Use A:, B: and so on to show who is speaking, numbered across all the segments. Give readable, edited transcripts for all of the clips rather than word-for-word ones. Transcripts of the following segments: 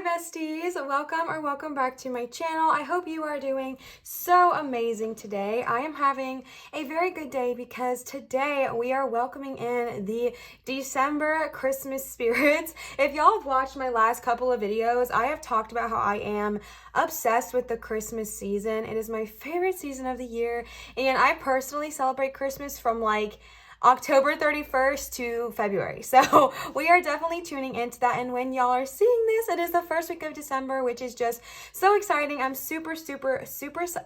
A: besties, welcome back to my channel. I hope you are doing so amazing today. I am having a very good day because today we are welcoming in the December Christmas spirits. If y'all have watched my last couple of videos, I have talked about how I am obsessed with the Christmas season. It is my favorite season of the year, and I personally celebrate Christmas from like October 31st to February. So we are definitely tuning into that. And when y'all are seeing this, it is the first week of December, which is just so exciting. I'm super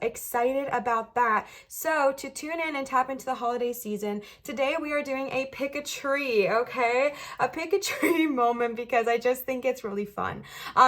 A: excited about that. So to tune in and tap into the holiday season, today we are doing a pick a tree, okay? A pick a tree moment because I just think it's really fun.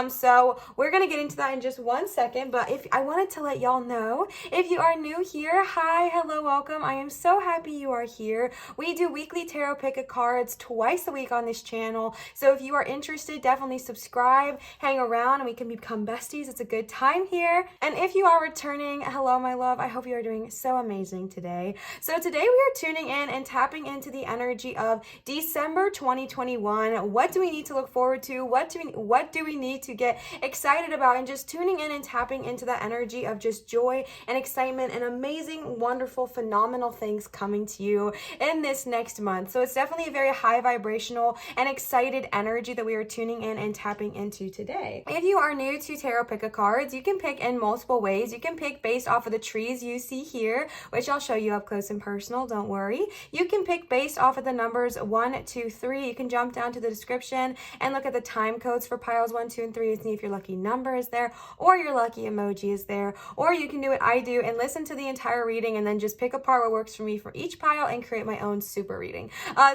A: So we're gonna get into that in just 1 second, but if I wanted to let y'all know, if you are new here, hi, hello, welcome. I am so happy you are here. We do weekly tarot pick-a-cards twice a week on this channel. So if you are interested, definitely subscribe, hang around, and we can become besties. It's a good time here. And if you are returning, hello, my love. I hope you are doing so amazing today. So today we are tuning in and tapping into the energy of December 2021. What do we need to look forward to? What do we need to get excited about? And just tuning in and tapping into that energy of just joy and excitement and amazing, wonderful, phenomenal things coming to you in this next month. So it's definitely a very high vibrational and excited energy that we are tuning in and tapping into today. If you are new to tarot pick-a-cards, you can pick in multiple ways. You can pick based off of the trees you see here, which I'll show you up close and personal, don't worry. You can pick based off of the numbers 1, 2, 3. You can jump down to the description and look at the time codes for piles 1, 2, and 3 and see if your lucky number is there or your lucky emoji is there. Or you can do what I do and listen to the entire reading and then just pick apart what works for me for each pile and create my own super reading.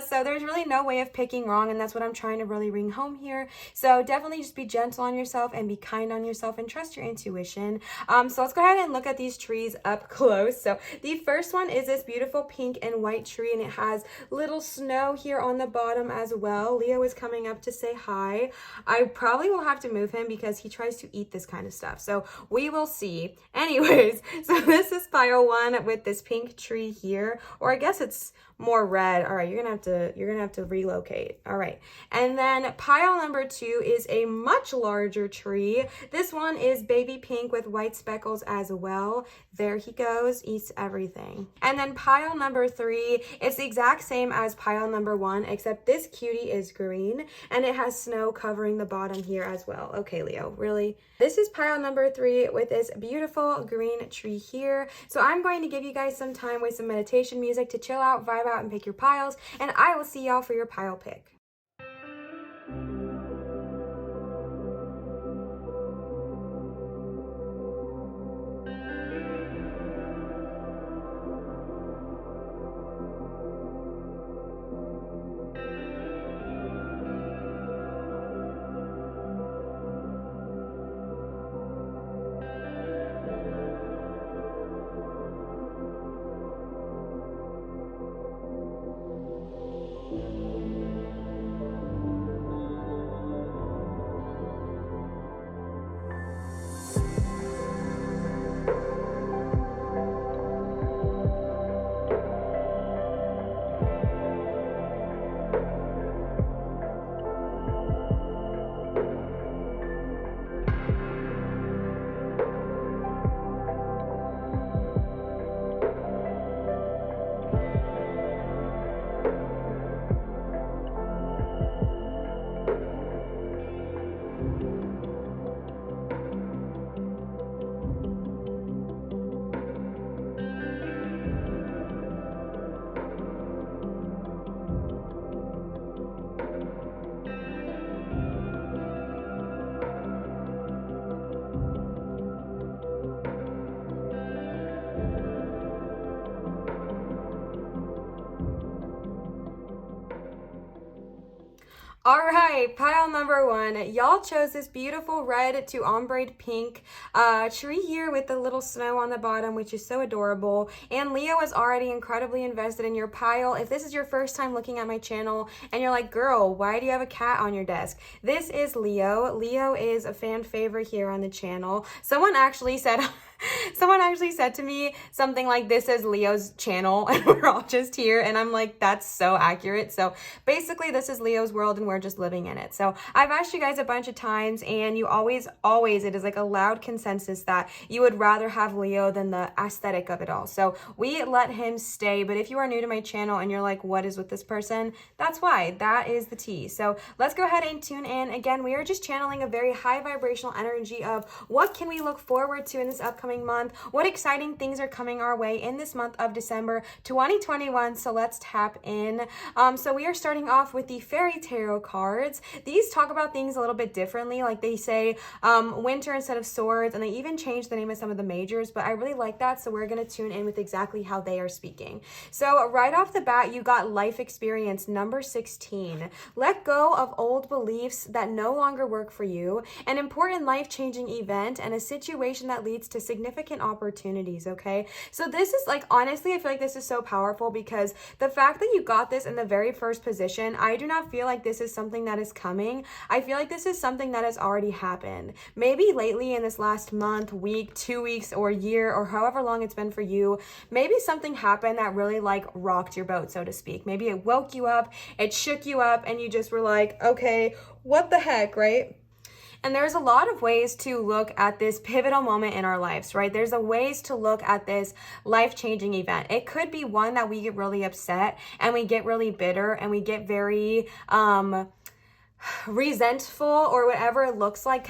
A: So there's really no way of picking wrong, and that's what I'm trying to really bring home here. So definitely just be gentle on yourself and be kind on yourself and trust your intuition. So let's go ahead and look at these trees up close. So the first one is this beautiful pink and white tree, and it has little snow here on the bottom as well. Leo is coming up to say hi. I probably will have to move him because he tries to eat this kind of stuff, so we will see. Anyways, so this is pile 1 with this pink tree here, or I guess it's more red. All right, you're gonna have to relocate. All right, and then pile number 2 is a much larger tree. This one is baby pink with white speckles as well. There he goes, eats everything. And then pile number 3 is the exact same as pile number 1, except this cutie is green and it has snow covering the bottom here as well. Okay, Leo, really? This is pile number 3 with this beautiful green tree here. So I'm going to give you guys some time with some meditation music to chill out, vibe out, and pick your piles, and I will see y'all for your pile pick. All right, pile number 1. Y'all chose this beautiful red to ombre pink tree here with the little snow on the bottom, which is so adorable. And Leo is already incredibly invested in your pile. If this is your first time looking at my channel and you're like, girl, why do you have a cat on your desk? This is Leo. Leo is a fan favorite here on the channel. Someone actually said to me something like, this is Leo's channel and we're all just here, and I'm like, that's so accurate. So basically this is Leo's world and we're we're just living in it. So I've asked you guys a bunch of times, and you always, it is like a loud consensus that you would rather have Leo than the aesthetic of it all. So we let him stay. But if you are new to my channel and you're like, what is with this person? That's why. That is the tea. So let's go ahead and tune in. Again, we are just channeling a very high vibrational energy of what can we look forward to in this upcoming month? What exciting things are coming our way in this month of December 2021? So let's tap in. So we are starting off with the Fairy Tarot cards. These talk about things a little bit differently. Like they say winter instead of swords, and they even change the name of some of the majors, but I really like that. So we're going to tune in with exactly how they are speaking. So right off the bat, you got life experience number 16. Let go of old beliefs that no longer work for you, an important life-changing event, and a situation that leads to significant opportunities, okay? So this is like, honestly, I feel like this is so powerful because the fact that you got this in the very first position, I do not feel like this is something that is coming. I feel like this is something that has already happened. Maybe lately in this last month, week, 2 weeks, or year, or however long it's been for you, maybe something happened that really like rocked your boat, so to speak. Maybe it woke you up, it shook you up, and you just were like, okay, what the heck, right? And there's a lot of ways to look at this pivotal moment in our lives, right? There's a ways to look at this life-changing event. It could be one that we get really upset and we get really bitter and we get very resentful or whatever it looks like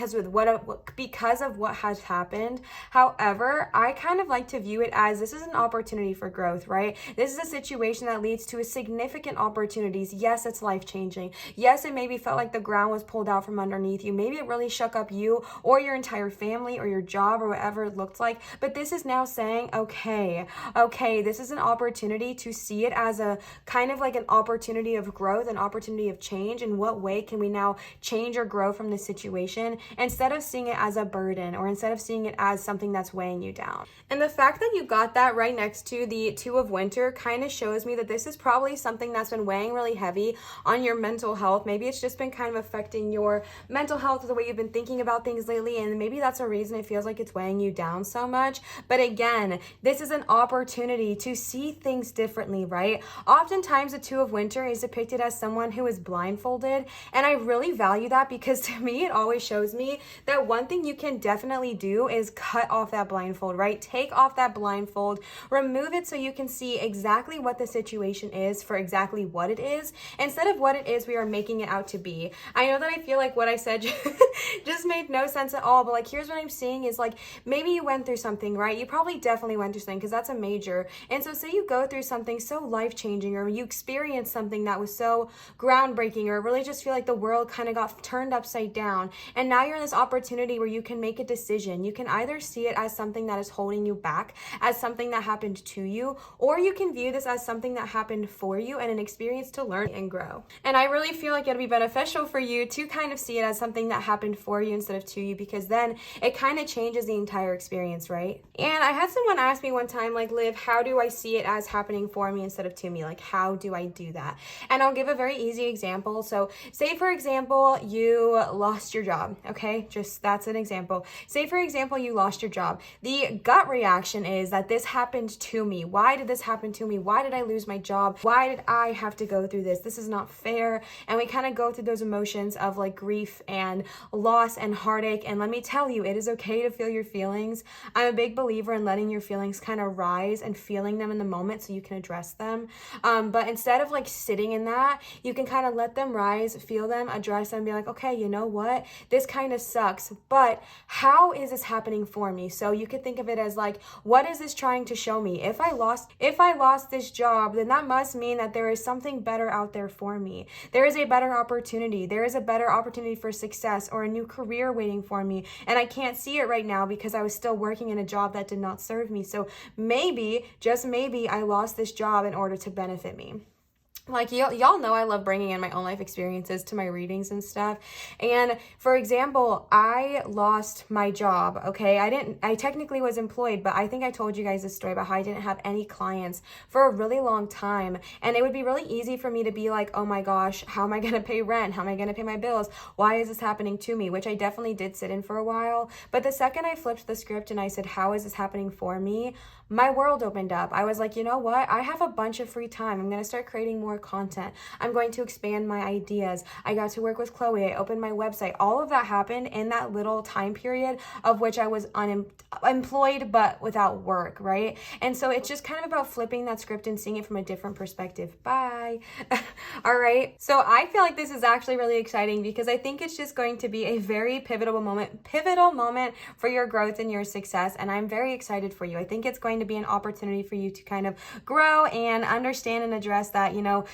A: because of what has happened. However, I kind of like to view it as this is an opportunity for growth, right? This is a situation that leads to a significant opportunities. Yes, it's life-changing. Yes, it maybe felt like the ground was pulled out from underneath you. Maybe it really shook up you or your entire family or your job or whatever it looked like. But this is now saying, okay, this is an opportunity to see it as a kind of like an opportunity of growth, an opportunity of change. In what way can we now change or grow from this situation instead of seeing it as a burden or instead of seeing it as something that's weighing you down? And the fact that you got that right next to the Two of Winter kind of shows me that this is probably something that's been weighing really heavy on your mental health. Maybe it's just been kind of affecting your mental health or the way you've been thinking about things lately, and maybe that's a reason it feels like it's weighing you down so much. But again, this is an opportunity to see things differently, right? Oftentimes the Two of Winter is depicted as someone who is blindfolded, and I really value that because to me, it always shows me that one thing you can definitely do is cut off that blindfold, right? Take off that blindfold, remove it so you can see exactly what the situation is for exactly what it is, instead of what it is we are making it out to be. I know that I feel like what I said just made no sense at all, but like here's what I'm seeing is like maybe you went through something, right? You probably definitely went through something because that's a major. And so say you go through something so life-changing or you experience something that was so groundbreaking or really just feel like the world kind of got turned upside down, and now you're in this opportunity where you can make a decision. You can either see it as something that is holding you back, as something that happened to you, or you can view this as something that happened for you and an experience to learn and grow. And I really feel like it'll be beneficial for you to kind of see it as something that happened for you instead of to you, because then it kind of changes the entire experience, right? And I had someone ask me one time, like, Liv, how do I see it as happening for me instead of to me? Like, how do I do that? And I'll give a very easy example. So say, for example, you lost your job, okay? Just that's an example. Say, for example, you lost your job. The gut reaction is that this happened to me. Why did this happen to me? Why did I lose my job? Why did I have to go through this? This is not fair. And we kind of go through those emotions of like grief and loss and heartache. And let me tell you, it is okay to feel your feelings. I'm a big believer in letting your feelings kind of rise and feeling them in the moment so you can address them. But instead of like sitting in that, you can kind of let them rise, feel them, address them, and be like, okay, you know what? This kind of sucks, but how is this happening for me? So you could think of it as like, what is this trying to show me? If I lost this job, then that must mean that there is something better out there for me. There is a better opportunity. There is a better opportunity for success or a new career waiting for me. And I can't see it right now because I was still working in a job that did not serve me. So maybe, just maybe, I lost this job in order to benefit me. Like, y'all know I love bringing in my own life experiences to my readings and stuff. And for example, I lost my job, okay? I technically was employed, but I think I told you guys this story about how I didn't have any clients for a really long time. And it would be really easy for me to be like, oh my gosh, how am I going to pay rent? How am I going to pay my bills? Why is this happening to me? Which I definitely did sit in for a while. But the second I flipped the script and I said, how is this happening for me? My world opened up. I was like, you know what? I have a bunch of free time. I'm going to start creating more more content. I'm going to expand my ideas. I got to work with Chloe. I opened my website. All of that happened in that little time period of which I was unemployed but without work, right? And so it's just kind of about flipping that script and seeing it from a different perspective. Bye. All right. So I feel like this is actually really exciting because I think it's just going to be a very pivotal moment for your growth and your success. And I'm very excited for you. I think it's going to be an opportunity for you to kind of grow and understand and address that,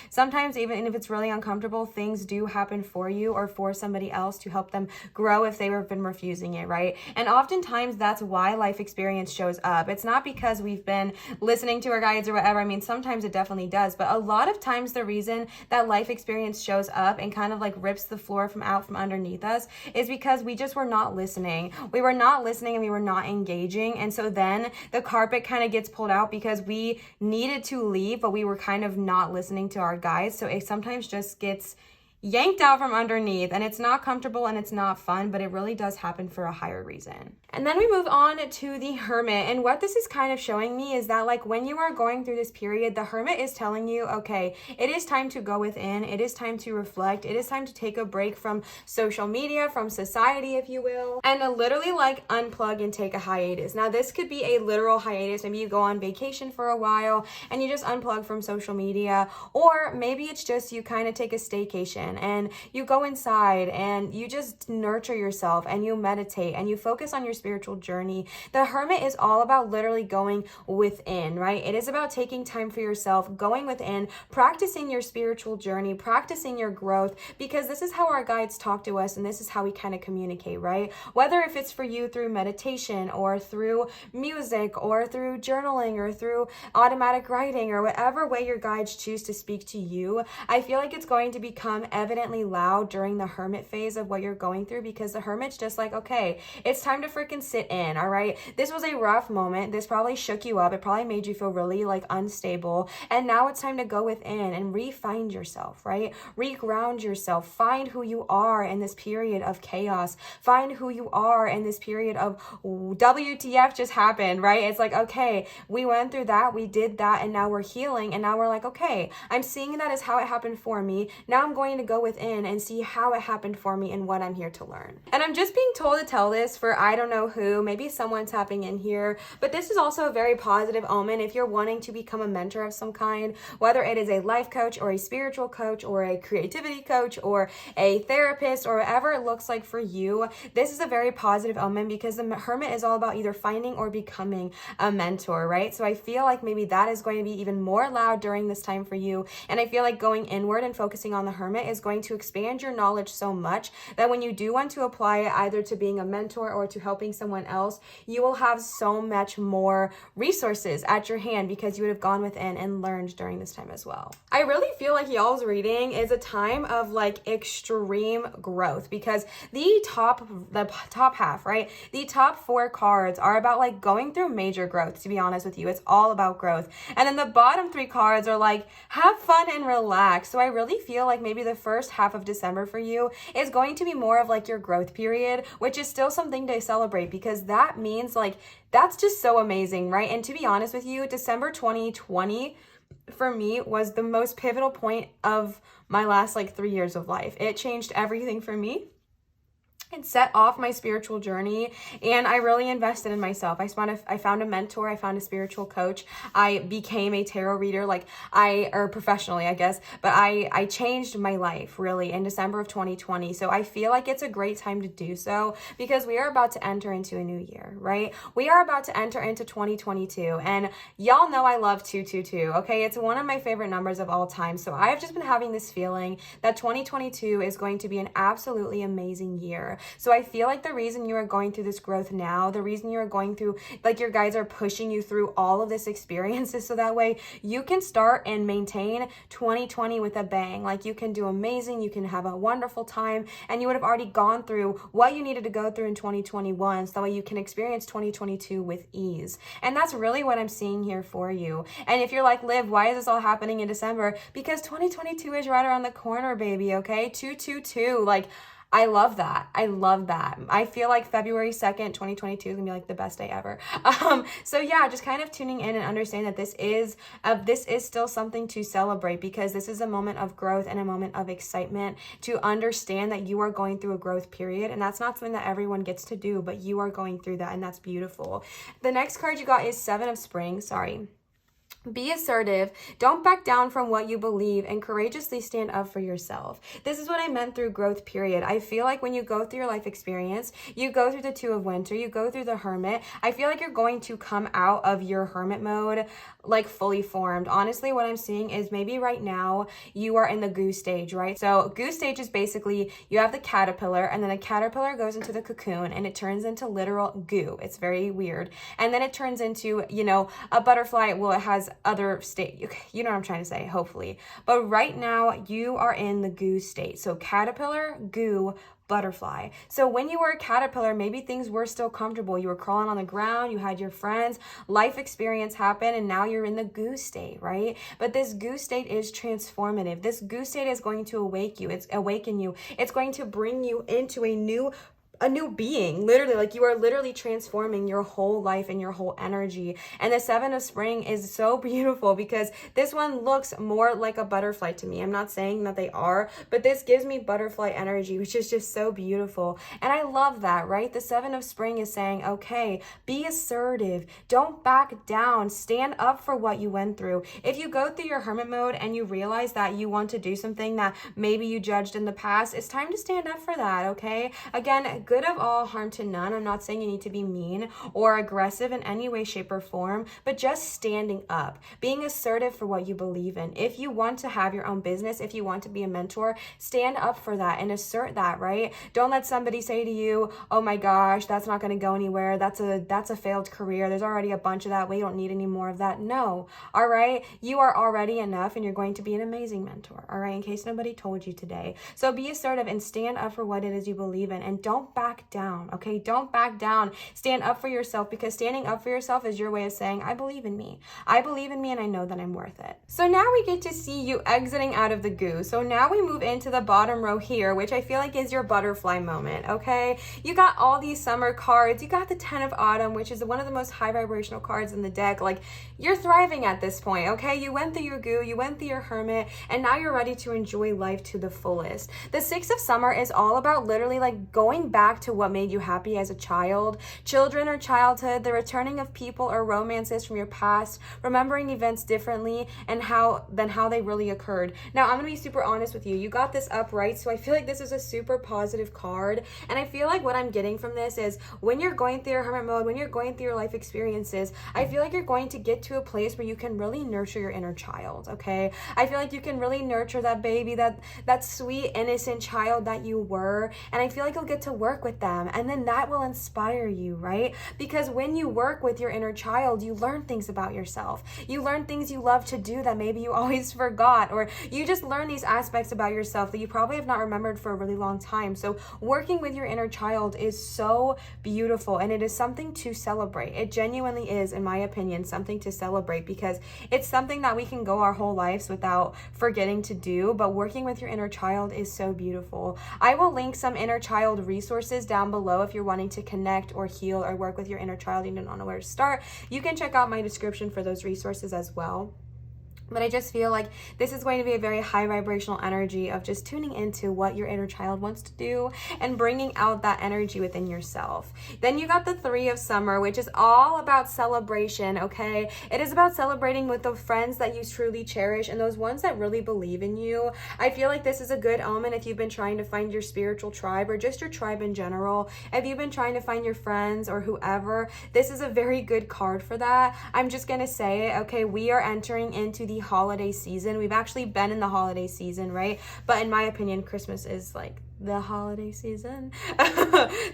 A: sometimes even if it's really uncomfortable, things do happen for you or for somebody else to help them grow if they have been refusing it, right? And oftentimes that's why life experience shows up. It's not because we've been listening to our guides or whatever. I mean, sometimes it definitely does, but a lot of times the reason that life experience shows up and kind of like rips the floor from underneath us is because we just were not listening. We were not listening and we were not engaging. And so then the carpet kind of gets pulled out because we needed to leave, but we were kind of not listening to our guides. So it sometimes just gets yanked out from underneath, and it's not comfortable and it's not fun, but it really does happen for a higher reason. And then we move on to the Hermit, and what this is kind of showing me is that like when you are going through this period, the Hermit is telling you, okay, it is time to go within, it is time to reflect, it is time to take a break from social media, from society, if you will, and literally like unplug and take a hiatus. Now this could be a literal hiatus. Maybe you go on vacation for a while and you just unplug from social media, or maybe it's just you kind of take a staycation and you go inside and you just nurture yourself and you meditate and you focus on your spiritual journey. The Hermit is all about literally going within, right? It is about taking time for yourself, going within, practicing your spiritual journey, practicing your growth, because this is how our guides talk to us and this is how we kind of communicate, right? Whether if it's for you through meditation or through music or through journaling or through automatic writing or whatever way your guides choose to speak to you, I feel like it's going to become evidently loud during the Hermit phase of what you're going through, because the Hermit's just like, okay, it's time to freaking sit in, all right? This was a rough moment. This probably shook you up. It probably made you feel really like unstable. And now it's time to go within and re-find yourself, right? Reground yourself. Find who you are in this period of chaos. Find who you are in this period of WTF just happened, right? It's like, okay, we went through that, we did that, and now we're healing. And now we're like, okay, I'm seeing that as how it happened for me. Now I'm going to go within and see how it happened for me and what I'm here to learn. And I'm just being told to tell this for I don't know who, maybe someone tapping in here, but this is also a very positive omen if you're wanting to become a mentor of some kind, whether it is a life coach or a spiritual coach or a creativity coach or a therapist or whatever it looks like for you. This is a very positive omen because the Hermit is all about either finding or becoming a mentor, right? So I feel like maybe that is going to be even more loud during this time for you. And I feel like going inward and focusing on the Hermit is going to expand your knowledge so much that when you do want to apply it either to being a mentor or to helping someone else, you will have so much more resources at your hand because you would have gone within and learned during this time as well. I really feel like y'all's reading is a time of like extreme growth because the top half, right? The top 4 cards are about like going through major growth, to be honest with you. It's all about growth. And then the bottom 3 cards are like have fun and relax. So I really feel like maybe the first half of December for you is going to be more of like your growth period, which is still something to celebrate because that means like that's just so amazing, right? And to be honest with you, December 2020 for me was the most pivotal point of my last like 3 years of life. It changed everything for me. It set off my spiritual journey and I really invested in myself. I found a mentor, I found a spiritual coach. I became a tarot reader or professionally, I guess, but I changed my life really in December of 2020. So I feel like it's a great time to do so because we are about to enter into a new year, right? We are about to enter into 2022 and y'all know I love 222, okay? It's one of my favorite numbers of all time. So I've just been having this feeling that 2022 is going to be an absolutely amazing year. So I feel like the reason you are going through this growth now, the reason you are going through, like your guides are pushing you through all of this experiences so that way you can start and maintain 2020 with a bang. Like you can do amazing, you can have a wonderful time, and you would have already gone through what you needed to go through in 2021 so that way you can experience 2022 with ease. And that's really what I'm seeing here for you. And if you're like, Liv, why is this all happening in December? Because 2022 is right around the corner, baby, okay? 222, like I love that. I love that. I feel like February 2nd, 2022 is gonna be like the best day ever. So yeah, just kind of tuning in and understand that this is still something to celebrate, because this is a moment of growth and a moment of excitement, to understand that you are going through a growth period, and that's not something that everyone gets to do, but you are going through that, and that's beautiful. The next card you got is Seven of Spring. Sorry. Be assertive, don't back down from what you believe, and courageously stand up for yourself. This is what I meant through growth period. I feel like when you go through your life experience, you go through the Two of Winter, you go through the Hermit, I feel like you're going to come out of your hermit mode like fully formed. Honestly, what I'm seeing is maybe right now you are in the goose stage, right? So goose stage is basically you have the caterpillar, and then the caterpillar goes into the cocoon and it turns into literal goo. It's very weird. And then it turns into, you know, a butterfly. Well, it has other state, you know what I'm trying to say, hopefully. But right now you are in the goose state. So caterpillar, goo, butterfly. So when you were a caterpillar, maybe things were still comfortable. You were crawling on the ground, you had your friends, life experience happened, and now you're in the goose state, right? But this goose state is transformative. This goose state is going to awaken you. It's going to bring you into a new being, literally. Like, you are literally transforming your whole life and your whole energy. And the Seven of Spring is so beautiful, because this one looks more like a butterfly to me. I'm not saying that they are, but this gives me butterfly energy, which is just so beautiful. And I love that, right? The Seven of Spring is saying, okay, be assertive, don't back down, stand up for what you went through. If you go through your hermit mode and you realize that you want to do something that maybe you judged in the past, it's time to stand up for that, okay? Again, good of all, harm to none. I'm not saying you need to be mean or aggressive in any way, shape, or form, but just standing up, being assertive for what you believe in. If you want to have your own business, if you want to be a mentor, stand up for that and assert that, right? Don't let somebody say to you, oh my gosh, that's not going to go anywhere. That's a failed career. There's already a bunch of that. We don't need any more of that. No. All right. You are already enough, and you're going to be an amazing mentor. All right. In case nobody told you today. So be assertive and stand up for what it is you believe in, and don't back down, okay? Don't back down. Stand up for yourself, because standing up for yourself is your way of saying, I believe in me. I believe in me, and I know that I'm worth it. So now we get to see you exiting out of the goo. So now we move into the bottom row here, which I feel like is your butterfly moment, okay? You got all these summer cards. You got the 10 of Autumn, which is one of the most high vibrational cards in the deck. Like, you're thriving at this point, okay? You went through your goo, you went through your hermit, and now you're ready to enjoy life to the fullest. The 6 of Summer is all about literally like going back to what made you happy as a child, children or childhood, the returning of people or romances from your past, remembering events differently and how they really occurred. Now, I'm gonna be super honest with you. You got this upright, so I feel like this is a super positive card, and I feel like what I'm getting from this is when you're going through your hermit mode, when you're going through your life experiences, I feel like you're going to get to a place where you can really nurture your inner child, okay? I feel like you can really nurture that baby, that sweet, innocent child that you were, and I feel like you'll get to work with them, and then that will inspire you, right? Because when you work with your inner child, you learn things about yourself. You learn things you love to do that maybe you always forgot, or you just learn these aspects about yourself that you probably have not remembered for a really long time. So working with your inner child is so beautiful, and it is something to celebrate. It genuinely is, in my opinion, something to celebrate, because it's something that we can go our whole lives without forgetting to do, but working with your inner child is so beautiful. I will link some inner child resources down below if you're wanting to connect or heal or work with your inner child and you don't know where to start. You can check out my description for those resources as well. But I just feel like this is going to be a very high vibrational energy of just tuning into what your inner child wants to do and bringing out that energy within yourself. Then you got the 3 of Summer, which is all about celebration, okay? It is about celebrating with the friends that you truly cherish and those ones that really believe in you. I feel like this is a good omen if you've been trying to find your spiritual tribe or just your tribe in general. If you've been trying to find your friends or whoever, this is a very good card for that. I'm just gonna say it, okay? We are entering into the holiday season. We've actually been in the holiday season, right? But in my opinion, Christmas is like the holiday season.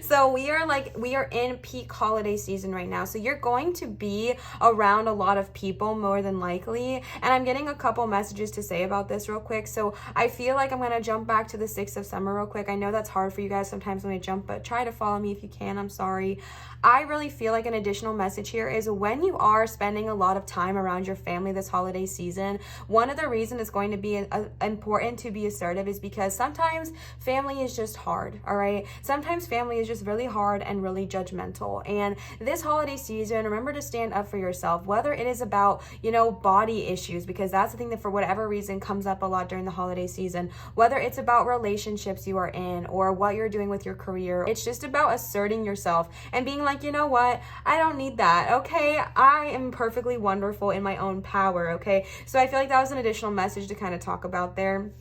A: So we are in peak holiday season right now. So you're going to be around a lot of people more than likely. And I'm getting a couple messages to say about this real quick. So I feel like I'm going to jump back to the 6 of Summer real quick. I know that's hard for you guys sometimes when I jump, but try to follow me if you can. I'm sorry. I really feel like an additional message here is when you are spending a lot of time around your family this holiday season, one of the reasons it's going to be important to be assertive is because sometimes family family is just hard, all right? Sometimes family is just really hard and really judgmental. And this holiday season, remember to stand up for yourself, whether it is about, body issues, because that's the thing that for whatever reason comes up a lot during the holiday season, whether it's about relationships you are in or what you're doing with your career. It's just about asserting yourself and being like, you know what? I don't need that, okay? I am perfectly wonderful in my own power, okay? So I feel like that was an additional message to kind of talk about there.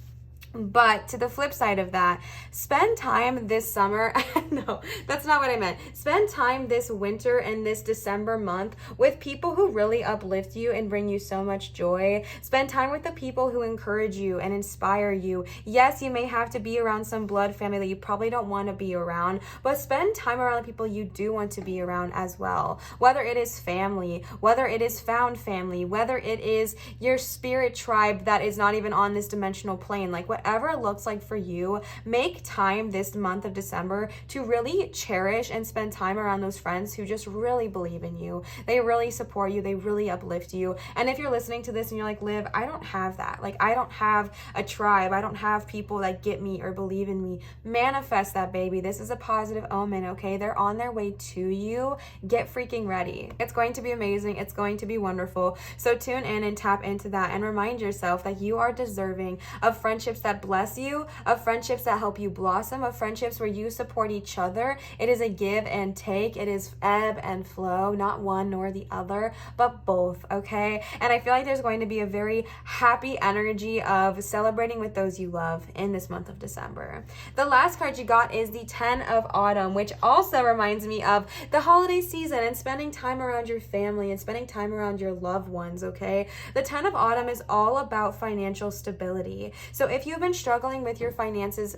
A: But to the flip side of that, spend time this summer. No, that's not what I meant. Spend time this winter and this December month with people who really uplift you and bring you so much joy. Spend time with the people who encourage you and inspire you. Yes, you may have to be around some blood family that you probably don't want to be around, but spend time around the people you do want to be around as well. Whether it is family, whether it is found family, whether it is your spirit tribe that is not even on this dimensional plane, like whatever it looks like for you, make time this month of December to really cherish and spend time around those friends who just really believe in you. They really support you. They really uplift you. And if you're listening to this and you're like, Liv, I don't have that. Like, I don't have a tribe. I don't have people that get me or believe in me. Manifest that, baby. This is a positive omen, okay? They're on their way to you. Get freaking ready. It's going to be amazing. It's going to be wonderful. So tune in and tap into that and remind yourself that you are deserving of friendships that bless you, of friendships that help you blossom, of friendships where you support each other. It is a give and take. It is ebb and flow, not one nor the other, but both, okay? And I feel like there's going to be a very happy energy of celebrating with those you love in this month of December. The last card you got is the 10 of Autumn, which also reminds me of the holiday season and spending time around your family and spending time around your loved ones, okay? The 10 of Autumn is all about financial stability. So if you've been struggling with your finances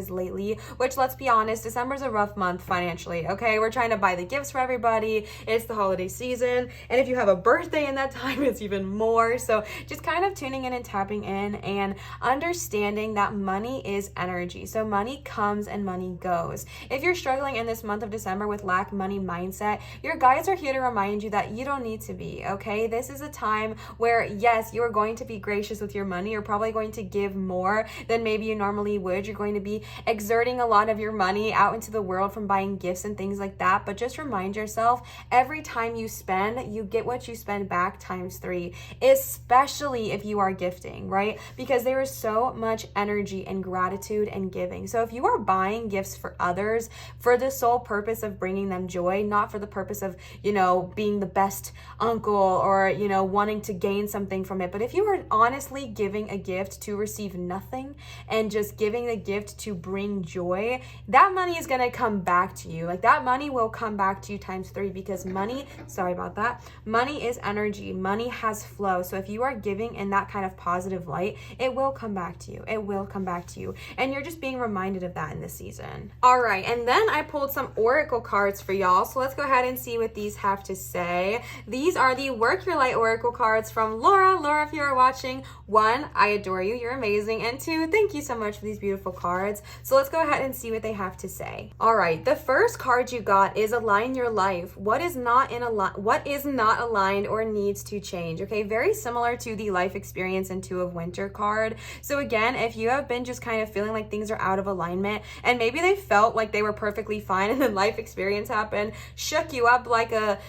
A: lately, which, let's be honest, December's a rough month financially, okay? We're trying to buy the gifts for everybody. It's the holiday season. And if you have a birthday in that time, it's even more. So just kind of tuning in and tapping in and understanding that money is energy. So money comes and money goes. If you're struggling in this month of December with lack money mindset, your guides are here to remind you that you don't need to be, okay? This is a time where, yes, you are going to be gracious with your money. You're probably going to give more than maybe you normally would. You're going to be exerting a lot of your money out into the world from buying gifts and things like that. But just remind yourself, every time you spend, you get what you spend back times 3, especially if you are gifting, right? Because there is so much energy and gratitude and giving. So if you are buying gifts for others for the sole purpose of bringing them joy, not for the purpose of, being the best uncle or, wanting to gain something from it, but if you are honestly giving a gift to receive nothing and just giving the gift to bring joy, that money is going to come back to you. Like, that money will come back to you times 3, because money is energy. Money has flow. So if you are giving in that kind of positive light, it will come back to you. It will come back to you. And you're just being reminded of that in this season. All right. And then I pulled some oracle cards for y'all. So let's go ahead and see what these have to say. These are the Work Your Light oracle cards from Laura. Laura, if you are watching, 1, I adore you. You're amazing. And 2, thank you so much for these beautiful cards. So let's go ahead and see what they have to say. All right. The first card you got is Align Your Life. What is not aligned or needs to change? Okay. Very similar to the Life Experience and 2 of Winter card. So again, if you have been just kind of feeling like things are out of alignment and maybe they felt like they were perfectly fine and then life experience happened, shook you up like a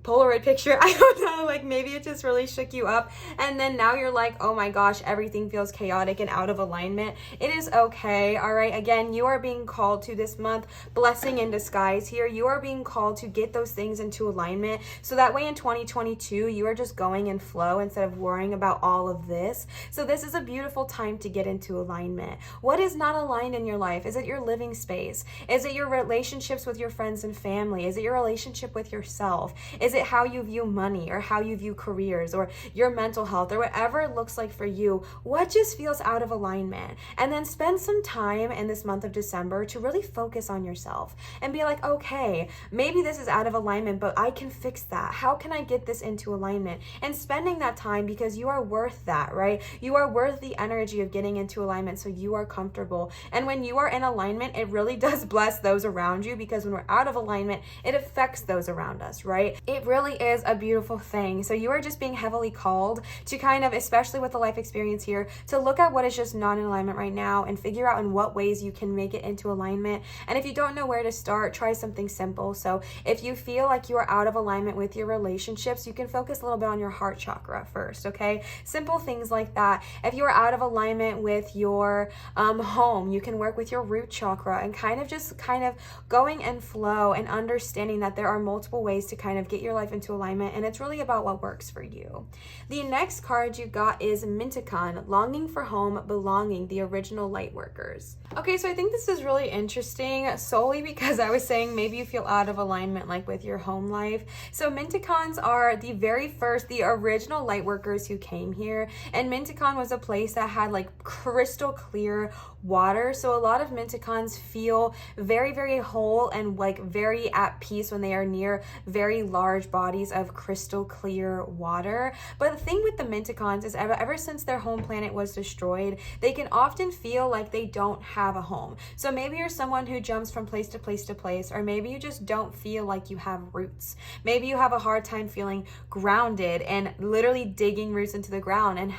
A: Polaroid picture, I don't know, like maybe it just really shook you up, and then now you're like, oh my gosh, everything feels chaotic and out of alignment. It is okay. All right, again, you are being called to this month, blessing in disguise here. You are being called to get those things into alignment, so that way in 2022 you are just going in flow instead of worrying about all of this. So this is a beautiful time to get into alignment. What is not aligned in your life? Is it your living space? Is it your relationships with your friends and family? Is it your relationship with yourself? Is it how you view money or how you view careers or your mental health or whatever it looks like for you? What just feels out of alignment? And then spend some time in this month of December to really focus on yourself and be like, okay, maybe this is out of alignment, but I can fix that. How can I get this into alignment? And spending that time, because you are worth that, right? You are worth the energy of getting into alignment, so you are comfortable. And when you are in alignment, it really does bless those around you, because when we're out of alignment, it affects those around us, right? It really is a beautiful thing. So you are just being heavily called to kind of, especially with the life experience here, to look at what is just not in alignment right now and figure out in what ways you can make it into alignment. And if you don't know where to start, try something simple. So if you feel like you are out of alignment with your relationships, you can focus a little bit on your heart chakra first, okay? Simple things like that. If you are out of alignment with your home, you can work with your root chakra and kind of going and flow and understanding that there are multiple ways to kind of get your life into alignment, and it's really about what works for you. The next card you got is Minticon, Longing for Home, Belonging, the Original Light Workers. Okay, so I think this is really interesting solely because I was saying maybe you feel out of alignment like with your home life. So Minticons are the original light workers who came here, and Minticon was a place that had like crystal clear water. So a lot of Minticons feel very, very whole and like very at peace when they are near very large bodies of crystal clear water. But the thing with the Minticons is ever since their home planet was destroyed, they can often feel like they don't have a home. So maybe you're someone who jumps from place to place to place, or maybe you just don't feel like you have roots. Maybe you have a hard time feeling grounded and literally digging roots into the ground and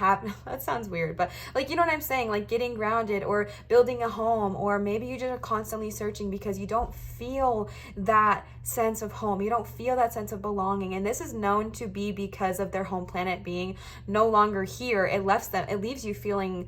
A: that sounds weird, but like, you know what I'm saying? Like getting grounded or building a home, or maybe you just are constantly searching because you don't feel that sense of home. You don't feel that sense of belonging. And this is known to be because of their home planet being no longer here. It leaves you feeling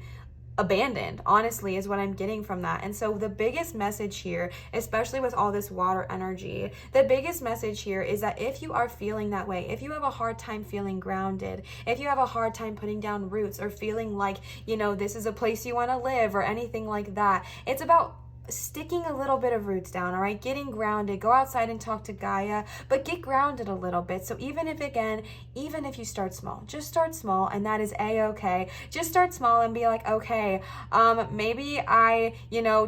A: abandoned, honestly, is what I'm getting from that. And so the biggest message here, especially with all this water energy, the biggest message here is that if you are feeling that way, if you have a hard time feeling grounded, if you have a hard time putting down roots or feeling like, you know, this is a place you want to live or anything like that, it's about sticking a little bit of roots down, all right? Getting grounded. Go outside and talk to Gaia, but get grounded a little bit. So even if you start small, just start small, and that is a-okay. Just start small and be like, okay, maybe I,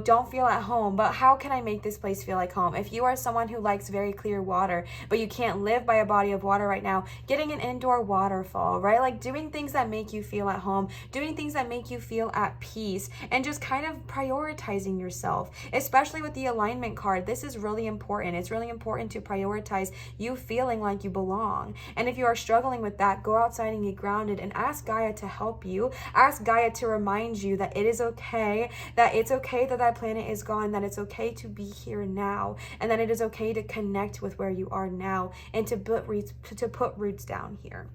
A: don't feel at home, but how can I make this place feel like home? If you are someone who likes very clear water, but you can't live by a body of water right now, getting an indoor waterfall, right? Like doing things that make you feel at home, doing things that make you feel at peace, and just kind of prioritizing yourself. Especially with the alignment card, this is really important. It's really important to prioritize you feeling like you belong. And if you are struggling with that, go outside and get grounded and ask Gaia to help you. Ask Gaia to remind you that it is okay, that it's okay that planet is gone, that it's okay to be here now, and that it is okay to connect with where you are now and to put roots down here.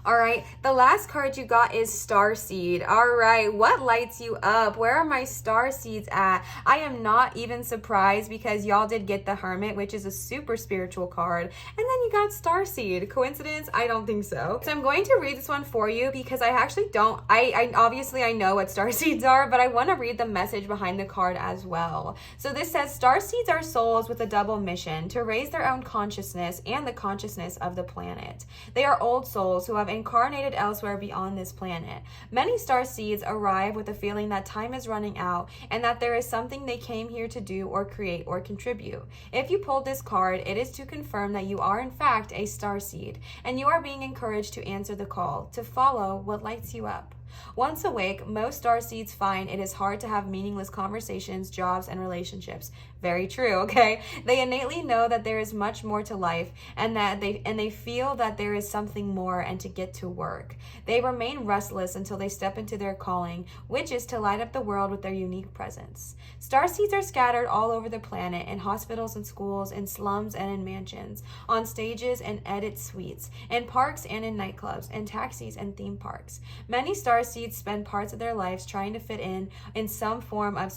A: All right, the last card you got is Starseed. All right, what lights you up? Where are my star seeds at? I am not even surprised because y'all did get the Hermit, which is a super spiritual card. And then you got Starseed. Coincidence? I don't think so. So I'm going to read this one for you because I actually don't, I obviously I know what star seeds are, but I want to read the message behind the card as well. So this says, star seeds are souls with a double mission to raise their own consciousness and the consciousness of the planet. They are old souls who have incarnated elsewhere beyond this planet. Many star seeds arrive with a feeling that time is running out and that there is something they came here to do or create or contribute. If you pulled this card, it is to confirm that you are in fact a star seed and you are being encouraged to answer the call, to follow what lights you up. Once awake, most star seeds find it is hard to have meaningless conversations, jobs, and relationships. Very true, okay? They innately know that there is much more to life and they feel that there is something more and to get to work. They remain restless until they step into their calling, which is to light up the world with their unique presence. Star seeds are scattered all over the planet, in hospitals and schools, in slums and in mansions, on stages and edit suites, in parks and in nightclubs, in taxis and theme parks. Many star seeds spend parts of their lives trying to fit in some form of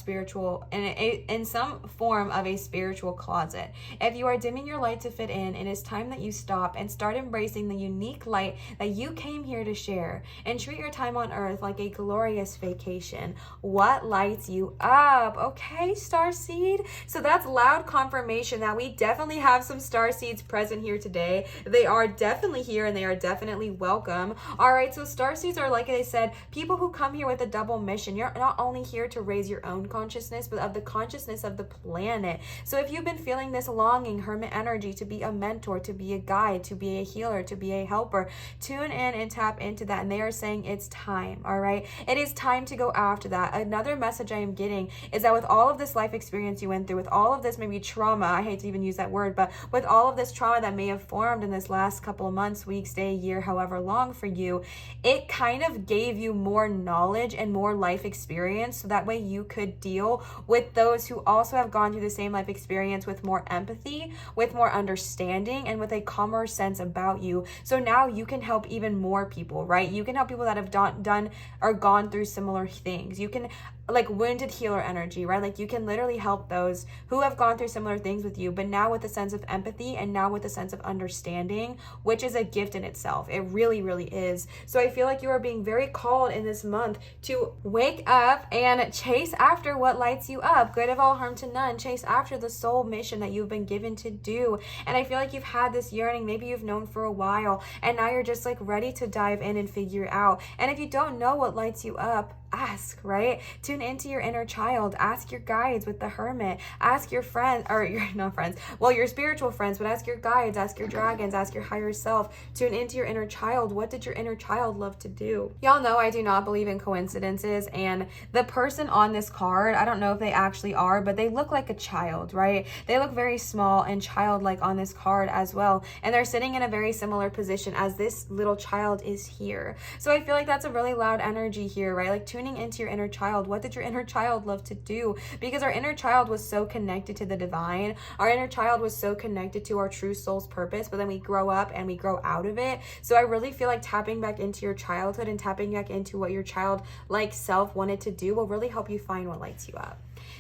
A: a spiritual closet. If you are dimming your light to fit in, it is time that you stop and start embracing the unique light that you came here to share, and treat your time on earth like a glorious vacation. What lights you up? Okay, starseed. So that's loud confirmation that we definitely have some starseeds present here today. They are definitely here and they are definitely welcome. All right, so starseeds are, like I said, people who come here with a double mission. You're not only here to raise your own consciousness, but of the consciousness of the planet. So if you've been feeling this longing, hermit energy, to be a mentor, to be a guide, to be a healer, to be a helper, tune in and tap into that. And they are saying it's time, all right? It is time to go after that. Another message I am getting is that with all of this life experience you went through, with all of this maybe trauma, I hate to even use that word, but with all of this trauma that may have formed in this last couple of months, weeks, day, year, however long for you, it kind of gave you more knowledge and more life experience, so that way you could deal with those who also have gone through the same life experience with more empathy, with more understanding, and with a calmer sense about you. So now you can help even more people, right? You can help people that have done or gone through similar things. You can, like, wounded healer energy, right? Like, you can literally help those who have gone through similar things with you, but now with a sense of empathy and now with a sense of understanding, which is a gift in itself. It really, really is. So I feel like you are being very called in this month to wake up and chase after what lights you up. Good of all, harm to none. Chase after the soul mission that you've been given to do. And I feel like you've had this yearning, maybe you've known for a while, and now you're just like ready to dive in and figure it out. And if you don't know what lights you up, ask, right? Tune into your inner child. Ask your guides with the hermit. Ask your friends, or your not friends, well, your spiritual friends, but ask your guides, ask your dragons, ask your higher self. Tune into your inner child. What did your inner child love to do? Y'all know I do not believe in coincidences, and the person on this card, I don't know if they actually are, but they look like a child, right? They look very small and childlike on this card as well, and they're sitting in a very similar position as this little child is here. So I feel like that's a really loud energy here, right? Like, tuning into your inner child. What did your inner child love to do? Because our inner child was so connected to the divine. Our inner child was so connected to our true soul's purpose, but then we grow up and we grow out of it. So I really feel like tapping back into your childhood and tapping back into what your childlike self wanted to do will really help you find what lights you up.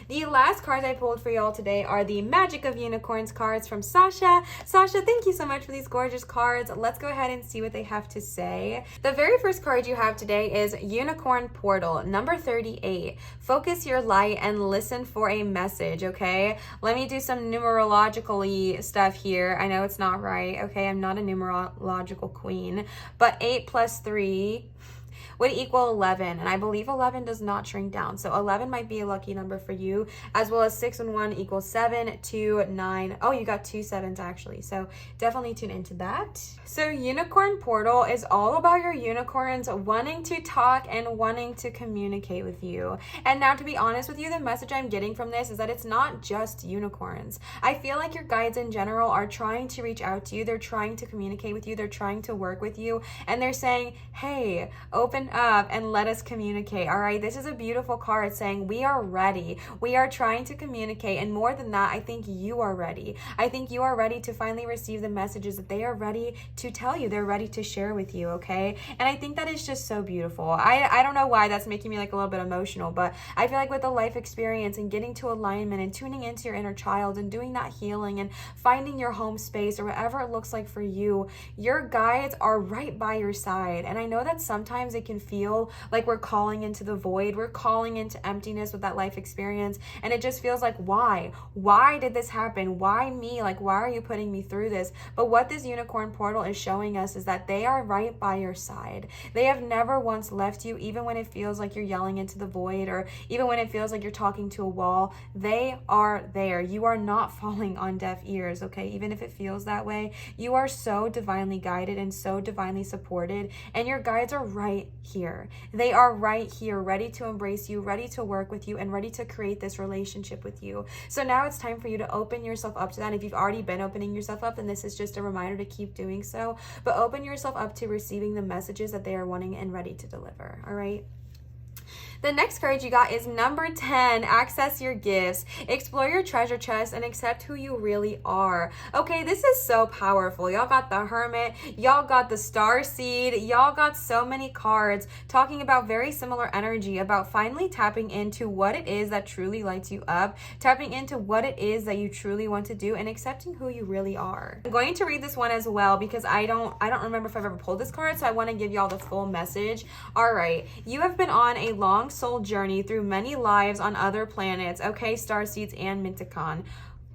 A: The last cards I pulled for y'all today are the Magic of Unicorns cards from Sasha. Sasha, thank you so much for these gorgeous cards. Let's go ahead and see what they have to say. The very first card you have today is Unicorn Portal, number 38. Focus your light and listen for a message, okay? Let me do some numerological-y stuff here. I know it's not right, okay? I'm not a numerological queen, but 8 plus 3 would equal 11, and I believe 11 does not shrink down, so 11 might be a lucky number for you, as well as 6 and 1 equals 7, 2, 9. Oh, you got 2 7s actually, so definitely tune into that. So Unicorn Portal is all about your unicorns wanting to talk and wanting to communicate with you. And now, to be honest with you, the message I'm getting from this is that it's not just unicorns. I feel like your guides in general are trying to reach out to you, they're trying to communicate with you, they're trying to work with you, and they're saying, hey, open up and let us communicate. All right, this is a beautiful card saying we are ready, we are trying to communicate, and more than that, I think you are ready. I think you are ready to finally receive the messages that they are ready to tell you, they're ready to share with you, okay? And I think that is just so beautiful. I don't know why that's making me like a little bit emotional, but I feel like with the life experience and getting to alignment and tuning into your inner child and doing that healing and finding your home space or whatever it looks like for you, your guides are right by your side. And I know that sometimes it can feel like we're calling into the void, we're calling into emptiness with that life experience, and it just feels like, why did this happen? Why me? Like, why are you putting me through this? But what this Unicorn Portal is showing us is that they are right by your side. They have never once left you, even when it feels like you're yelling into the void, or even when it feels like you're talking to a wall. They are there. You are not falling on deaf ears, okay? Even if it feels that way, you are so divinely guided and so divinely supported, and your guides are right here. They are right here, ready to embrace you, ready to work with you, and ready to create this relationship with you. So now it's time for you to open yourself up to that. If you've already been opening yourself up, then this is just a reminder to keep doing so, but open yourself up to receiving the messages that they are wanting and ready to deliver. All right. The next card you got is number 10, access your gifts, explore your treasure chest, and accept who you really are. Okay, this is so powerful. Y'all got the Hermit, y'all got the Star Seed, y'all got so many cards talking about very similar energy, about finally tapping into what it is that truly lights you up, tapping into what it is that you truly want to do, and accepting who you really are. I'm going to read this one as well because I don't remember if I've ever pulled this card, so I want to give y'all the full message. All right, you have been on a long soul journey through many lives on other planets, okay, starseeds and Minticon.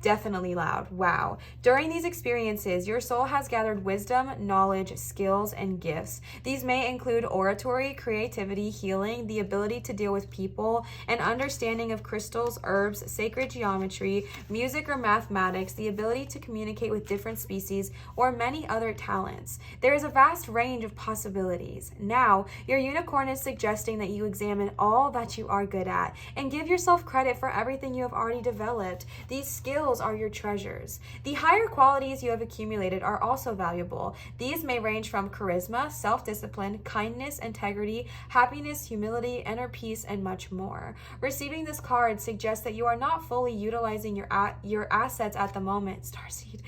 A: definitely loud. Wow. During these experiences, your soul has gathered wisdom, knowledge, skills, and gifts. These may include oratory, creativity, healing, the ability to deal with people, an understanding of crystals, herbs, sacred geometry, music or mathematics, the ability to communicate with different species, or many other talents. There is a vast range of possibilities. Now, your unicorn is suggesting that you examine all that you are good at and give yourself credit for everything you have already developed. These skills are your treasures. The higher qualities you have accumulated are also valuable. These may range from charisma, self-discipline, kindness, integrity, happiness, humility, inner peace, and much more. Receiving this card suggests that you are not fully utilizing your assets at the moment, Starseed,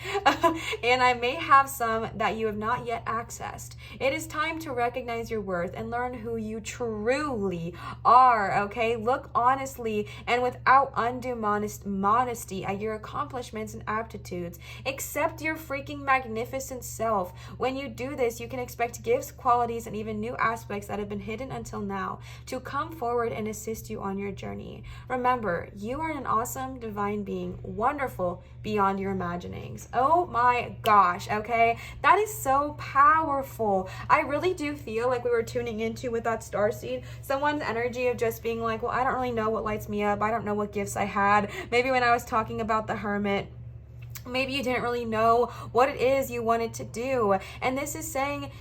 A: and I may have some that you have not yet accessed. It is time to recognize your worth and learn who you truly are, okay? Look honestly and without undue modesty at your accomplishments and aptitudes. Accept your freaking magnificent self. When you do this, you can expect gifts, qualities, and even new aspects that have been hidden until now to come forward and assist you on your journey. Remember, you are an awesome divine being, wonderful beyond your imaginings. Oh my gosh, okay? That is so powerful. I really do feel like we were tuning into with that starseed someone's energy of just being like, well, I don't really know what lights me up. I don't know what gifts I had. Maybe when I was talking about the hermit, maybe you didn't really know what it is you wanted to do. And this is saying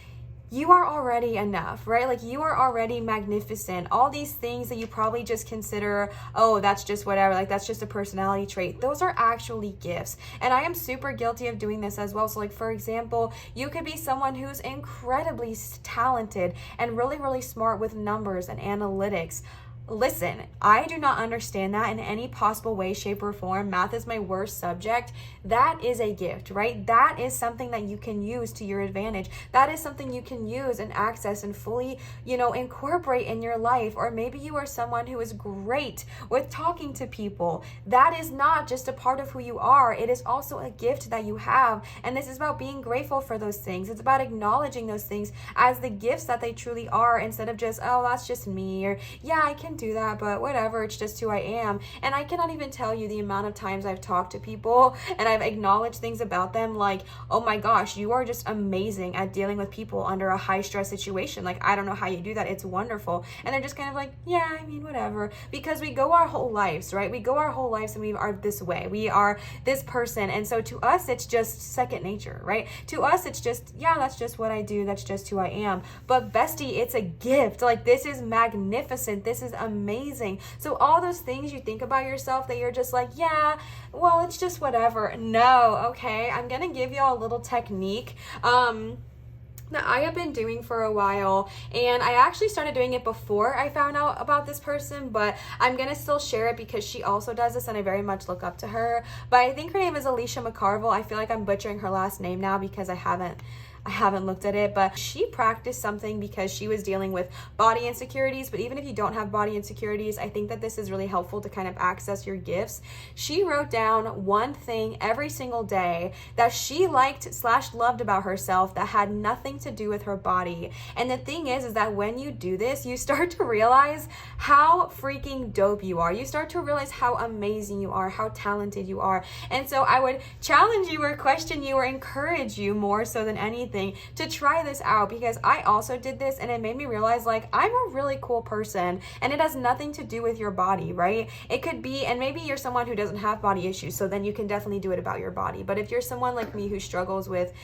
A: you are already enough, right? Like you are already magnificent. All these things that you probably just consider, oh, that's just whatever, like that's just a personality trait. Those are actually gifts. And I am super guilty of doing this as well. So like, for example, you could be someone who's incredibly talented and really, really smart with numbers and analytics. Listen, I do not understand that in any possible way, shape, or form. Math is my worst subject. That is a gift, right? That is something that you can use to your advantage. That is something you can use and access and fully, incorporate in your life. Or maybe you are someone who is great with talking to people. That is not just a part of who you are. It is also a gift that you have. And this is about being grateful for those things. It's about acknowledging those things as the gifts that they truly are, instead of just, oh, that's just me, or yeah, I can do that, but whatever, it's just who I am. And I cannot even tell you the amount of times I've talked to people and I've acknowledged things about them, like, oh my gosh, you are just amazing at dealing with people under a high stress situation. Like, I don't know how you do that. It's wonderful. And they're just kind of like, yeah, I mean, whatever. Because we go our whole lives, right? We go our whole lives and we are this way. We are this person. And so to us, it's just second nature, right? To us, it's just, yeah, that's just what I do. That's just who I am. But bestie, it's a gift. Like, this is magnificent. This is amazing. So all those things you think about yourself that you're just like, yeah, well, it's just whatever. No, okay. I'm going to give y'all a little technique. That I have been doing for a while, and I actually started doing it before I found out about this person, but I'm gonna still share it because she also does this and I very much look up to her. But I think her name is Alicia McCarville. I feel like I'm butchering her last name now because I haven't looked at it, but she practiced something because she was dealing with body insecurities. But even if you don't have body insecurities, I think that this is really helpful to kind of access your gifts. She wrote down one thing every single day that she liked/loved about herself that had nothing to do with her body. And the thing is that when you do this, you start to realize how freaking dope you are. You start to realize how amazing you are, how talented you are. And so I would challenge you or question you or encourage you more so than anything to try this out, because I also did this and it made me realize, like, I'm a really cool person and it has nothing to do with your body, right? It could be, and maybe you're someone who doesn't have body issues, so then you can definitely do it about your body. But if you're someone like me who struggles with,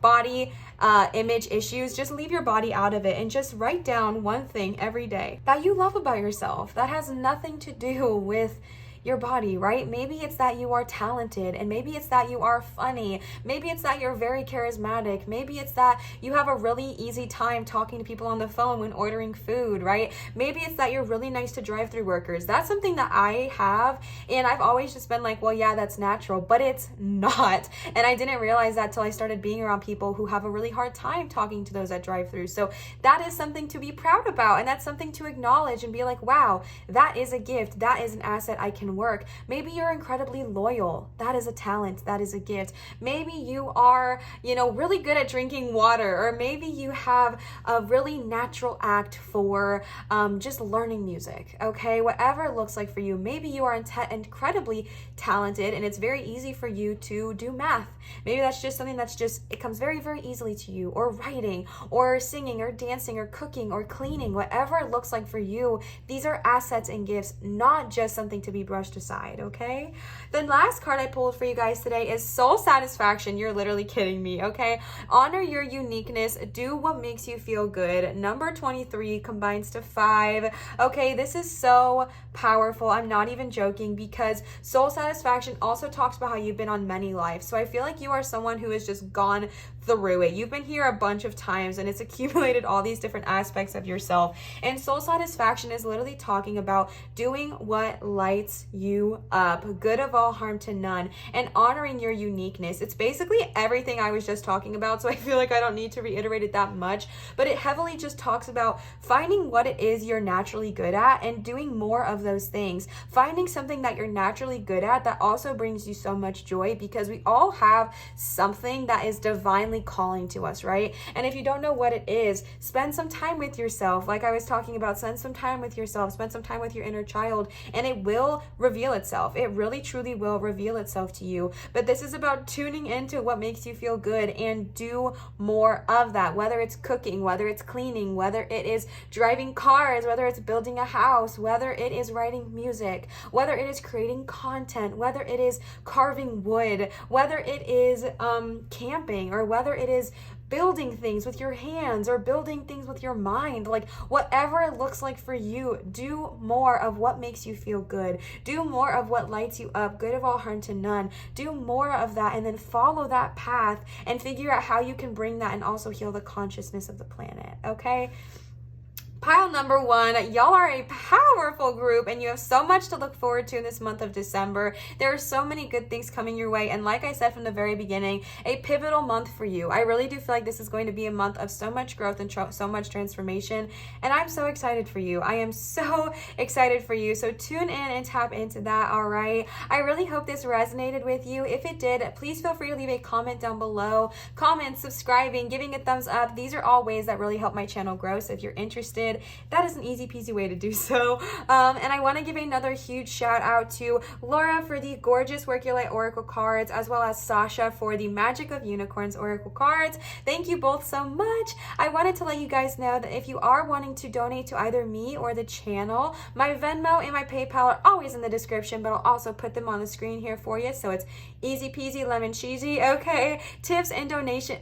A: body image issues, just leave your body out of it and just write down one thing every day that you love about yourself that has nothing to do with your body, right? Maybe it's that you are talented, and maybe it's that you are funny. Maybe it's that you're very charismatic. Maybe it's that you have a really easy time talking to people on the phone when ordering food, right? Maybe it's that you're really nice to drive-through workers. That's something that I have, and I've always just been like, well, yeah, that's natural, but it's not. And I didn't realize that till I started being around people who have a really hard time talking to those at drive-through. So that is something to be proud about, and that's something to acknowledge and be like, wow, that is a gift. That is an asset I can can work. Maybe you're incredibly loyal. That is a talent. That is a gift. Maybe you are, really good at drinking water, or maybe you have a really natural act for just learning music, okay? Whatever it looks like for you. Maybe you are incredibly talented and it's very easy for you to do math. Maybe that's just something it comes very, very easily to you, or writing, or singing, or dancing, or cooking, or cleaning, whatever it looks like for you. These are assets and gifts, not just something to be brushed aside, okay? The last card I pulled for you guys today is soul satisfaction. You're literally kidding me, okay? Honor your uniqueness. Do what makes you feel good. Number 23 combines to 5. Okay, this is so powerful. I'm not even joking, because soul satisfaction also talks about how you've been on many lives. So I feel like you are someone who has just gone through it. You've been here a bunch of times and it's accumulated all these different aspects of yourself. And soul satisfaction is literally talking about doing what lights you up, good of all, harm to none, and honoring your uniqueness. It's basically everything I was just talking about, so I feel like I don't need to reiterate it that much, but it heavily just talks about finding what it is you're naturally good at and doing more of those things. Finding something that you're naturally good at that also brings you so much joy, because we all have something that is divinely calling to us, right? And if you don't know what it is, spend some time with yourself. Like I was talking about, spend some time with yourself, spend some time with your inner child, and it will reveal itself. It really truly will reveal itself to you. But this is about tuning into what makes you feel good and do more of that, whether it's cooking, whether it's cleaning, whether it is driving cars, whether it's building a house, whether it is writing music, whether it is creating content, whether it is carving wood, whether it is camping, or whether it is building things with your hands or building things with your mind. Like whatever it looks like for you, do more of what makes you feel good. Do more of what lights you up, good of all, harm to none. Do more of that, and then follow that path and figure out how you can bring that and also heal the consciousness of the planet, okay? Pile number 1, y'all are a powerful group and you have so much to look forward to in this month of December. There are so many good things coming your way, and like I said from the very beginning, a pivotal month for you. I really do feel like this is going to be a month of so much growth and so much transformation, and I'm so excited for you. I am so excited for you, so tune in and tap into that, all right? I really hope this resonated with you. If it did, please feel free to leave a comment down below. Comment, subscribing, giving a thumbs up. These are all ways that really help my channel grow, so if you're interested, that is an easy peasy way to do so. And I want to give another huge shout out to Laura for the gorgeous Work Your Light Oracle cards, as well as Sasha for the Magic of Unicorns Oracle cards. Thank you both so much. I wanted to let you guys know that if you are wanting to donate to either me or the channel, my Venmo and my PayPal are always in the description, but I'll also put them on the screen here for you, so it's easy peasy lemon cheesy, okay? Tips and donation.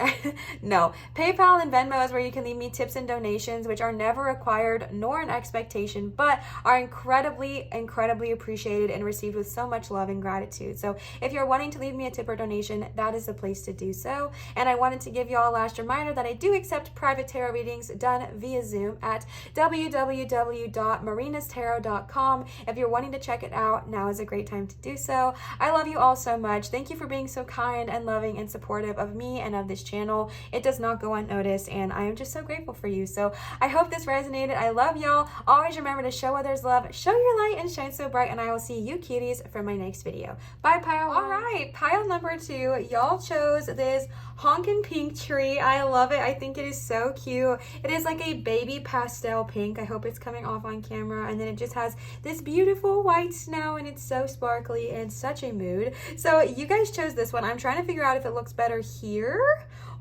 A: No, PayPal and Venmo is where you can leave me tips and donations, which are never required nor an expectation, but are incredibly appreciated and received with so much love and gratitude. So if you're wanting to leave me a tip or donation, that is the place to do so. And I wanted to give you all a last reminder that I do accept private tarot readings done via Zoom at www.marinastarot.com. If you're wanting to check it out, now is a great time to do so. I love you all so much. Thank you for being so kind and loving and supportive of me and of this channel. It does not go unnoticed, and I am just so grateful for you. So I hope this resonated. I love y'all. Always remember to show others love, show your light, and shine so bright, and I will see you cuties for my next video. Bye, pile 1. All right, pile number 2. Y'all chose this honkin' pink tree. I love it. I think it is so cute. It is like a baby pastel pink. I hope it's coming off on camera. And then it just has this beautiful white snow, and it's so sparkly and such a mood. So you guys chose this one. I'm trying to figure out if it looks better here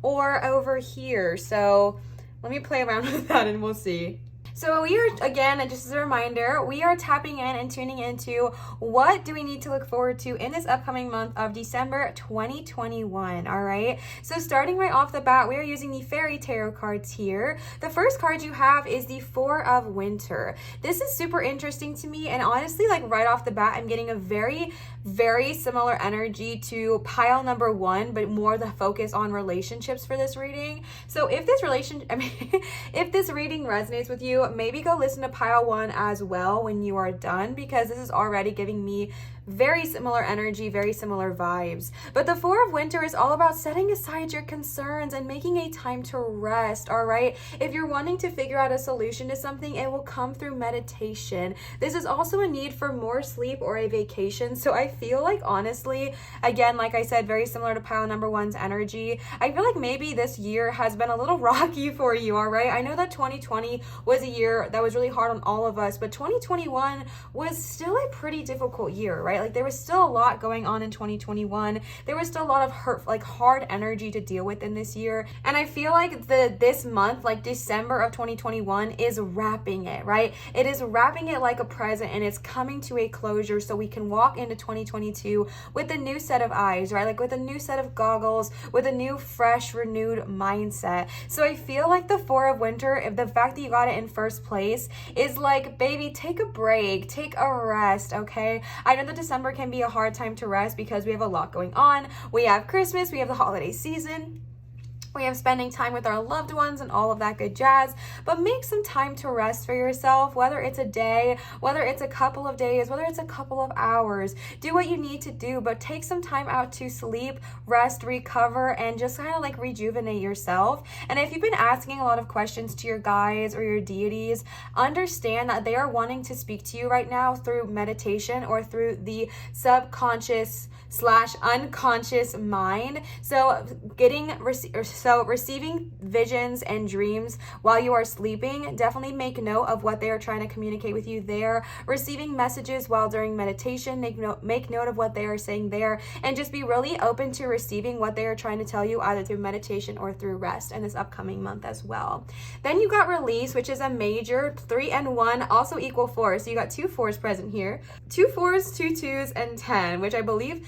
A: or over here. So let me play around with that and we'll see. So we are, again, just as a reminder, we are tapping in and tuning into what do we need to look forward to in this upcoming month of December 2021, all right? So starting right off the bat, we are using the fairy tarot cards here. The first card you have is the Four of Winter. This is super interesting to me, and honestly, like right off the bat, I'm getting a very similar energy to pile number 1, but more the focus on relationships for this reading. So if this if this reading resonates with you, maybe go listen to pile 1 as well when you are done, because this is already giving me very similar energy, very similar vibes. But the Four of Winter is all about setting aside your concerns and making a time to rest, all right? If you're wanting to figure out a solution to something, it will come through meditation. This is also a need for more sleep or a vacation. So I feel like, honestly, again, like I said, very similar to pile number one's energy. I feel like maybe this year has been a little rocky for you, all right? I know that 2020 was a year that was really hard on all of us, but 2021 was still a pretty difficult year, right? Like there was still a lot going on in 2021. There was still a lot of hard energy to deal with in this year. And I feel like this month, like December of 2021, is wrapping it, right? It is wrapping it like a present, and it's coming to a closure so we can walk into 2022 with a new set of eyes, right? Like with a new set of goggles, with a new, fresh, renewed mindset. So I feel like the Four of Winter, if the fact that you got it in first place, is like, baby, take a break, take a rest, okay? I know that December can be a hard time to rest because we have a lot going on. We have Christmas, we have the holiday season, we have spending time with our loved ones and all of that good jazz, but make some time to rest for yourself, whether it's a day, whether it's a couple of days, whether it's a couple of hours. Do what you need to do, but take some time out to sleep, rest, recover, and just kind of like rejuvenate yourself. And if you've been asking a lot of questions to your guides or your deities, understand that they are wanting to speak to you right now through meditation or through the subconscious / unconscious mind. So receiving visions and dreams while you are sleeping, definitely make note of what they are trying to communicate with you there. Receiving messages while during meditation, make note of what they are saying there, and just be really open to receiving what they are trying to tell you either through meditation or through rest in this upcoming month as well. Then you got release, which is a major 3 and 1, also equal 4. So you got 2 4s present here, 2 4s, 2 2s, and 10, which I believe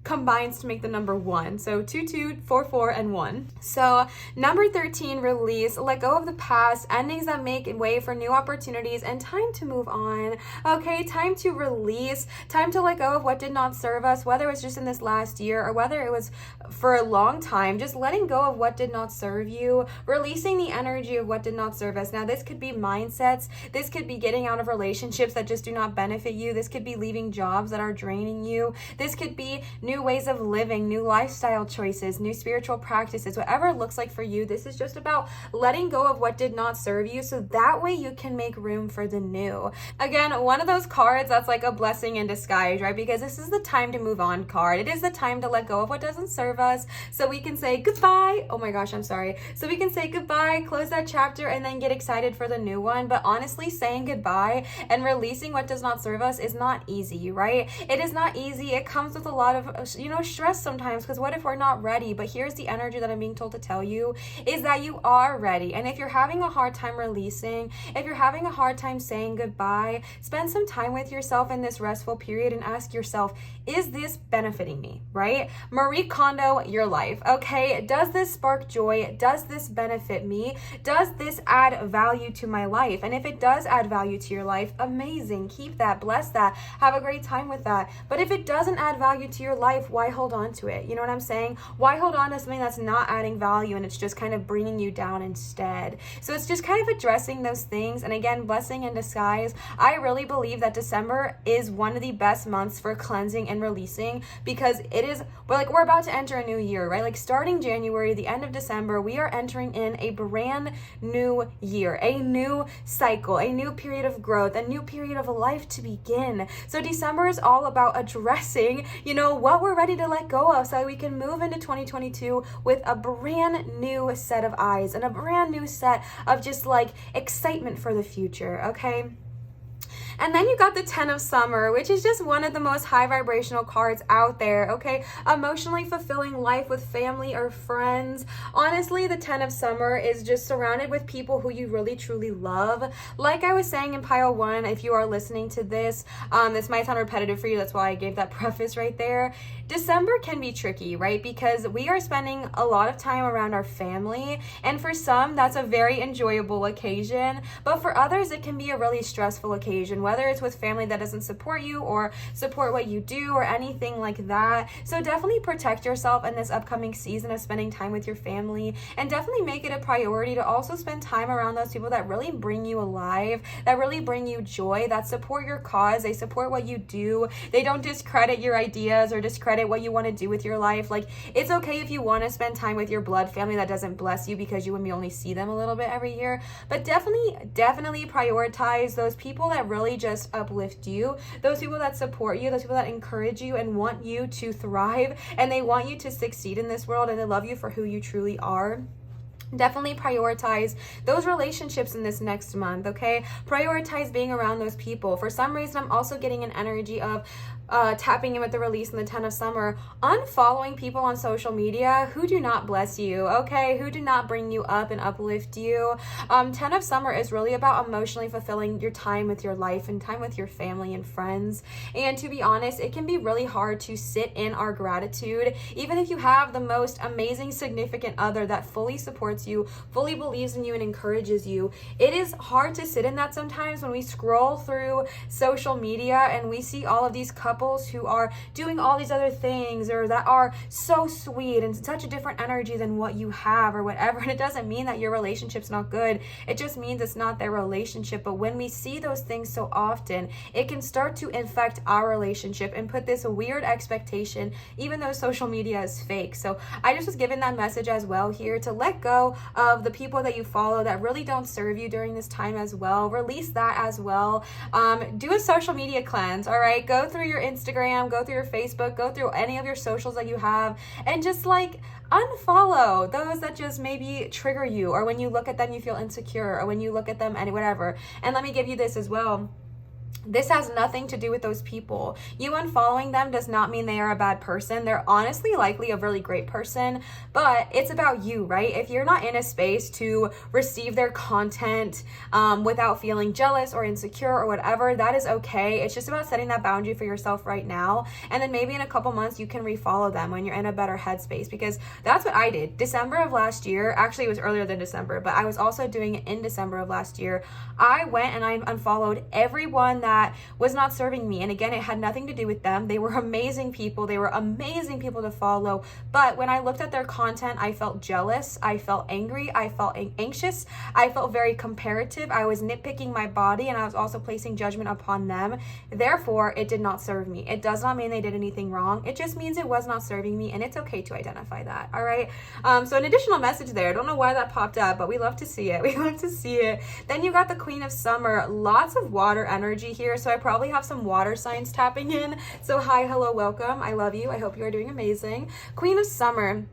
A: combines to make the number 1. So 2 2, 4 4, and 1. So number 13, release, let go of the past, endings that make way for new opportunities, and time to move on. Okay, time to release, time to let go of what did not serve us, whether it was just in this last year or whether it was for a long time. Just letting go of what did not serve you, releasing the energy of what did not serve us. Now this could be mindsets, this could be getting out of relationships that just do not benefit you, this could be leaving jobs that are draining you, this could be new ways of living, new lifestyle choices, new spiritual practices, whatever it looks like for you. This is just about letting go of what did not serve you so that way you can make room for the new. Again, one of those cards that's like a blessing in disguise, right? Because this is the time to move on card. It is the time to let go of what doesn't serve us so we can say goodbye. Oh my gosh, I'm sorry. So we can say goodbye, close that chapter, and then get excited for the new one. But honestly, saying goodbye and releasing what does not serve us is not easy, right? It is not easy. It comes with a lot of stress sometimes, because what if we're not ready? But here's the energy that I'm being told to tell you is that you are ready. And if you're having a hard time releasing, if you're having a hard time saying goodbye, spend some time with yourself in this restful period and ask yourself, is this benefiting me, right? Marie Kondo your life, okay? Does this spark joy? Does this benefit me? Does this add value to my life? And if it does add value to your life, amazing. Keep that, bless that, have a great time with that. But if it doesn't add value to your life, why hold on to it? You know what I'm saying? Why hold on to something that's not adding value and it's just kind of bringing you down instead? So it's just kind of addressing those things. And again, blessing in disguise. I really believe that December is one of the best months for cleansing and releasing, because we're about to enter a new year, right? Like starting January, the end of December, we are entering in a brand new year, a new cycle, a new period of growth, a new period of life to begin. So December is all about addressing, what we're ready to let go of so that we can move into 2022 with a brand new set of eyes and a brand new set of just like excitement for the future, okay? And then you got the 10 of Summer, which is just one of the most high vibrational cards out there, okay? Emotionally fulfilling life with family or friends. Honestly, the 10 of Summer is just surrounded with people who you really truly love. Like I was saying in pile 1, if you are listening to this might sound repetitive for you, that's why I gave that preface right there. December can be tricky, right? Because we are spending a lot of time around our family, and for some, that's a very enjoyable occasion, but for others, it can be a really stressful occasion, whether it's with family that doesn't support you or support what you do or anything like that. So definitely protect yourself in this upcoming season of spending time with your family, and definitely make it a priority to also spend time around those people that really bring you alive, that really bring you joy, that support your cause, they support what you do, they don't discredit your ideas or discredit what you want to do with your life. Like, it's okay if you want to spend time with your blood family that doesn't bless you because you only see them a little bit every year, but definitely prioritize those people that really just uplift you, those people that support you, those people that encourage you and want you to thrive, and they want you to succeed in this world, and they love you for who you truly are. Definitely prioritize those relationships in this next month, okay? Prioritize being around those people. For some reason, I'm also getting an energy of tapping in with the release in the 10 of summer, unfollowing people on social media who do not bless you, okay? Who do not bring you up and uplift you. 10 of summer is really about emotionally fulfilling your time with your life and time with your family and friends. And to be honest, it can be really hard to sit in our gratitude, even if you have the most amazing significant other that fully supports you, fully believes in you and encourages you. It is hard to sit in that sometimes when we scroll through social media and we see all of these couples who are doing all these other things or that are so sweet and such a different energy than what you have or whatever. And it doesn't mean that your relationship's not good. It just means it's not their relationship. But when we see those things so often, it can start to infect our relationship and put this weird expectation, even though social media is fake. So I just was given that message as well here to let go of the people that you follow that really don't serve you during this time as well. Release that as well. Do a social media cleanse, all right? Go through your Instagram, go through your Facebook, go through any of your socials that you have, and just like unfollow those that just maybe trigger you, or when you look at them you feel insecure, or when you look at them and whatever. And let me give you this as well. This has nothing to do with those people. You unfollowing them does not mean they are a bad person. They're honestly likely a really great person, but it's about you, right? If you're not in a space to receive their content without feeling jealous or insecure or whatever, that is okay. It's just about setting that boundary for yourself right now. And then maybe in a couple months, you can refollow them when you're in a better headspace, because that's what I did. December of last year, actually it was earlier than December, but I was also doing it in December of last year. I went and I unfollowed everyone that was not serving me. And again, it had nothing to do with them. They were amazing people. They were amazing people to follow. But when I looked at their content, I felt jealous. I felt angry. I felt anxious. I felt very comparative. I was nitpicking my body, and I was also placing judgment upon them. Therefore, it did not serve me. It does not mean they did anything wrong. It just means it was not serving me, and it's okay to identify that. All right. So an additional message there. I don't know why that popped up, but we love to see it. We love to see it. Then you got the Queen of Summer. Lots of water energy here. So I probably have some water signs tapping in. So hi, hello, welcome. I love you. I hope you are doing amazing. Queen of Summer.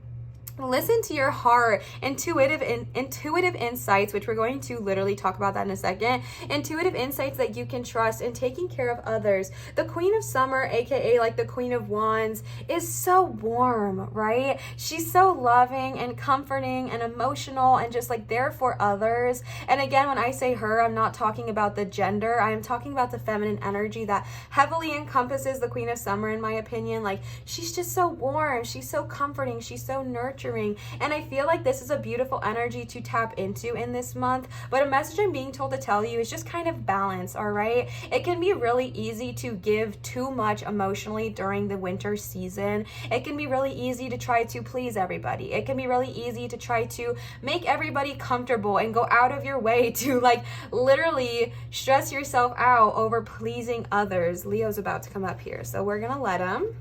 A: Listen to your heart. Intuitive insights, which we're going to literally talk about that in a second. Intuitive insights that you can trust in taking care of others. The Queen of Summer, aka like the Queen of Wands, is so warm, right? She's so loving and comforting and emotional and just like there for others. And again, when I say her, I'm not talking about the gender. I am talking about the feminine energy that heavily encompasses the Queen of Summer, in my opinion. Like, she's just so warm. She's so comforting. She's so nurturing. And I feel like this is a beautiful energy to tap into in this month. But a message I'm being told to tell you is just kind of balance, all right? It can be really easy to give too much emotionally during the winter season. It can be really easy to try to please everybody. It can be really easy to try to make everybody comfortable and go out of your way to like literally stress yourself out over pleasing others. Leo's about to come up here, so we're gonna let him.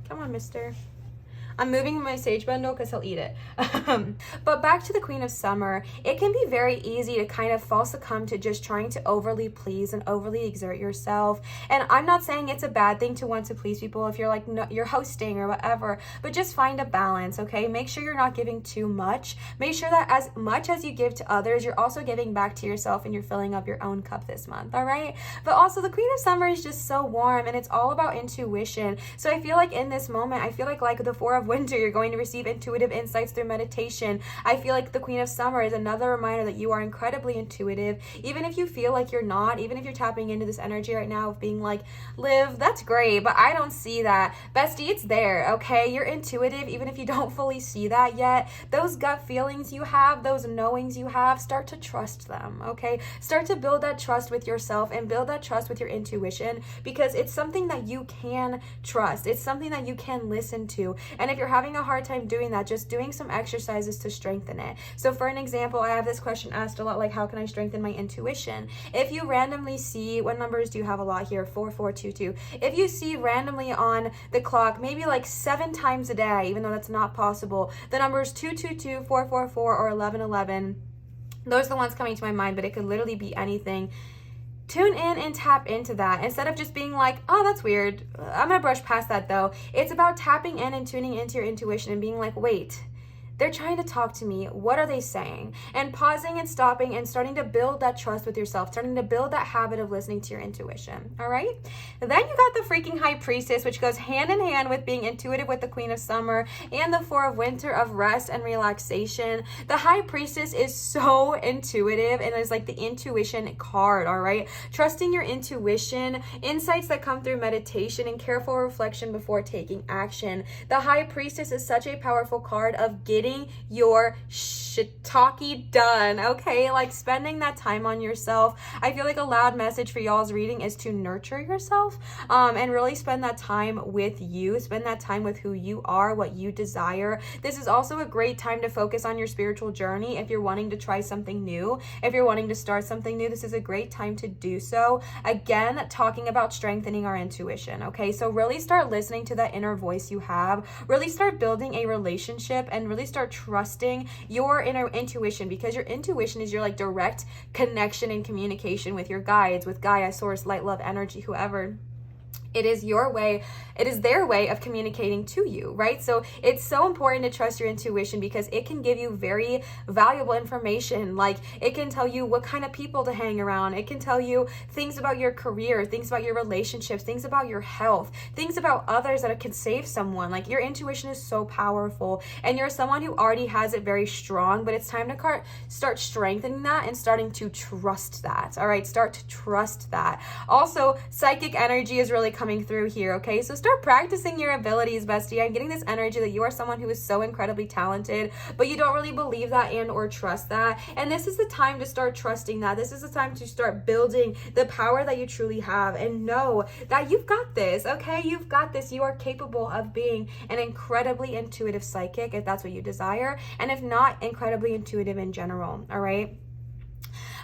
A: Come on, mister. I'm moving my sage bundle because he'll eat it. But back to the Queen of Summer, it can be very easy to kind of fall succumb to just trying to overly please and overly exert yourself. And I'm not saying it's a bad thing to want to please people if you're like, no, you're hosting or whatever, but just find a balance, okay? Make sure you're not giving too much. Make sure that as much as you give to others, you're also giving back to yourself and you're filling up your own cup this month, all right? But also the Queen of Summer is just so warm and it's all about intuition. So I feel like in this moment, I feel like the Four of of Winter, you're going to receive intuitive insights through meditation. I feel like the Queen of Summer is another reminder that you are incredibly intuitive. Even if you feel like you're not, even if you're tapping into this energy right now of being like, Liv, that's great, but I don't see that. Bestie, it's there, okay? You're intuitive, even if you don't fully see that yet. Those gut feelings you have, those knowings you have, start to trust them, okay? Start to build that trust with yourself and build that trust with your intuition, because it's something that you can trust. It's something that you can listen to. And if you're having a hard time doing that, just doing some exercises to strengthen it. So for an example, I have this question asked a lot, like, how can I strengthen my intuition? If you randomly see, what numbers do you have a lot here? 4422. If you see randomly on the clock, maybe like 7 times a day, even though that's not possible, the numbers 222, 444, or 1111, those are the ones coming to my mind, but it could literally be anything. Tune in and tap into that instead of just being like, oh, that's weird. I'm gonna brush past that though. It's about tapping in and tuning into your intuition and being like, wait, they're trying to talk to me. What are they saying? And pausing and stopping and starting to build that trust with yourself, starting to build that habit of listening to your intuition. All right. Then you got the freaking High Priestess, which goes hand in hand with being intuitive with the Queen of Summer and the Four of Winter of rest and relaxation. The High Priestess is so intuitive and is like the intuition card. All right. Trusting your intuition, insights that come through meditation and careful reflection before taking action. The High Priestess is such a powerful card of getting your shiitake done, okay? Like spending that time on yourself. I feel like a loud message for y'all's reading is to nurture yourself and really spend that time with you. Spend that time with who you are, what you desire. This is also a great time to focus on your spiritual journey. If you're wanting to try something new, if you're wanting to start something new, this is a great time to do so. Again, talking about strengthening our intuition, okay? So really start listening to that inner voice you have. Really start building a relationship and really start trusting your inner intuition, because your intuition is your like direct connection and communication with your guides, with Gaia, Source, Light, Love, Energy, whoever. It is your way, it is their way of communicating to you, right? So it's so important to trust your intuition because it can give you very valuable information. Like it can tell you what kind of people to hang around. It can tell you things about your career, things about your relationships, things about your health, things about others that can save someone. Like your intuition is so powerful and you're someone who already has it very strong, but it's time to start strengthening that and starting to trust that. All right, start to trust that. Also, psychic energy is really coming through here, okay? So start practicing your abilities, bestie. I'm getting this energy that you are someone who is so incredibly talented, but you don't really believe that and or trust that. And this is the time to start trusting that. This is the time to start building the power that you truly have and know that you've got this, okay? You've got this. You are capable of being an incredibly intuitive psychic if that's what you desire, and if not, incredibly intuitive in general, all right?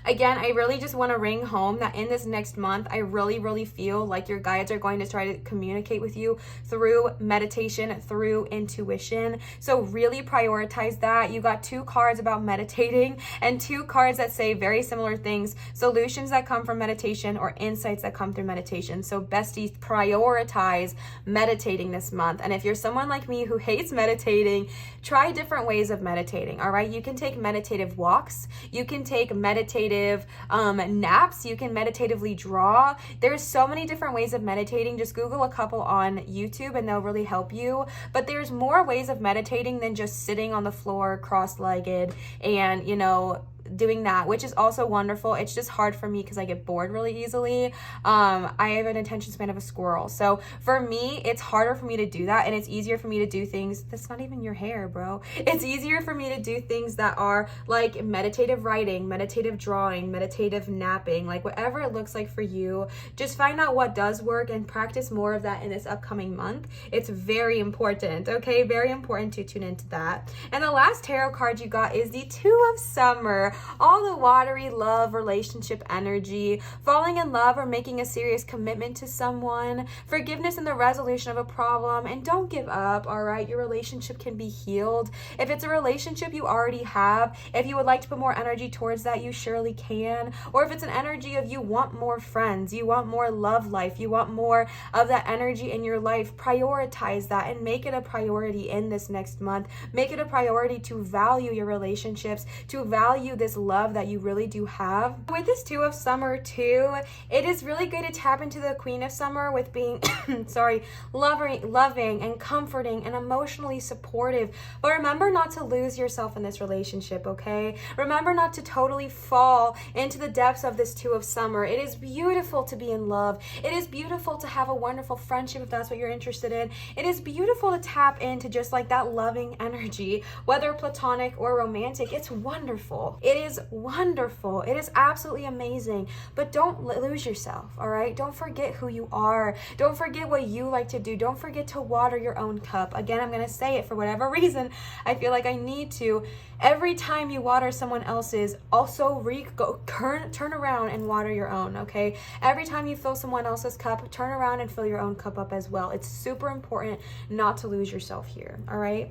A: Again, I really just want to ring home that in this next month, I really feel like your guides are going to try to communicate with you through meditation, through intuition. So really prioritize that. You got 2 cards about meditating and 2 cards that say very similar things, solutions that come from meditation or insights that come through meditation. So besties, prioritize meditating this month. And if you're someone like me who hates meditating, try different ways of meditating, all right? You can take meditative walks. You can take meditative naps. You can meditatively draw. There's so many different ways of meditating. Just Google a couple on YouTube and they'll really help you. But there's more ways of meditating than just sitting on the floor cross-legged and, you know, doing that, which is also wonderful. It's just hard for me because I get bored really easily. I have an attention span of a squirrel. So for me, it's harder for me to do that. And it's easier for me to do things. That's not even your hair, bro. It's easier for me to do things that are like meditative writing, meditative drawing, meditative napping, like whatever it looks like for you. Just find out what does work and practice more of that in this upcoming month. It's very important, okay? Very important to tune into that. And the last tarot card you got is the Two of Summer. All the watery love, relationship energy, falling in love or making a serious commitment to someone, forgiveness and the resolution of a problem, and don't give up, all right? Your relationship can be healed. If it's a relationship you already have, if you would like to put more energy towards that, you surely can. Or if it's an energy of you want more friends, you want more love life, you want more of that energy in your life, prioritize that and make it a priority in this next month. Make it a priority to value your relationships, to value this love that you really do have. With this Two of Summer too, it is really good to tap into the Queen of Summer with being, loving and comforting and emotionally supportive. But remember not to lose yourself in this relationship, okay? Remember not to totally fall into the depths of this Two of Summer. It is beautiful to be in love. It is beautiful to have a wonderful friendship if that's what you're interested in. It is beautiful to tap into just like that loving energy, whether platonic or romantic. It's wonderful. It is wonderful. It is absolutely amazing. But don't lose yourself, all right? Don't forget who you are. Don't forget what you like to do. Don't forget to water your own cup. Again, I'm going to say it for whatever reason. I feel like I need to. Every time you water someone else's, also turn around and water your own, okay? Every time you fill someone else's cup, turn around and fill your own cup up as well. It's super important not to lose yourself here, all right?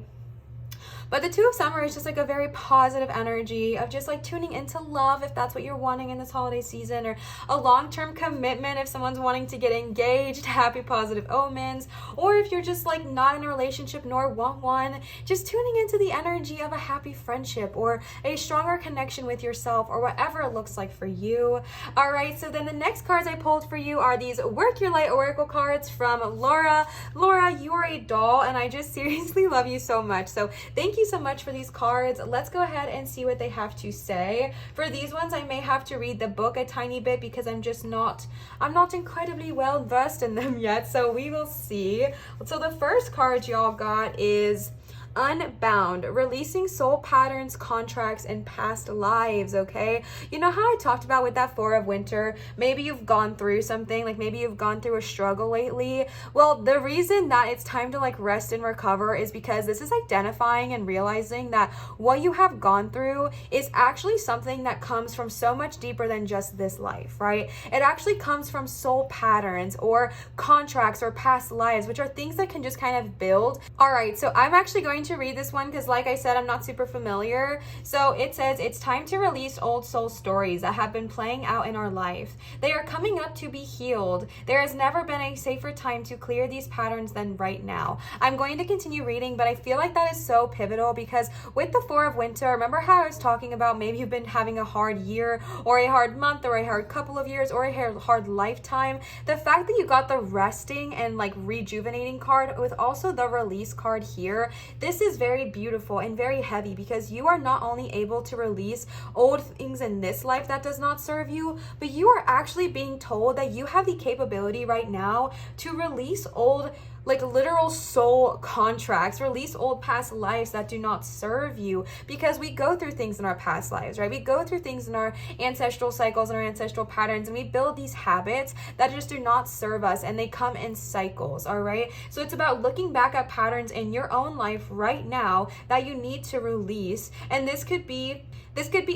A: But the Two of Summer is just like a very positive energy of just like tuning into love if that's what you're wanting in this holiday season, or a long-term commitment if someone's wanting to get engaged, happy positive omens, or if you're just like not in a relationship nor want one, just tuning into the energy of a happy friendship or a stronger connection with yourself or whatever it looks like for you. All right, so then the next cards I pulled for you are these Work Your Light Oracle cards from Laura. Laura, you are a doll and I just seriously love you so much. So thank you so much for these cards. Let's go ahead and see what they have to say. For these ones, I may have to read the book a tiny bit because I'm not incredibly well versed in them yet. So we will see. So the first card y'all got is Unbound, releasing soul patterns, contracts, and past lives, okay? You know how I talked about with that Four of Winter? Maybe you've gone through something, like maybe you've gone through a struggle lately. Well, the reason that it's time to like rest and recover is because this is identifying and realizing that what you have gone through is actually something that comes from so much deeper than just this life, right? It actually comes from soul patterns or contracts or past lives, which are things that can just kind of build. All right, so I'm actually going to read this one because like I said, I'm not super familiar. So it says, it's time to release old soul stories that have been playing out in our life. They are coming up to be healed. There has never been a safer time to clear these patterns than right now. I'm going to continue reading, but I feel like that is so pivotal because with the Four of Winter, remember how I was talking about maybe you've been having a hard year or a hard month or a hard couple of years or a hard lifetime. The fact that you got the resting and like rejuvenating card with also the release card here, this is very beautiful and very heavy because you are not only able to release old things in this life that does not serve you, but you are actually being told that you have the capability right now to release old, like literal soul contracts, release old past lives that do not serve you, because we go through things in our past lives, right? We go through things in our ancestral cycles and our ancestral patterns, and we build these habits that just do not serve us, and they come in cycles, all right? So it's about looking back at patterns in your own life right now that you need to release, and this could be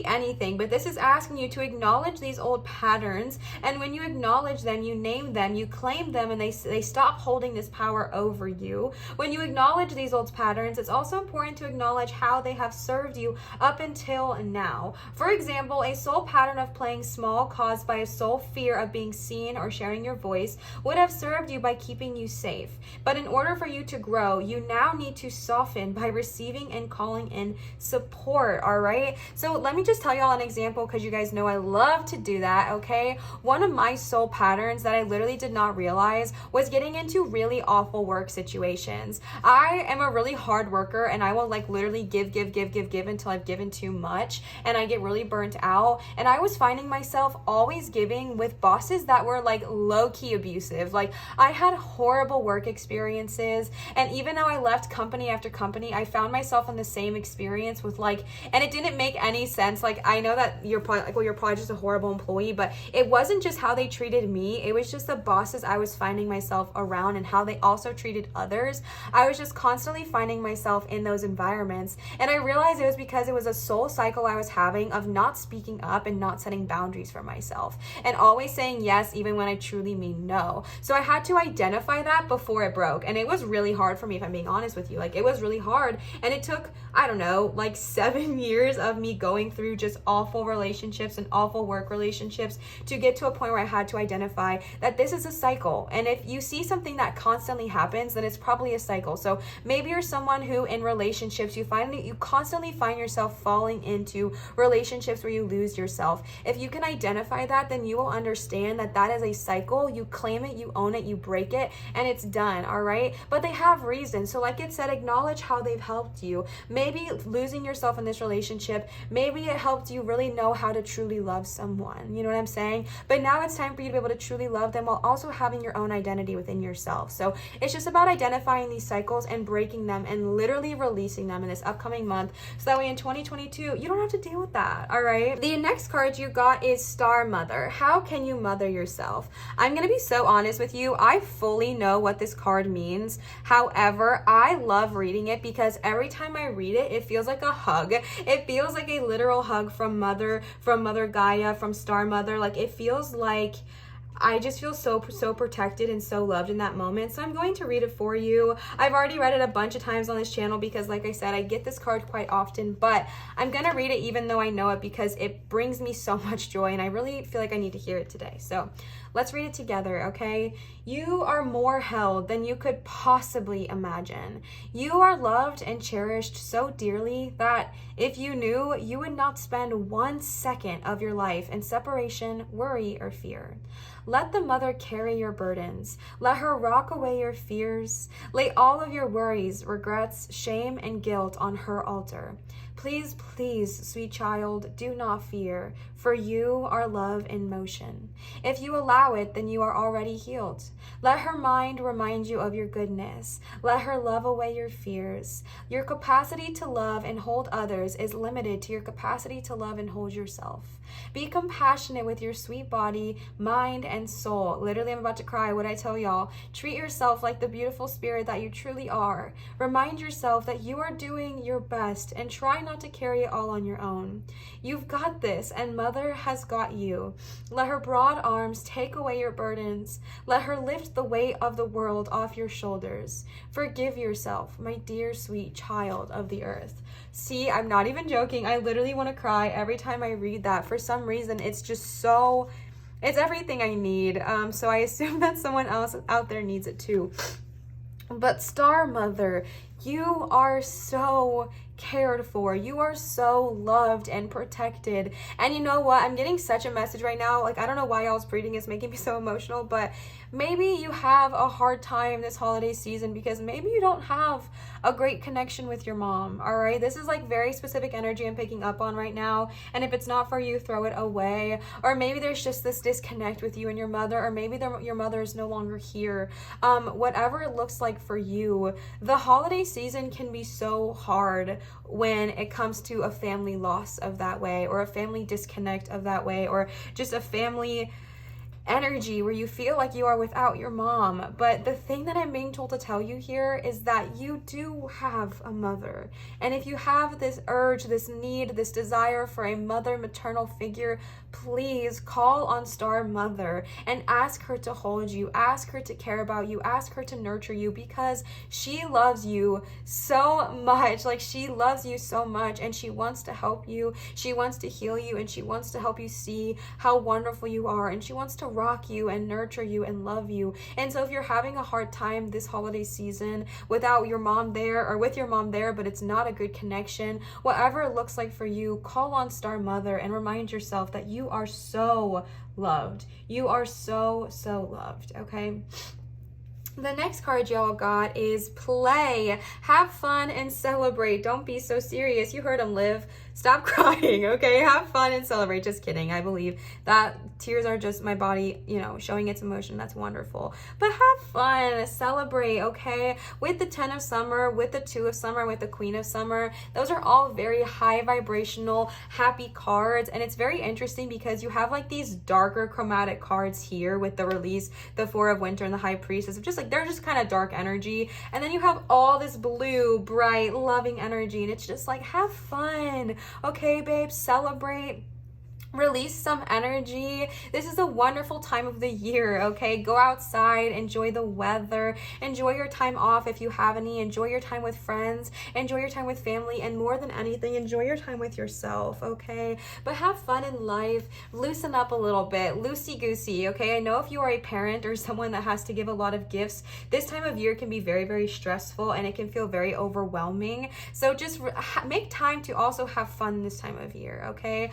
A: anything, but this is asking you to acknowledge these old patterns, and when you acknowledge them, you name them, you claim them, and they stop holding this power over you. When you acknowledge these old patterns, it's also important to acknowledge how they have served you up until now. For example, a soul pattern of playing small caused by a soul fear of being seen or sharing your voice would have served you by keeping you safe. But in order for you to grow, you now need to soften by receiving and calling in support, all right? So let me just tell y'all an example because you guys know I love to do that, okay? One of my soul patterns that I literally did not realize was getting into really awful work situations. I am a really hard worker and I will like literally give until I've given too much and I get really burnt out. And I was finding myself always giving with bosses that were like low-key abusive. Like I had horrible work experiences, and even though I left company after company, I found myself in the same experience with like, and it didn't make any sense. Like I know that you're probably just a horrible employee, but it wasn't just how they treated me, it was just the bosses I was finding myself around and how they also treated others. I was just constantly finding myself in those environments, and I realized it was because it was a soul cycle I was having of not speaking up and not setting boundaries for myself and always saying yes even when I truly mean no. So I had to identify that before it broke, and it was really hard for me, if I'm being honest with you. Like it was really hard, and it took, I don't know, like 7 years of me going through just awful relationships and awful work relationships to get to a point where I had to identify that this is a cycle. And if you see something that constantly happens, then it's probably a cycle. So maybe you're someone who in relationships, you constantly find yourself falling into relationships where you lose yourself. If you can identify that, then you will understand that that is a cycle. You claim it, you own it, you break it, and it's done, all right? But they have reasons. So like it said, acknowledge how they've helped you. Maybe losing yourself in this relationship, maybe it helped you really know how to truly love someone. You know what I'm saying? But now it's time for you to be able to truly love them while also having your own identity within yourself. So it's just about identifying these cycles and breaking them and literally releasing them in this upcoming month. So that way in 2022, you don't have to deal with that, all right? The next card you got is Star Mother. How can you mother yourself? I'm going to be so honest with you. I fully know what this card means. However, I love reading it because every time I read it, it feels like a hug. It feels like a literal hug from Mother Gaia, from Star Mother. Like it feels like I just feel so protected and so loved in that moment. So I'm going to read it for you. I've already read it a bunch of times on this channel because like I said, I get this card quite often, but I'm going to read it even though I know it because it brings me so much joy and I really feel like I need to hear it today. So let's read it together, okay? You are more held than you could possibly imagine. You are loved and cherished so dearly that if you knew, you would not spend 1 second of your life in separation, worry, or fear. Let the mother carry your burdens. Let her rock away your fears. Lay all of your worries, regrets, shame, and guilt on her altar. Please, please, sweet child, do not fear, for you are love in motion. If you allow it, then you are already healed. Let her mind remind you of your goodness. Let her love away your fears. Your capacity to love and hold others is limited to your capacity to love and hold yourself. Be compassionate with your sweet body, mind, and soul. Literally, I'm about to cry what I tell y'all. Treat yourself like the beautiful spirit that you truly are. Remind yourself that you are doing your best and try not to carry it all on your own. You've got this, and Mother has got you. Let her broad arms take away your burdens. Let her lift the weight of the world off your shoulders. Forgive yourself, my dear sweet child of the earth. See, I'm not even joking. I literally want to cry every time I read that. For some reason, it's just so, it's everything I need. So I assume that someone else out there needs it too. But Star Mother, you are so cared for. You are so loved and protected. And you know what? I'm getting such a message right now. Like, I don't know why y'all's reading is making me so emotional, but maybe you have a hard time this holiday season because maybe you don't have a great connection with your mom, all right? This is like very specific energy I'm picking up on right now. And if it's not for you, throw it away. Or maybe there's just this disconnect with you and your mother, or maybe your mother is no longer here. Whatever it looks like for you, the holiday season can be so hard when it comes to a family loss of that way, or a family disconnect of that way, or just a family energy where you feel like you are without your mom. But the thing that I'm being told to tell you here is that you do have a mother. And if you have this urge, this need, this desire for a mother, maternal figure, please call on Star Mother and ask her to hold you, ask her to care about you, ask her to nurture you, because she loves you so much. Like, she loves you so much, and she wants to help you. She wants to heal you, and she wants to help you see how wonderful you are, and she wants to rock you and nurture you and love you. And so if you're having a hard time this holiday season without your mom there, or with your mom there, but it's not a good connection, whatever it looks like for you, call on Star Mother and remind yourself that you are so loved. You are so loved, okay? The next card y'all got is play, have fun, and celebrate. Don't be so serious. You heard him, Liv. Stop crying, okay? Have fun and celebrate. Just kidding. I believe that tears are just my body, you know, showing its emotion. That's wonderful. But have fun, celebrate, okay? With the 10 of Summer, with the 2 of Summer, with the Queen of Summer, those are all very high vibrational, happy cards. And it's very interesting because you have like these darker chromatic cards here with the Release, the 4 of Winter, and the High Priestess. Just like, they're just kind of dark energy. And then you have all this blue, bright, loving energy. And it's just like, have fun. Okay, babe, celebrate. Release some energy. This is a wonderful time of the year, okay? Go outside, enjoy the weather, enjoy your time off if you have any, enjoy your time with friends, enjoy your time with family, and more than anything, enjoy your time with yourself, okay? But have fun in life, loosen up a little bit, loosey-goosey, okay? I know if you are a parent or someone that has to give a lot of gifts, this time of year can be very, very stressful and it can feel very overwhelming. So just make time to also have fun this time of year, okay?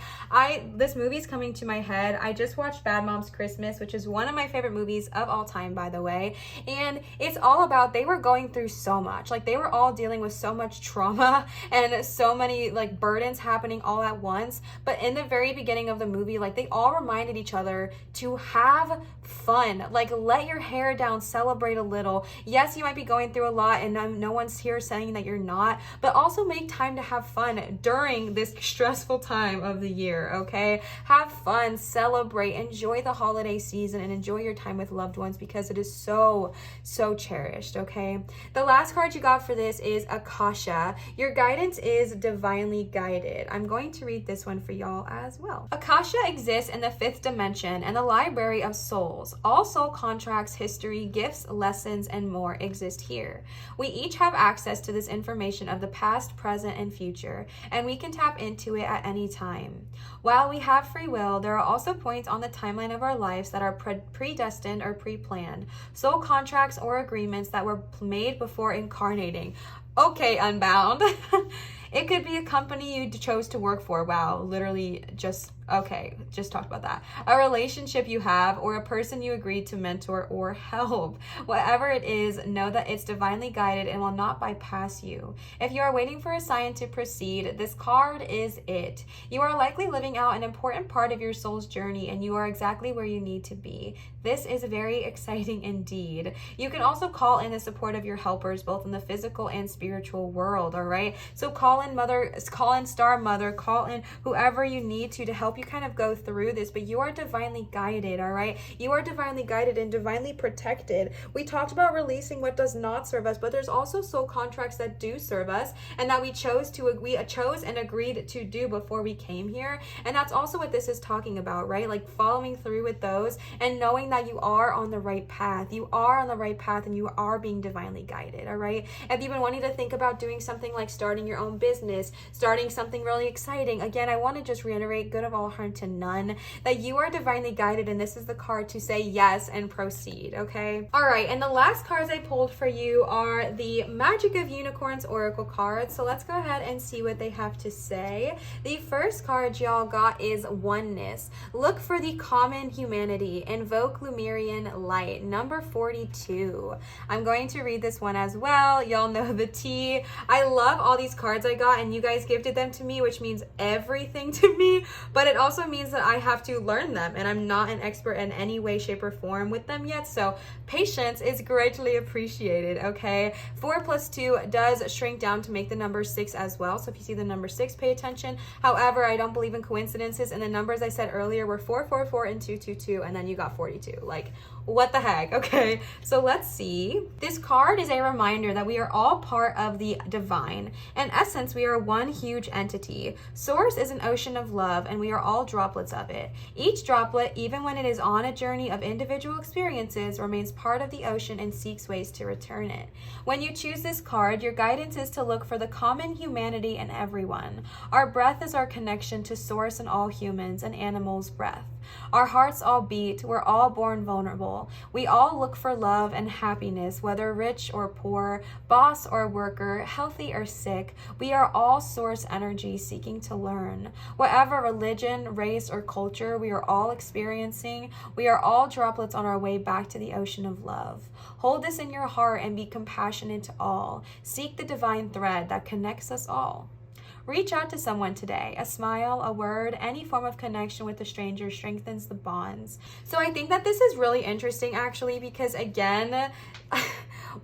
A: This movie's coming to my head. I just watched Bad Moms Christmas, which is one of my favorite movies of all time, by the way. And it's all about, they were going through so much. Like, they were all dealing with so much trauma and so many like burdens happening all at once. But in the very beginning of the movie, like, they all reminded each other to have fun. Like, let your hair down, celebrate a little. Yes, you might be going through a lot and no one's here saying that you're not, but also make time to have fun during this stressful time of the year, okay? Have fun, celebrate, enjoy the holiday season, and enjoy your time with loved ones because it is so, so cherished, okay? The last card you got for this is Akasha. Your guidance is divinely guided. I'm going to read this one for y'all as well. Akasha exists in the 5th dimension and the library of souls. All soul contracts, history, gifts, lessons, and more exist here. We each have access to this information of the past, present, and future, and we can tap into it at any time. While we have free will, there are also points on the timeline of our lives that are predestined or pre-planned, soul contracts or agreements that were made before incarnating. Okay, Unbound. It could be a company you chose to work for. Wow, literally just talked about that. A relationship you have or a person you agreed to mentor or help. Whatever it is, know that it's divinely guided and will not bypass you. If you are waiting for a sign to proceed, this card is it. You are likely living out an important part of your soul's journey and you are exactly where you need to be. This is very exciting indeed. You can also call in the support of your helpers both in the physical and spiritual world, all right? So call in Star Mother, call in whoever you need to help you kind of go through this, but you are divinely guided, all right? You are divinely guided and divinely protected. We talked about releasing what does not serve us, but there's also soul contracts that do serve us and that we chose and agreed to do before we came here. And that's also what this is talking about, right? Like following through with those and knowing that you are on the right path. You are on the right path and you are being divinely guided, all right? If you've been wanting to think about doing something like starting your own business, starting something really exciting, again, I want to just reiterate, good of all, harm to none, that you are divinely guided, and this is the card to say yes and proceed, okay? All right, and the last cards I pulled for you are the Magic of Unicorns Oracle cards, so let's go ahead and see what they have to say. The first card y'all got is Oneness. Look for the common humanity. Invoke Lumerian light. Number 42. I'm going to read this one as well. Y'all know the tea. I love all these cards I got, and you guys gifted them to me, which means everything to me, but it also means that I have to learn them, and I'm not an expert in any way, shape, or form with them yet, so patience is greatly appreciated, okay? 4 plus 2 does shrink down to make the number 6 as well, so if you see the number 6, pay attention. However, I don't believe in coincidences, and the numbers I said earlier were 444 and 222, and then you got 42. Like, what the heck? Okay, so let's see. This card is a reminder that we are all part of the divine. In essence, we are one huge entity. Source is an ocean of love, and we are all droplets of it. Each droplet, even when it is on a journey of individual experiences, remains part of the ocean and seeks ways to return it. When you choose this card, your guidance is to look for the common humanity in everyone. Our breath is our connection to Source and all humans and animals' breath. Our hearts all beat. We're all born vulnerable. We all look for love and happiness, whether rich or poor, boss or worker, healthy or sick. We are all source energy seeking to learn. Whatever religion, race, or culture we are all experiencing, we are all droplets on our way back to the ocean of love. Hold this in your heart and be compassionate to all. Seek the divine thread that connects us all. Reach out to someone today. A smile, a word, any form of connection with a stranger strengthens the bonds. So I think that this is really interesting actually, because again,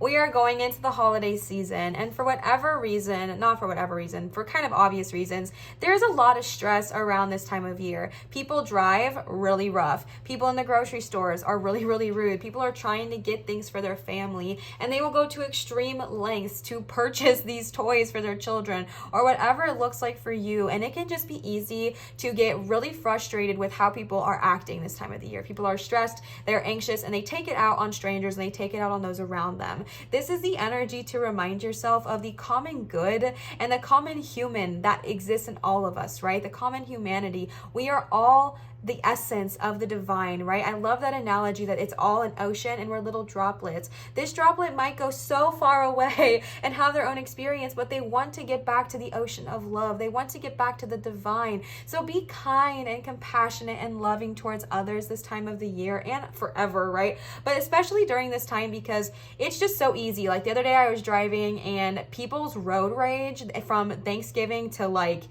A: we are going into the holiday season, and for whatever reason, not for whatever reason, for kind of obvious reasons, there's a lot of stress around this time of year. People drive really rough. People in the grocery stores are really, really rude. People are trying to get things for their family, and they will go to extreme lengths to purchase these toys for their children or whatever it looks like for you. And it can just be easy to get really frustrated with how people are acting this time of the year. People are stressed, they're anxious, and they take it out on strangers and they take it out on those around them. This is the energy to remind yourself of the common good and the common human that exists in all of us, right? The common humanity. We are all the essence of the divine, right? I love that analogy that it's all an ocean and we're little droplets. This droplet might go so far away and have their own experience, but they want to get back to the ocean of love. They want to get back to the divine. So be kind and compassionate and loving towards others this time of the year and forever, right? But especially during this time, because it's just so easy. Like the other day I was driving and people's road rage from Thanksgiving to like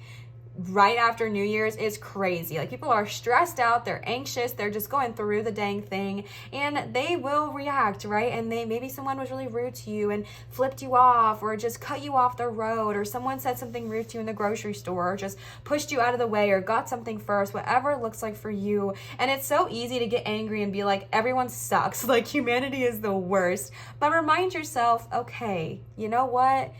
A: right after New Year's is crazy. Like people are stressed out, they're anxious, they're just going through the dang thing, and they will react, right? And maybe someone was really rude to you and flipped you off or just cut you off the road, or someone said something rude to you in the grocery store or just pushed you out of the way or got something first, whatever it looks like for you. And it's so easy to get angry and be like, everyone sucks, like humanity is the worst. But remind yourself, okay, you know what?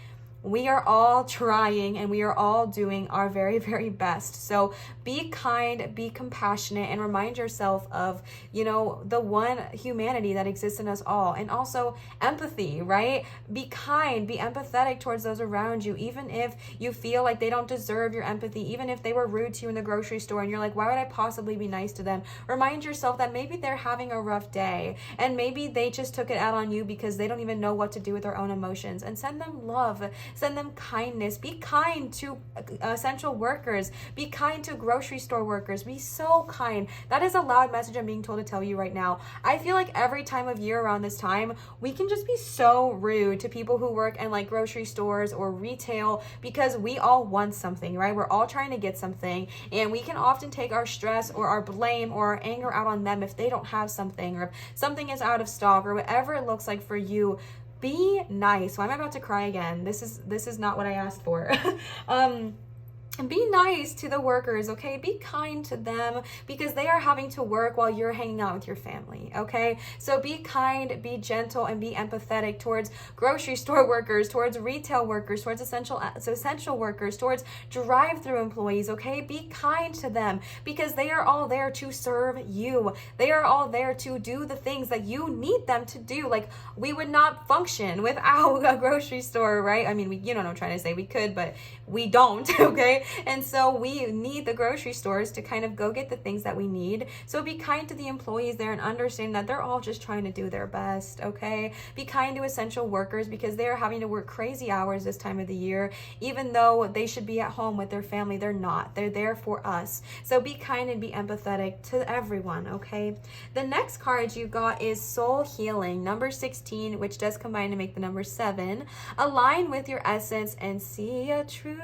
A: We are all trying and we are all doing our very, very best. So be kind, be compassionate, and remind yourself of, the one humanity that exists in us all. And also empathy, right? Be kind, be empathetic towards those around you, even if you feel like they don't deserve your empathy, even if they were rude to you in the grocery store and you're like, why would I possibly be nice to them? Remind yourself that maybe they're having a rough day and maybe they just took it out on you because they don't even know what to do with their own emotions. And send them love. Send them kindness. Be kind to essential workers. Be kind to grocery store workers. Be so kind. That is a loud message I'm being told to tell you right now. I feel like every time of year around this time, we can just be so rude to people who work in like grocery stores or retail because we all want something, right? We're all trying to get something, and we can often take our stress or our blame or our anger out on them if they don't have something or if something is out of stock or whatever it looks like for you. Be nice. Why am I about to cry again? This is not what I asked for. And be nice to the workers, okay? Be kind to them because they are having to work while you're hanging out with your family, okay? So be kind, be gentle, and be empathetic towards grocery store workers, towards retail workers, towards essential workers, towards drive-through employees, okay? Be kind to them because they are all there to serve you. They are all there to do the things that you need them to do. Like, we would not function without a grocery store, right? I mean, you know what I'm trying to say. We could, but we don't, okay? And so we need the grocery stores to kind of go get the things that we need. So be kind to the employees there and understand that they're all just trying to do their best, okay? Be kind to essential workers because they are having to work crazy hours this time of the year. Even though they should be at home with their family, they're not. They're there for us. So be kind and be empathetic to everyone, okay? The next card you got is Soul Healing, number 16, which does combine to make the number 7. Align with your essence and see a true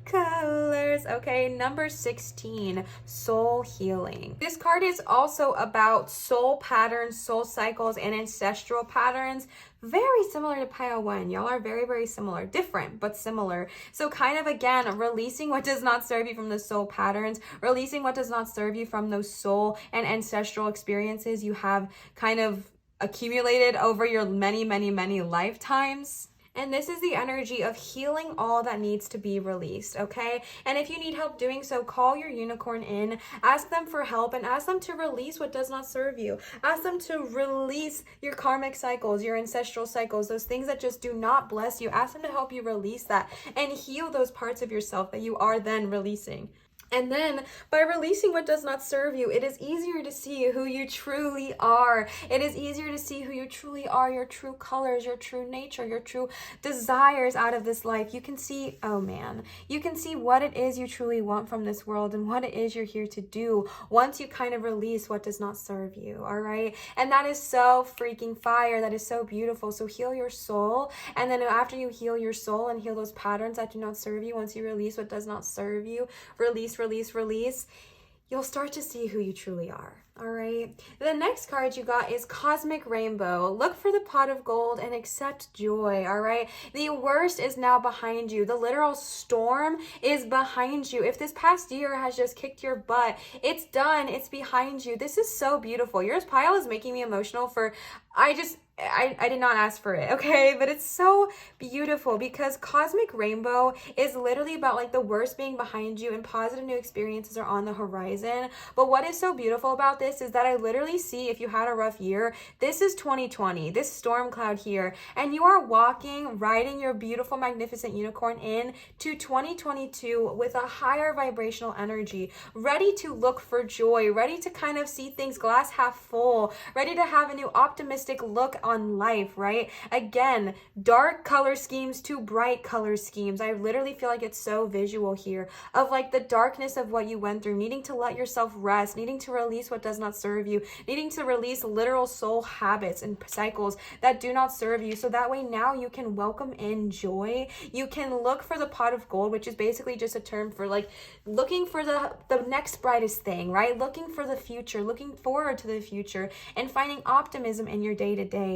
A: colors. Okay, number 16, Soul Healing. This card is also about soul patterns, soul cycles, and ancestral patterns. Very similar to pile 1. Y'all are very, very similar. Different, but similar. So kind of, again, releasing what does not serve you from the soul patterns, releasing what does not serve you from those soul and ancestral experiences you have kind of accumulated over your many, many, many lifetimes. And this is the energy of healing all that needs to be released, okay? And if you need help doing so, call your unicorn in, ask them for help, and ask them to release what does not serve you. Ask them to release your karmic cycles, your ancestral cycles, those things that just do not bless you. Ask them to help you release that and heal those parts of yourself that you are then releasing. And then by releasing what does not serve you, it is easier to see who you truly are. It is easier to see who you truly are, your true colors, your true nature, your true desires out of this life. You can see, oh man, you can see what it is you truly want from this world and what it is you're here to do once you kind of release what does not serve you, all right? And that is so freaking fire. That is so beautiful. So heal your soul. And then after you heal your soul and heal those patterns that do not serve you, once you release what does not serve you, release, you'll start to see who you truly are. All right. The next card you got is Cosmic Rainbow. Look for the pot of gold and accept joy. All right. The worst is now behind you. The literal storm is behind you. If this past year has just kicked your butt, it's done. It's behind you. This is so beautiful. Yours pile is making me emotional I did not ask for it, okay? But it's so beautiful because Cosmic Rainbow is literally about like the worst being behind you and positive new experiences are on the horizon. But what is so beautiful about this is that I literally see, if you had a rough year, this is 2020, this storm cloud here, and you are riding your beautiful, magnificent unicorn in to 2022 with a higher vibrational energy, ready to look for joy, ready to kind of see things glass half full, ready to have a new optimistic look on life, right? Again, dark color schemes to bright color schemes. I literally feel like it's so visual here of like the darkness of what you went through, needing to let yourself rest, needing to release what does not serve you, needing to release literal soul habits and cycles that do not serve you. So that way now you can welcome in joy. You can look for the pot of gold, which is basically just a term for like looking for the next brightest thing, right? Looking for the future, looking forward to the future, and finding optimism in your day-to-day.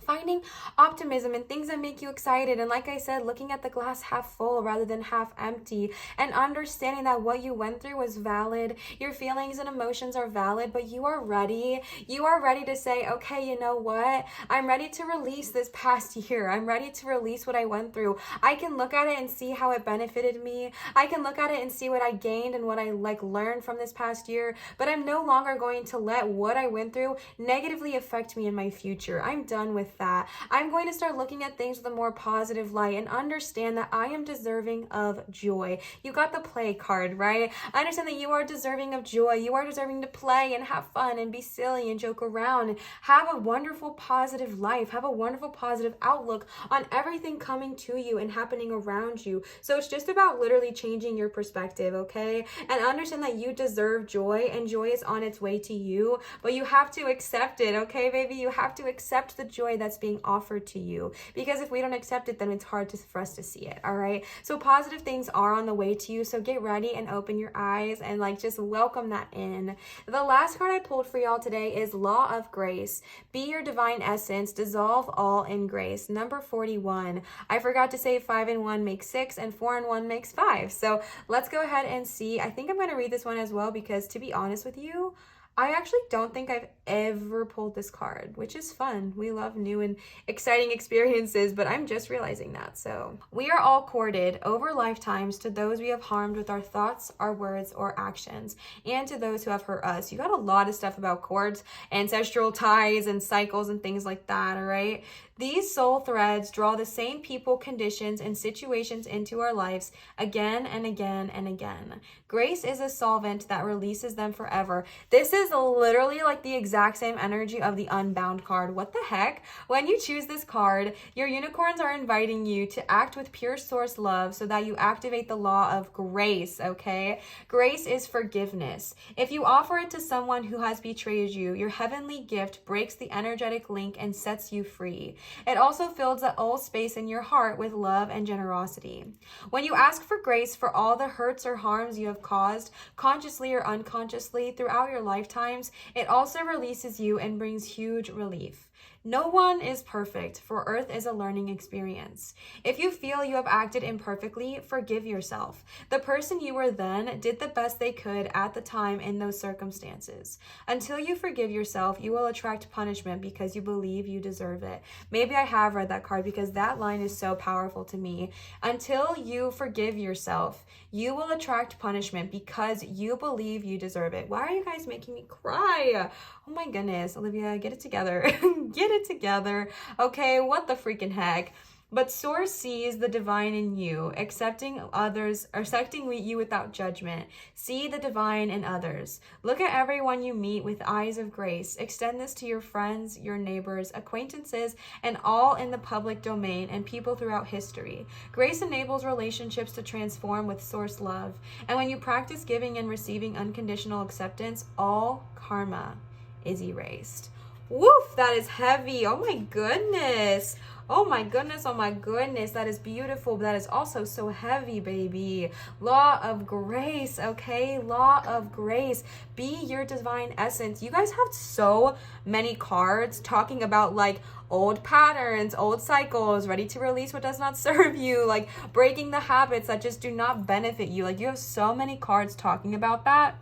A: Finding optimism and things that make you excited. And like I said, looking at the glass half full rather than half empty, and understanding that what you went through was valid. Your feelings and emotions are valid, but you are ready. You are ready to say, okay, you know what? I'm ready to release this past year. I'm ready to release what I went through. I can look at it and see how it benefited me. I can look at it and see what I gained and what I learned from this past year, but I'm no longer going to let what I went through negatively affect me in my future. I'm done with that. I'm going to start looking at things with a more positive light and understand that I am deserving of joy. You got the play card, right? I understand that you are deserving of joy. You are deserving to play and have fun and be silly and joke around and have a wonderful positive life. Have a wonderful positive outlook on everything coming to you and happening around you. So it's just about literally changing your perspective, okay? And understand that you deserve joy and joy is on its way to you, but you have to accept it, okay, baby? You have to accept the joy that's being offered to you, because if we don't accept it, then it's hard for us to see it. All right, so positive things are on the way to you, so get ready and open your eyes and just welcome that in. The last card I pulled for y'all today is Law of Grace. Be your divine essence, dissolve all in grace. Number 41. I forgot to say 5 and 1 makes 6 and 4 and 1 makes 5. So let's go ahead and see. I think I'm going to read this one as well, because to be honest with you, I actually don't think I've ever pulled this card, which is fun. We love new and exciting experiences, but I'm just realizing that. So we are all courted over lifetimes to those we have harmed with our thoughts, our words, or actions, and to those who have hurt us. You got a lot of stuff about cords, ancestral ties, and cycles and things like that, all right? These soul threads draw the same people, conditions, and situations into our lives again and again and again. Grace is a solvent that releases them forever. This is literally like the exact same energy of the Unbound card. What the heck? When you choose this card, your unicorns are inviting you to act with pure source love so that you activate the law of grace, okay? Grace is forgiveness. If you offer it to someone who has betrayed you, your heavenly gift breaks the energetic link and sets you free. It also fills the old space in your heart with love and generosity. When you ask for grace for all the hurts or harms you have caused, consciously or unconsciously, throughout your lifetimes, it also releases you and brings huge relief. No one is perfect, for Earth is a learning experience. If you feel you have acted imperfectly, forgive yourself. The person you were then did the best they could at the time in those circumstances. Until you forgive yourself, you will attract punishment because you believe you deserve it. Maybe I have read that card because that line is so powerful to me. Until you forgive yourself, you will attract punishment because you believe you deserve it. Why are you guys making me cry? Oh my goodness, Olivia, get it together. Get it together. Okay, what the freaking heck? But Source sees the divine in you, accepting you without judgment. See the divine in others. Look at everyone you meet with eyes of grace. Extend this to your friends, your neighbors, acquaintances, and all in the public domain and people throughout history. Grace enables relationships to transform with Source love. And when you practice giving and receiving unconditional acceptance, all karma is erased. Woof, that is heavy. Oh my goodness. Oh my goodness, that is beautiful, but that is also so heavy, baby. Law of grace, okay? Law of grace. Be your divine essence. You guys have so many cards talking about like old patterns, old cycles, ready to release what does not serve you, like breaking the habits that just do not benefit you. Like you have so many cards talking about that.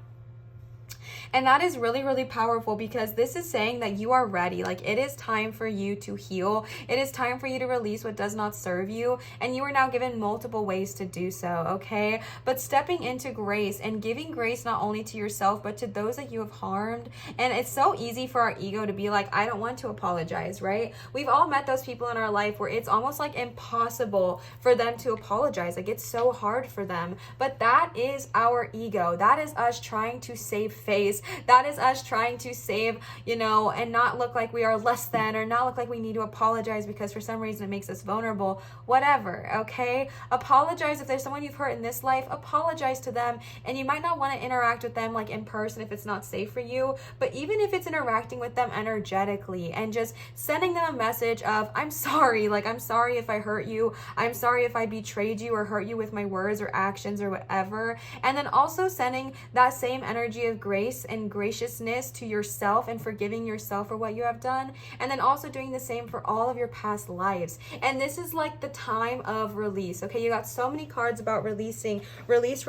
A: And that is really, really powerful because this is saying that you are ready. Like it is time for you to heal. It is time for you to release what does not serve you. And you are now given multiple ways to do so, okay? But stepping into grace and giving grace not only to yourself, but to those that you have harmed. And it's so easy for our ego to be like, I don't want to apologize, right? We've all met those people in our life where it's almost like impossible for them to apologize. Like it's so hard for them. But that is our ego. That is us trying to save face. That is us trying to save, and not look like we are less than, or not look like we need to apologize because for some reason it makes us vulnerable. Whatever, okay? Apologize if there's someone you've hurt in this life. Apologize to them, and you might not want to interact with them like in person if it's not safe for you, but even if it's interacting with them energetically and just sending them a message of, I'm sorry, like I'm sorry if I hurt you. I'm sorry if I betrayed you or hurt you with my words or actions or whatever. And then also sending that same energy of grace and graciousness to yourself and forgiving yourself for what you have done, and then also doing the same for all of your past lives. And this is like the time of release, okay? You got so many cards about releasing, release,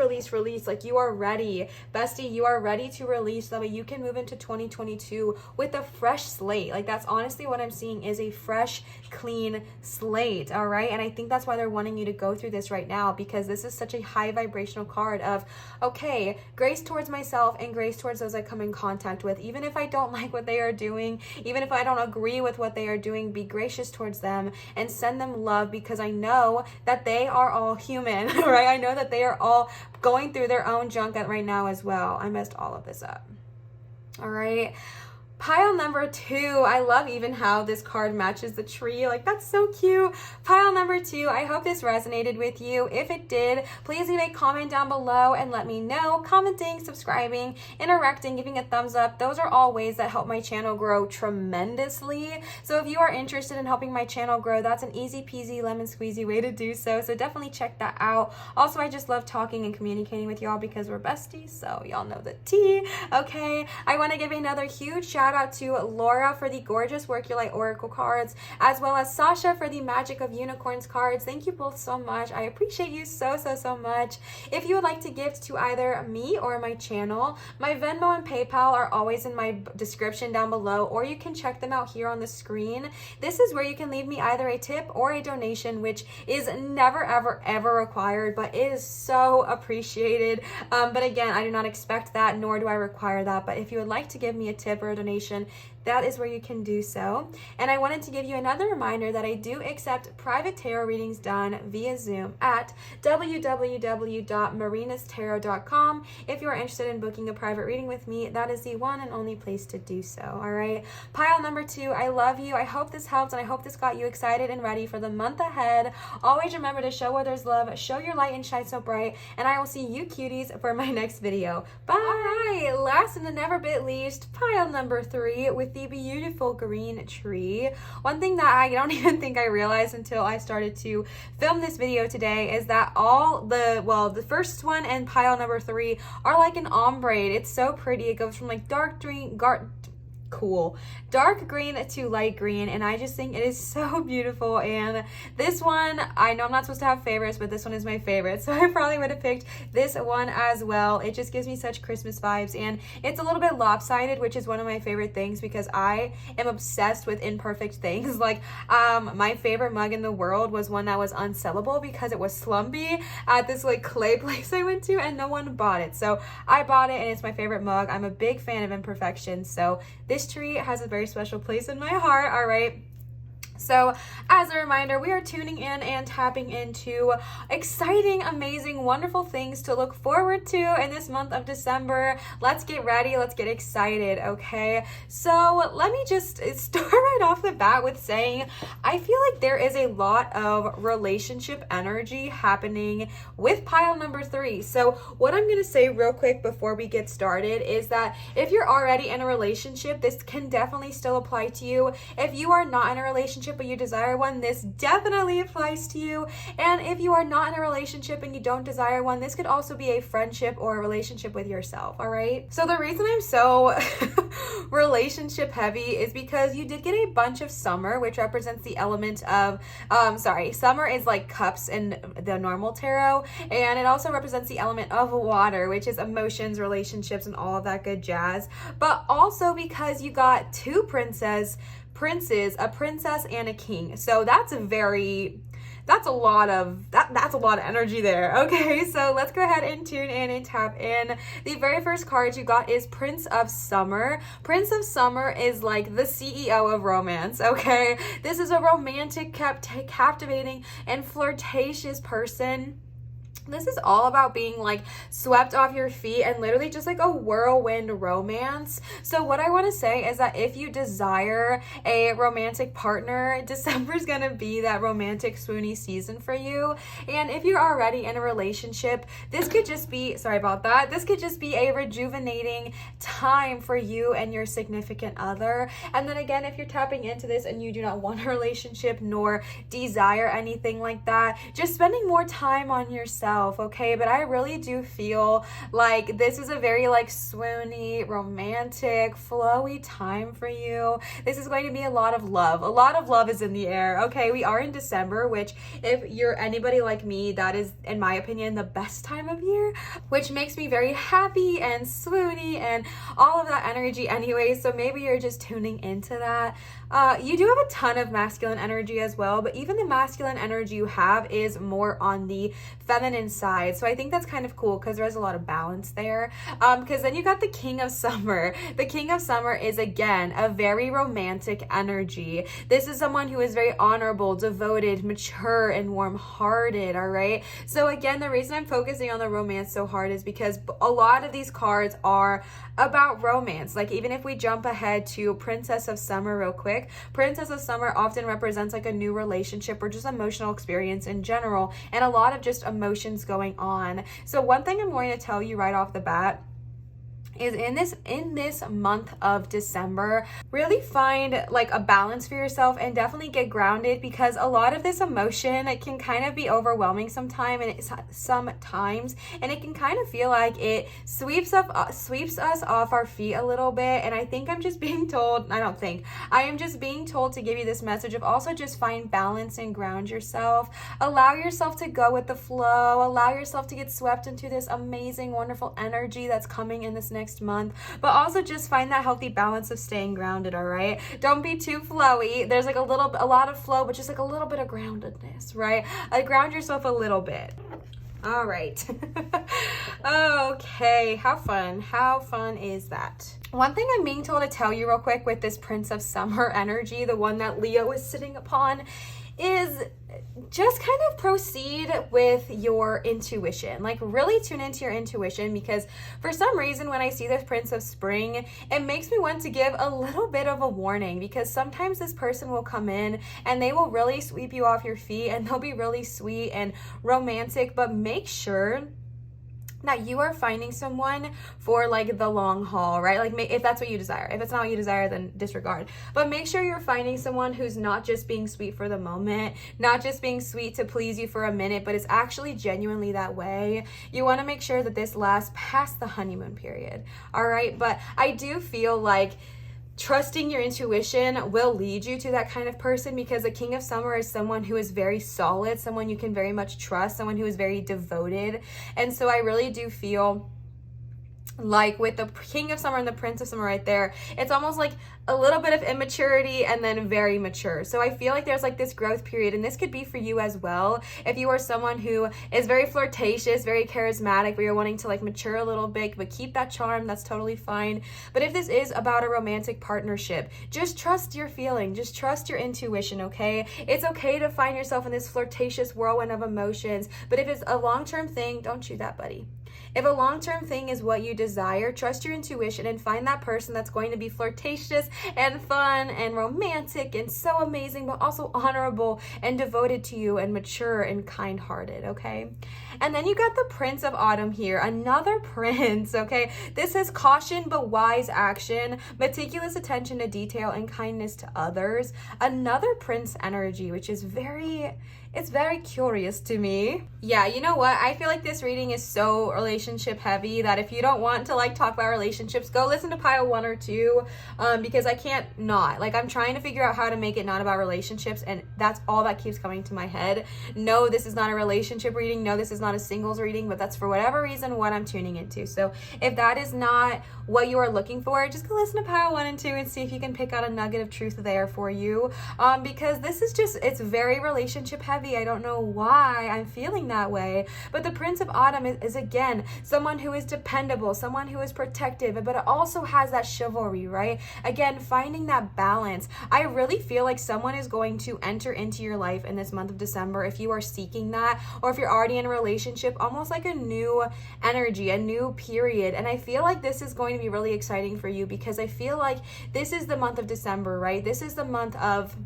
A: like you are ready, bestie. You are ready to release, that way you can move into 2022 with a fresh slate. Like that's honestly what I'm seeing, is a fresh, clean slate. All right, and I think that's why they're wanting you to go through this right now, because this is such a high vibrational card of, okay, grace towards myself and grace towards those I come in contact with. Even if I don't like what they are doing, even if I don't agree with what they are doing, be gracious towards them and send them love, because I know that they are all human, right? I know that they are all going through their own junk right now as well. I messed all of this up. All right. Pile number 2, I love even how this card matches the tree. Like, that's so cute. Pile number 2, I hope this resonated with you. If it did, please leave a comment down below and let me know. Commenting, subscribing, interacting, giving a thumbs up. Those are all ways that help my channel grow tremendously. So if you are interested in helping my channel grow, that's an easy peasy lemon squeezy way to do so. So definitely check that out. Also, I just love talking and communicating with y'all because we're besties. So y'all know the tea. Okay. I want to give another huge shout out to Laura for the gorgeous Work Your Light Oracle cards, as well as Sasha for the Magic of Unicorns cards. Thank you both so much. I appreciate you so much. If you would like to gift to either me or my channel, my Venmo and PayPal are always in my description down below, or you can check them out here on the screen. This is where you can leave me either a tip or a donation, which is never ever required, but it is so appreciated. But again, I do not expect that, nor do I require that. But if you would like to give me a tip or a donation, that is where you can do so. And I wanted to give you another reminder that I do accept private tarot readings done via Zoom at www.marinatarot.com. If you are interested in booking a private reading with me, that is the one and only place to do so. All right. Pile number 2, I love you. I hope this helped, and I hope this got you excited and ready for the month ahead. Always remember to show where there's love, show your light, and shine so bright. And I will see you cuties for my next video. Bye. All right. Last and never bit least, pile number 3 with the beautiful green tree. One thing that I don't even think I realized until I started to film this video today is that all the first one and pile number 3 are like an ombre. It's so pretty. It goes from like dark green to light green, and I just think it is so beautiful. And this one, I know I'm not supposed to have favorites, but this one is my favorite, so I probably would have picked this one as well. It just gives me such Christmas vibes, and it's a little bit lopsided, which is one of my favorite things because I am obsessed with imperfect things. Like my favorite mug in the world was one that was unsellable because it was slumpy at this like clay place I went to, and no one bought it, so I bought it, and it's my favorite mug. I'm a big fan of imperfection, so this tree has a very special place in my heart. All right. So as a reminder, we are tuning in and tapping into exciting, amazing, wonderful things to look forward to in this month of December. Let's get ready. Let's get excited. Okay. So let me just start right off the bat with saying, I feel like there is a lot of relationship energy happening with pile number 3. So what I'm going to say real quick before we get started is that if you're already in a relationship, this can definitely still apply to you. If you are not in a relationship, relationship but you desire one, this definitely applies to you. And if you are not in a relationship and you don't desire one, this could also be a friendship or a relationship with yourself, all right? So the reason I'm so relationship heavy is because you did get a bunch of summer, which represents the element of, summer is like cups in the normal tarot, and it also represents the element of water, which is emotions, relationships, and all of that good jazz. But also because you got two princes, a princess and a king. So that's a lot of energy there. Okay, so let's go ahead and tune in and tap in. The very first card you got is Prince of Summer. Prince of Summer is like the CEO of romance, okay? This is a romantic, captivating, and flirtatious person. This is all about being like swept off your feet and literally just like a whirlwind romance. So what I want to say is that if you desire a romantic partner, December is going to be that romantic swoony season for you. And if you're already in a relationship, this could just be, this could just be a rejuvenating time for you and your significant other. And then again, if you're tapping into this and you do not want a relationship nor desire anything like that, just spending more time on yourself. Okay, but I really do feel like this is a very like swoony, romantic, flowy time for you. This is going to be a lot of love. A lot of love is in the air. Okay, we are in December, which if you're anybody like me, that is, in my opinion, the best time of year, which makes me very happy and swoony and all of that energy anyway. So maybe you're just tuning into that. You do have a ton of masculine energy as well, but even the masculine energy you have is more on the feminine side. So I think that's kind of cool because there's a lot of balance there. Because then you got the King of Summer. The King of Summer is, again, a very romantic energy. This is someone who is very honorable, devoted, mature, and warm-hearted, all right? So again, the reason I'm focusing on the romance so hard is because a lot of these cards are about romance. Like even if we jump ahead to Princess of Summer real quick, Princess of Summer often represents like a new relationship or just emotional experience in general, and a lot of just emotions going on. So one thing I'm going to tell you right off the bat is in this month of December, really find like a balance for yourself and definitely get grounded, because a lot of this emotion, it can kind of be overwhelming sometimes, and it can kind of feel like it sweeps us off our feet a little bit. And I think I am just being told to give you this message of also just find balance and ground yourself. Allow yourself to go with the flow. Allow yourself to get swept into this amazing, wonderful energy that's coming in this next month, but also just find that healthy balance of staying grounded, all right? Don't be too flowy. There's like a lot of flow, but just like a little bit of groundedness, right? Ground yourself a little bit. All right. Okay, how fun is that? One thing I'm being told to tell you real quick with this Prince of Summer energy, the one that Leo is sitting upon, is just kind of proceed with your intuition. Like really tune into your intuition, because for some reason when I see this Prince of Spring, it makes me want to give a little bit of a warning, because sometimes this person will come in and they will really sweep you off your feet and they'll be really sweet and romantic, but make sure that you are finding someone for like the long haul, right? Like if that's what you desire. If it's not what you desire, then disregard. But make sure you're finding someone who's not just being sweet for the moment, not just being sweet to please you for a minute, but it's actually genuinely that way. You want to make sure that this lasts past the honeymoon period, all right? But I do feel like trusting your intuition will lead you to that kind of person, because the King of Summer is someone who is very solid, someone you can very much trust, someone who is very devoted. And so I really do feel like with the King of Summer and the Prince of Summer right there, it's almost like a little bit of immaturity and then very mature. So I feel like there's like this growth period, and this could be for you as well. If you are someone who is very flirtatious, very charismatic, where you're wanting to like mature a little bit, but keep that charm, that's totally fine. But if this is about a romantic partnership, just trust your feeling, just trust your intuition, okay? It's okay to find yourself in this flirtatious whirlwind of emotions, but if it's a long-term thing, don't shoot that, buddy. If a long-term thing is what you desire, trust your intuition and find that person that's going to be flirtatious and fun and romantic and so amazing, but also honorable and devoted to you and mature and kind-hearted, okay? And then you got the Prince of Autumn here, another prince, okay? This is caution but wise action, meticulous attention to detail and kindness to others. Another prince energy, which is it's very curious to me. Yeah, you know what? I feel like this reading is so relationship heavy that if you don't want to like talk about relationships, go listen to pile 1 or 2, because I can't not. Like, I'm trying to figure out how to make it not about relationships, and that's all that keeps coming to my head. No, this is not a relationship reading. No, this is not a singles reading, but that's for whatever reason what I'm tuning into. So if that is not what you are looking for, just go listen to pile 1 and 2 and see if you can pick out a nugget of truth there for you, because this is just, it's very relationship heavy. I don't know why I'm feeling that way, but the Prince of Autumn is again someone who is dependable, someone who is protective, but it also has that chivalry, right? Again, finding that balance. I really feel like someone is going to enter into your life in this month of December if you are seeking that, or if you're already in a relationship, almost like a new energy, a new period. And I feel like this is going to be really exciting for you, because I feel like this is the month of December, right? This is the month of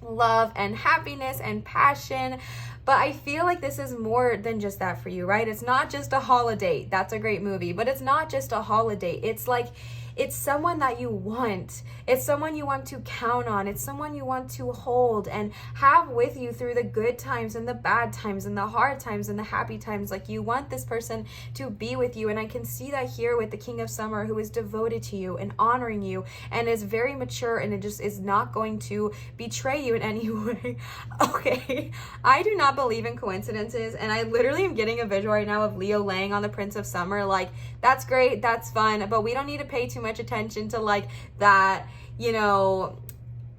A: love and happiness and passion, but I feel like this is more than just that for you, right? It's not just a holiday. That's a great movie, but it's not just a holiday. It's like, it's someone that you want. It's someone you want to count on. It's someone you want to hold and have with you through the good times and the bad times and the hard times and the happy times. Like, you want this person to be with you. And I can see that here with the King of Summer, who is devoted to you and honoring you and is very mature, and it just is not going to betray you in any way. Okay, I do not believe in coincidences, and I literally am getting a visual right now of Leo laying on the Prince of Summer. Like, that's great, that's fun, but we don't need to pay too much attention to like that, you know.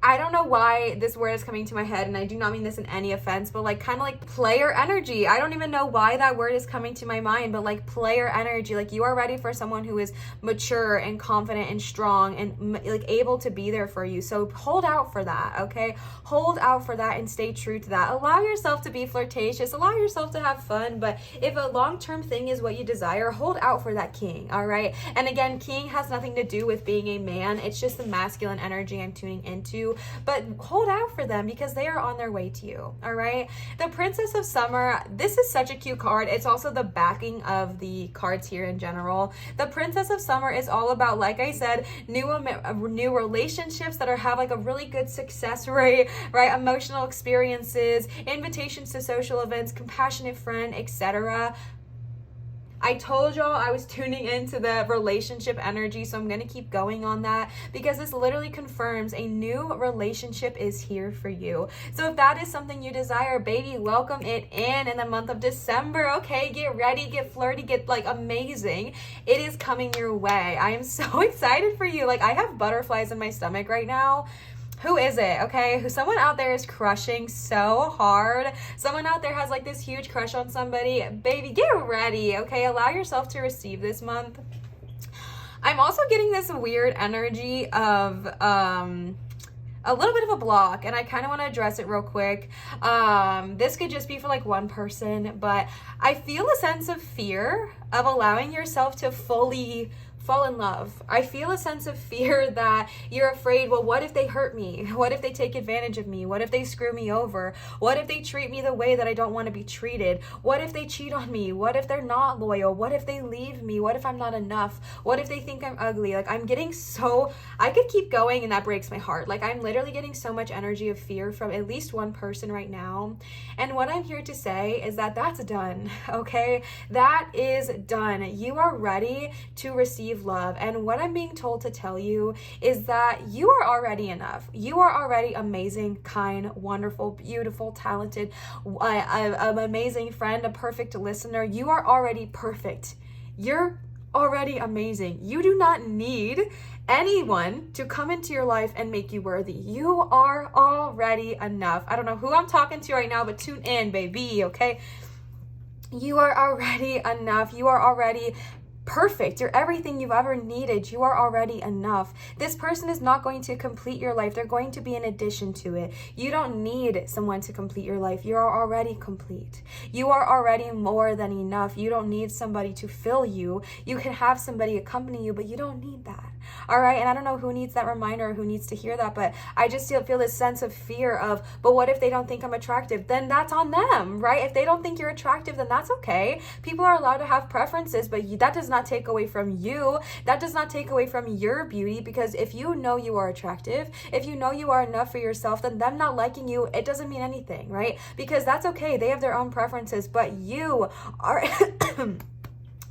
A: I don't know why this word is coming to my head, and I do not mean this in any offense, but like kind of like player energy. I don't even know why that word is coming to my mind, but like player energy. Like, you are ready for someone who is mature and confident and strong and like able to be there for you. So hold out for that, okay? Hold out for that and stay true to that. Allow yourself to be flirtatious, allow yourself to have fun, but if a long-term thing is what you desire, hold out for that king, all right? And again, king has nothing to do with being a man. It's just the masculine energy I'm tuning into. But hold out for them, because they are on their way to you, all right? The Princess of Summer, this is such a cute card. It's also the backing of the cards here in general. The Princess of Summer is all about, like I said, new relationships that have like a really good success rate, right? Emotional experiences, invitations to social events, compassionate friend, etc. I told y'all I was tuning into the relationship energy, so I'm going to keep going on that, because this literally confirms a new relationship is here for you. So if that is something you desire, baby, welcome it in the month of December, okay? Get ready, get flirty, get like amazing. It is coming your way. I am so excited for you. Like, I have butterflies in my stomach right now. Who is it? Okay, someone out there is crushing so hard. Someone out there has like this huge crush on somebody. Baby, get ready, okay? Allow yourself to receive this month. I'm also getting this weird energy of a little bit of a block, and I kind of want to address it real quick. This could just be for like one person, but I feel a sense of fear of allowing yourself to fully fall in love. I feel a sense of fear that you're afraid, well, what if they hurt me? What if they take advantage of me? What if they screw me over? What if they treat me the way that I don't want to be treated? What if they cheat on me? What if they're not loyal? What if they leave me? What if I'm not enough? What if they think I'm ugly? Like, I'm getting so, I could keep going and that breaks my heart. Like, I'm literally getting so much energy of fear from at least one person right now. And what I'm here to say is that that's done, okay? That is done. You are ready to receive love, and what I'm being told to tell you is that you are already enough. You are already amazing, kind, wonderful, beautiful, talented, an amazing friend, a perfect listener. You are already perfect. You're already amazing. You do not need anyone to come into your life and make you worthy. You are already enough. I don't know who I'm talking to right now, but tune in, baby, okay? You are already enough. You are already perfect. You're everything you've ever needed. You are already enough. This person is not going to complete your life. They're going to be an addition to it. You don't need someone to complete your life. You are already complete. You are already more than enough. You don't need somebody to fill you. You can have somebody accompany you, but you don't need that. All right. And I don't know who needs that reminder or who needs to hear that, but I just feel this sense of fear of, but what if they don't think I'm attractive? Then that's on them, right? If they don't think you're attractive, then that's okay. People are allowed to have preferences, but that does not take away from you. That does not take away from your beauty, because if you know you are attractive, if you know you are enough for yourself, then them not liking you, it doesn't mean anything, right? Because that's okay. They have their own preferences, but you are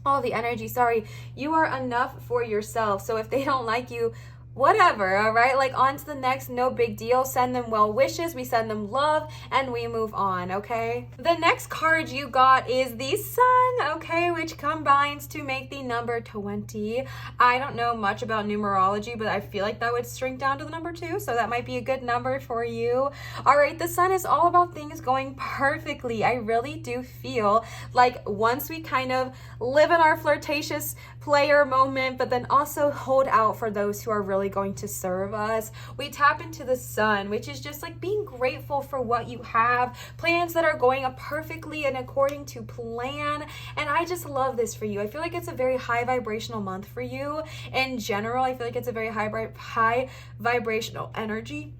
A: all the energy, sorry, you are enough for yourself. So if they don't like you, whatever, all right? Like, on to the next, no big deal. Send them well wishes, we send them love, and we move on, okay? The next card you got is the Sun, okay, which combines to make the number 20. I don't know much about numerology, but I feel like that would shrink down to the number 2, so that might be a good number for you. All right, the Sun is all about things going perfectly. I really do feel like once we kind of live in our flirtatious player moment, but then also hold out for those who are really going to serve us, we tap into the Sun, which is just like being grateful for what you have, plans that are going perfectly and according to plan. And I just love this for you. I feel like it's a very high vibrational month for you in general. I feel like it's a very high vibrational energy,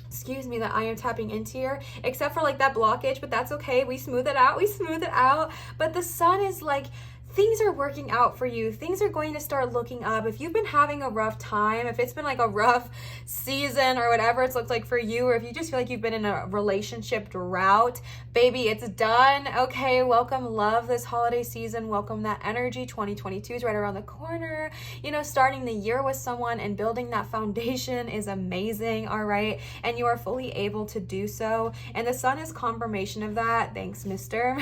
A: excuse me, that I am tapping into here, except for like that blockage, but that's okay. We smooth it out. But the Sun is like, things are working out for you. Things are going to start looking up. If you've been having a rough time, if it's been like a rough season or whatever it's looked like for you, or if you just feel like you've been in a relationship drought, baby, it's done. Okay, welcome love this holiday season. Welcome that energy. 2022 is right around the corner. You know, starting the year with someone and building that foundation is amazing, all right? And you are fully able to do so. And the Sun is confirmation of that. Thanks, mister.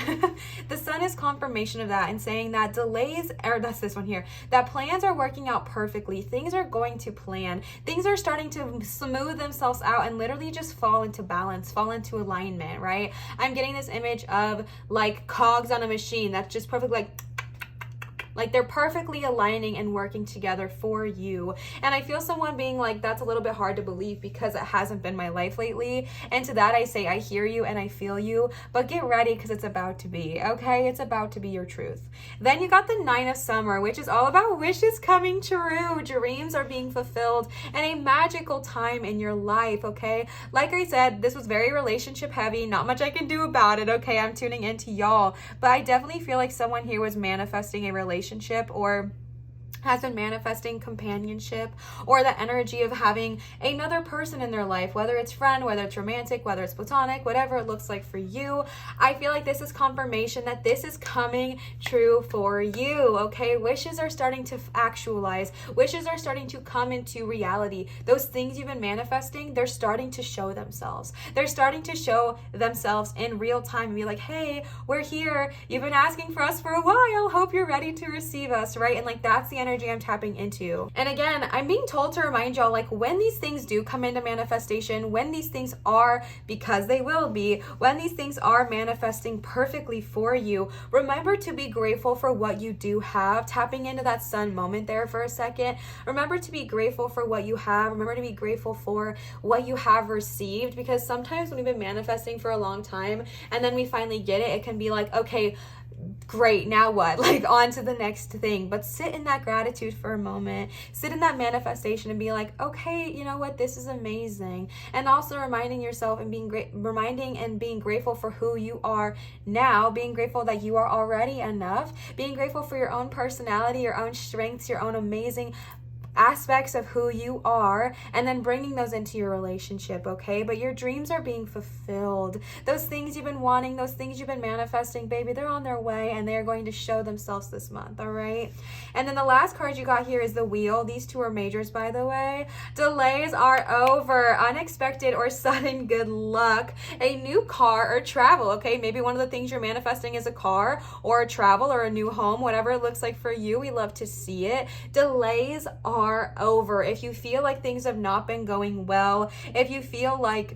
A: The Sun is confirmation of that and saying that delays, or that's this one here, that plans are working out perfectly. Things are going to plan. Things are starting to smooth themselves out and literally just fall into balance, fall into alignment, right? I'm getting this image of like cogs on a machine that's just perfect, like they're perfectly aligning and working together for you. And I feel someone being like, that's a little bit hard to believe because it hasn't been my life lately. And to that I say, I hear you and I feel you, but get ready because it's about to be, okay? It's about to be your truth. Then you got the 9 of Summer, which is all about wishes coming true. Dreams are being fulfilled and a magical time in your life, okay? Like I said, this was very relationship heavy. Not much I can do about it, okay? I'm tuning into y'all. But I definitely feel like someone here was manifesting a relationship or has been manifesting companionship or the energy of having another person in their life, whether it's friend, whether it's romantic, whether it's platonic, whatever it looks like for you. I feel like this is confirmation that this is coming true for you, okay? Wishes are starting to actualize. Wishes are starting to come into reality. Those things you've been manifesting, they're starting to show themselves. They're starting to show themselves in real time and be like, hey, we're here. You've been asking for us for a while. Hope you're ready to receive us, right? And like, that's the energy I'm tapping into. And again, I'm being told to remind y'all, like, when these things do come into manifestation, when these things are, because they will be, when these things are manifesting perfectly for you, remember to be grateful for what you do have. Tapping into that Sun moment there for a second. Remember to be grateful for what you have. Remember to be grateful for what you have received, because sometimes when we've been manifesting for a long time and then we finally get it, it can be like, okay, great, now what? Like, on to the next thing. But sit in that gratitude for a moment. Sit in that manifestation and be like, okay, you know what? This is amazing. And also reminding yourself and being being grateful for who you are now, being grateful that you are already enough, being grateful for your own personality, your own strengths, your own amazing aspects of who you are, and then bringing those into your relationship, okay? But your dreams are being fulfilled. Those things you've been wanting, those things you've been manifesting, baby, they're on their way and they're going to show themselves this month, all right? And then the last card you got here is the Wheel. These two are majors, by the way. Delays are over. Unexpected or sudden good luck. A new car or travel, okay? Maybe one of the things you're manifesting is a car or a travel or a new home, whatever it looks like for you. We love to see it. Delays are over. If you feel like things have not been going well, if you feel like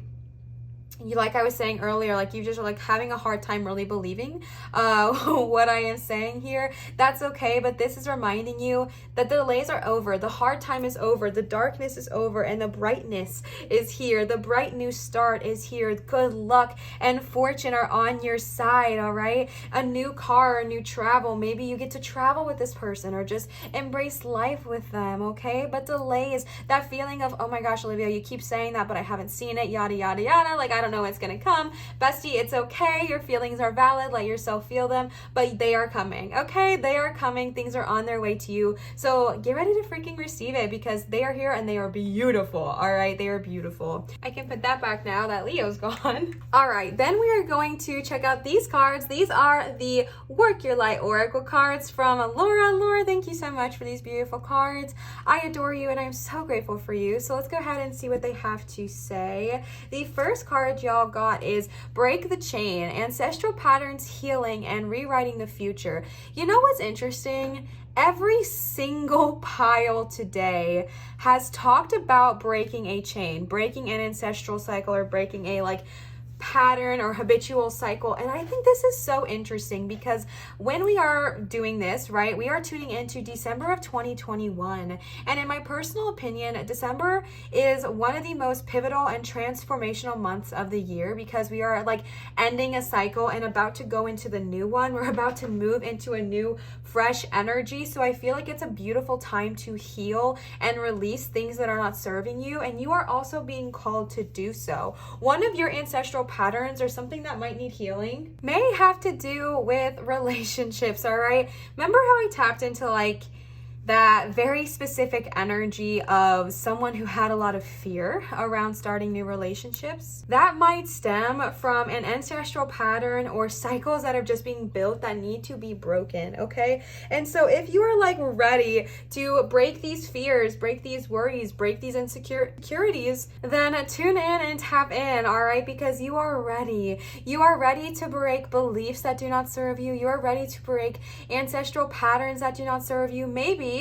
A: you, like I was saying earlier, like you just are like having a hard time really believing what I am saying here. That's okay, but this is reminding you that the delays are over, the hard time is over, the darkness is over, and the brightness is here. The bright new start is here. Good luck and fortune are on your side, all right? A new car, a new travel. Maybe you get to travel with this person or just embrace life with them, okay? But delays, that feeling of, oh my gosh, Olivia, you keep saying that, but I haven't seen it, yada, yada, yada. Like, I don't know what's gonna come. Bestie, it's okay. Your feelings are valid. Let yourself feel them, but they are coming, okay? They are coming. Things are on their way to you. So get ready to freaking receive it because they are here and they are beautiful, all right? They are beautiful. I can put that back now that Leo's gone. All right, then we are going to check out these cards. These are the Work Your Light Oracle cards from Laura. Laura, thank you so much for these beautiful cards. I adore you and I'm so grateful for you. So let's go ahead and see what they have to say. The first card y'all got is Break the Chain, Ancestral Patterns, Healing, and Rewriting the Future. You know what's interesting? Every single pile today has talked about breaking a chain, breaking an ancestral cycle, or breaking a pattern or habitual cycle. And I think this is so interesting because when we are doing this, right, we are tuning into December of 2021. And in my personal opinion, December is one of the most pivotal and transformational months of the year because we are ending a cycle and about to go into the new one. We're about to move into a new fresh energy. So I feel like it's a beautiful time to heal and release things that are not serving you. And you are also being called to do so. One of your ancestral patterns or something that might need healing may have to do with relationships, all right? Remember how I tapped into that very specific energy of someone who had a lot of fear around starting new relationships? That might stem from an ancestral pattern or cycles that are just being built that need to be broken, okay? And so if you are ready to break these fears, break these worries, break these insecurities, then tune in and tap in, all right? Because you are ready. You are ready to break beliefs that do not serve you. You are ready to break ancestral patterns that do not serve you. Maybe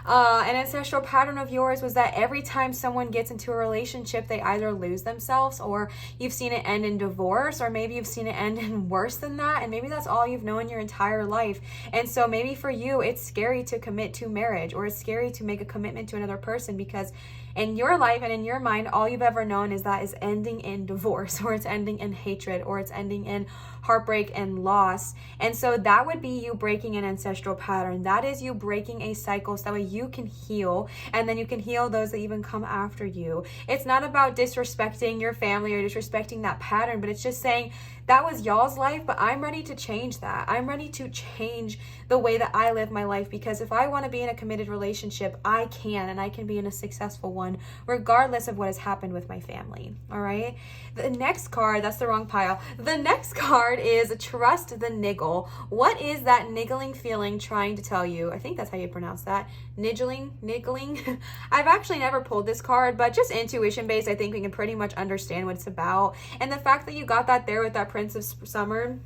A: an ancestral pattern of yours was that every time someone gets into a relationship, they either lose themselves, or you've seen it end in divorce, or maybe you've seen it end in worse than that, and maybe that's all you've known your entire life. And so maybe for you, it's scary to commit to marriage, or it's scary to make a commitment to another person because in your life and in your mind, all you've ever known is that is ending in divorce, or it's ending in hatred, or it's ending in heartbreak and loss. And so that would be you breaking an ancestral pattern. That is you breaking a cycle so that way you can heal, and then you can heal those that even come after you. It's not about disrespecting your family or disrespecting that pattern, but it's just saying that was y'all's life, but I'm ready to change that. I'm ready to change the way that I live my life, because if I want to be in a committed relationship, I can, and I can be in a successful one regardless of what has happened with my family, all right? The next card, that's the wrong pile. The next card is Trust the Niggle. What is that niggling feeling trying to tell you? I think that's how you pronounce that. Niggling. I've actually never pulled this card, but just intuition based, I think we can pretty much understand what it's about. And the fact that you got that there with that Prince of Summer,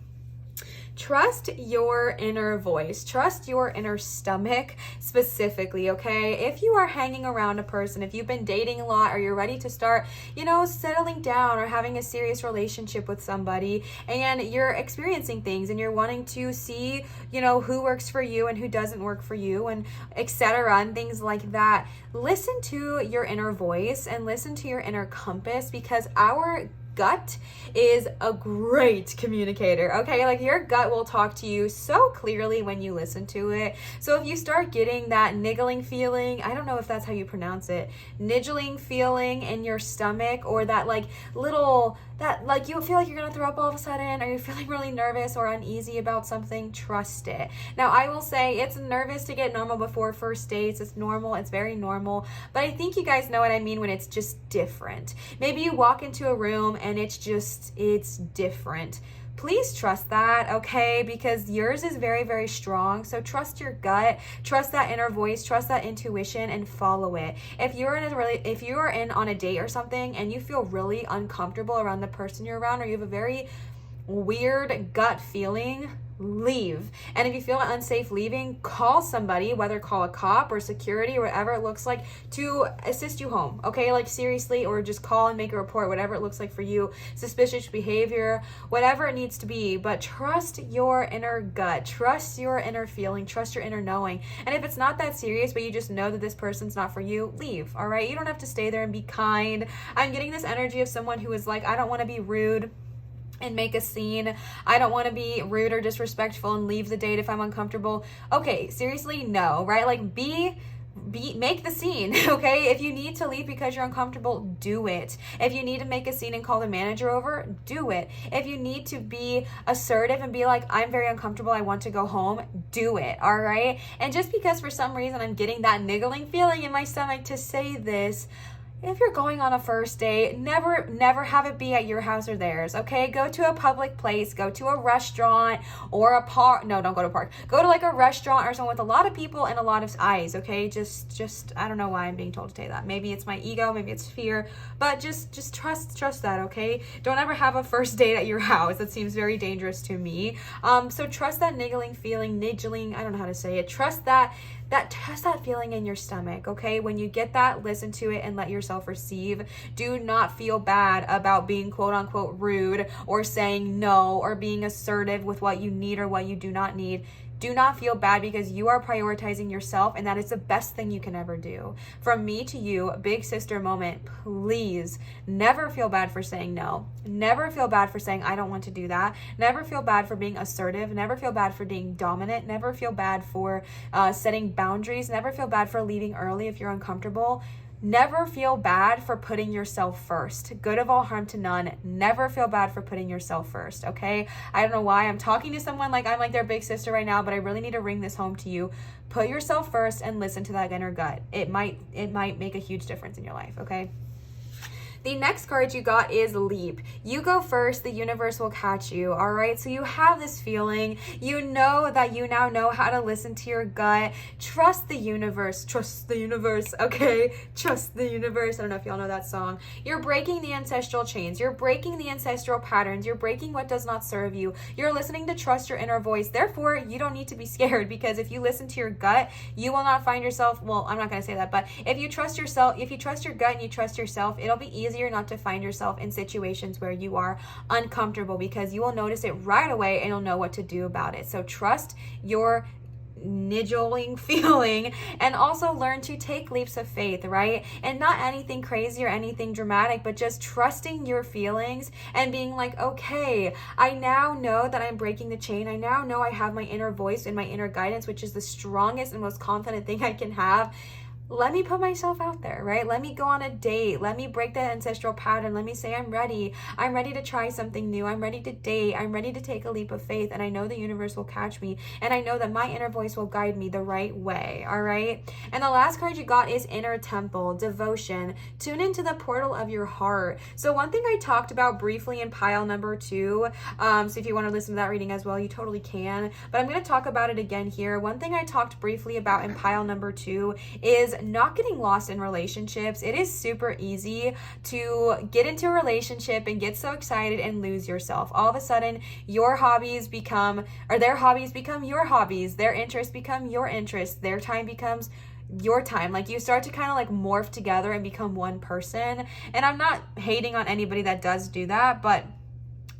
A: trust your inner voice. Trust your inner stomach specifically, okay? If you are hanging around a person, if you've been dating a lot, or you're ready to start, settling down or having a serious relationship with somebody, and you're experiencing things and you're wanting to see, who works for you and who doesn't work for you, and etc., and things like that, listen to your inner voice and listen to your inner compass, because our gut is a great communicator, okay? Your gut will talk to you so clearly when you listen to it. So if you start getting that niggling feeling, I don't know if that's how you pronounce it, niggling feeling in your stomach, or that you feel like you're gonna throw up all of a sudden, or you're feeling really nervous or uneasy about something, trust it. Now, I will say it's nervous to get normal before first dates. It's normal. It's very normal. But I think you guys know what I mean when it's just different. Maybe you walk into a room and it's different. Please trust that, okay? Because yours is very, very strong. So trust your gut, trust that inner voice, trust that intuition, and follow it. If you are on a date or something and you feel really uncomfortable around the person you're around, or you have a very weird gut feeling, leave. And if you feel unsafe leaving, call somebody, whether call a cop or security or whatever it looks like, to assist you home, okay? Like seriously, or just call and make a report, whatever it looks like for you, suspicious behavior, whatever it needs to be. But trust your inner gut, trust your inner feeling, trust your inner knowing. And if it's not that serious, but you just know that this person's not for you, leave, all right? You don't have to stay there and be kind. I'm getting this energy of someone who is like, I don't want to be rude and make a scene. I don't want to be rude or disrespectful and leave the date if I'm uncomfortable. Okay, seriously, no, right? Like make the scene, okay? If you need to leave because you're uncomfortable, do it. If you need to make a scene and call the manager over, do it. If you need to be assertive and be like, I'm very uncomfortable, I want to go home, do it, all right? And just because for some reason I'm getting that niggling feeling in my stomach to say this, if you're going on a first date, never have it be at your house or theirs, okay? Go to a public place, go to a restaurant or a park. No, don't go to a park. Go to like a restaurant or somewhere with a lot of people and a lot of eyes, okay? Just I don't know why I'm being told to say that. Maybe it's my ego, maybe it's fear, but just trust that, okay? Don't ever have a first date at your house. That seems very dangerous to me. So trust that niggling feeling, I don't know how to say it. Trust that feeling in your stomach, okay? When you get that, listen to it and let yourself receive. Do not feel bad about being quote unquote rude or saying no or being assertive with what you need or what you do not need. Do not feel bad because you are prioritizing yourself, and that is the best thing you can ever do. From me to you, big sister moment, please never feel bad for saying no. Never feel bad for saying I don't want to do that. Never feel bad for being assertive. Never feel bad for being dominant. Never feel bad for setting boundaries. Never feel bad for leaving early if you're uncomfortable. Never feel bad for putting yourself first. Good of all, harm to none. Never feel bad for putting yourself first, okay? I don't know why I'm talking to someone like I'm like their big sister right now, but I really need to ring this home to you. Put yourself first and listen to that inner gut. It might make a huge difference in your life, okay? The next card you got is leap. You go first, the universe will catch you, all right? So you have this feeling. You know that you now know how to listen to your gut. Trust the universe, okay? Trust the universe. I don't know if y'all know that song. You're breaking the ancestral chains. You're breaking the ancestral patterns. You're breaking what does not serve you. You're listening to trust your inner voice. Therefore, you don't need to be scared, because if you listen to your gut, you will not find yourself, well, I'm not going to say that, but if you trust your gut and you trust yourself, it'll be easier not to find yourself in situations where you are uncomfortable, because you will notice it right away and you'll know what to do about it. So trust your niggling feeling, and also learn to take leaps of faith, right? And not anything crazy or anything dramatic, but just trusting your feelings and being like, okay, I now know that I'm breaking the chain. I now know I have my inner voice and my inner guidance, which is the strongest and most confident thing I can have. Let me put myself out there, right? Let me go on a date. Let me break that ancestral pattern. Let me say I'm ready. I'm ready to try something new. I'm ready to date. I'm ready to take a leap of faith. And I know the universe will catch me. And I know that my inner voice will guide me the right way, all right? And the last card you got is inner temple, devotion. Tune into the portal of your heart. So one thing I talked about briefly in pile number 2, so if you want to listen to that reading as well, you totally can. But I'm going to talk about it again here. One thing I talked briefly about in pile number 2 is not getting lost in relationships. It is super easy to get into a relationship and get so excited and lose yourself. All of a sudden, their hobbies become your hobbies. Their interests become your interests. Their time becomes your time. Like, you start to kind of like morph together and become one person. And I'm not hating on anybody that does do that, but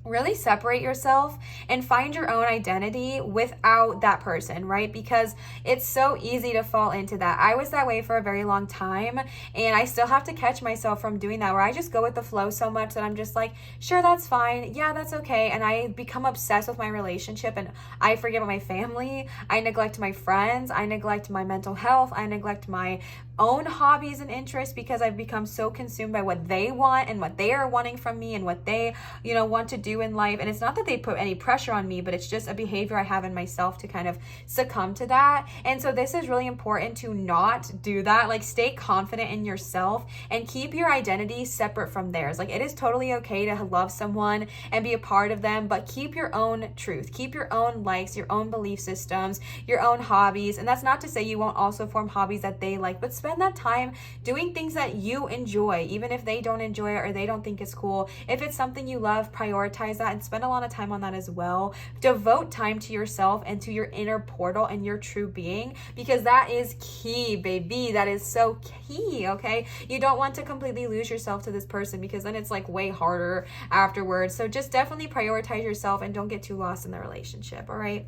A: really separate yourself and find your own identity without that person, right? Because it's so easy to fall into that. I was that way for a very long time, and I still have to catch myself from doing that, where I just go with the flow so much that I'm just like, sure, that's fine. Yeah, that's okay. And I become obsessed with my relationship, and I forget about my family. I neglect my friends. I neglect my mental health. I neglect my own hobbies and interests, because I've become so consumed by what they want and what they are wanting from me and what they, want to do in life. And it's not that they put any pressure on me, but it's just a behavior I have in myself to kind of succumb to that. And so this is really important to not do that. Like, stay confident in yourself and keep your identity separate from theirs. Like, it is totally okay to love someone and be a part of them, but keep your own truth, keep your own likes, your own belief systems, your own hobbies. And that's not to say you won't also form hobbies that they like, but spend that time doing things that you enjoy, even if they don't enjoy it or they don't think it's cool. If it's something you love, prioritize prioritize that and spend a lot of time on that as well. Devote time to yourself and to your inner portal and your true being, because that is key, baby. That is so key, okay? You don't want to completely lose yourself to this person, because then it's like way harder afterwards. So just definitely prioritize yourself and don't get too lost in the relationship, all right?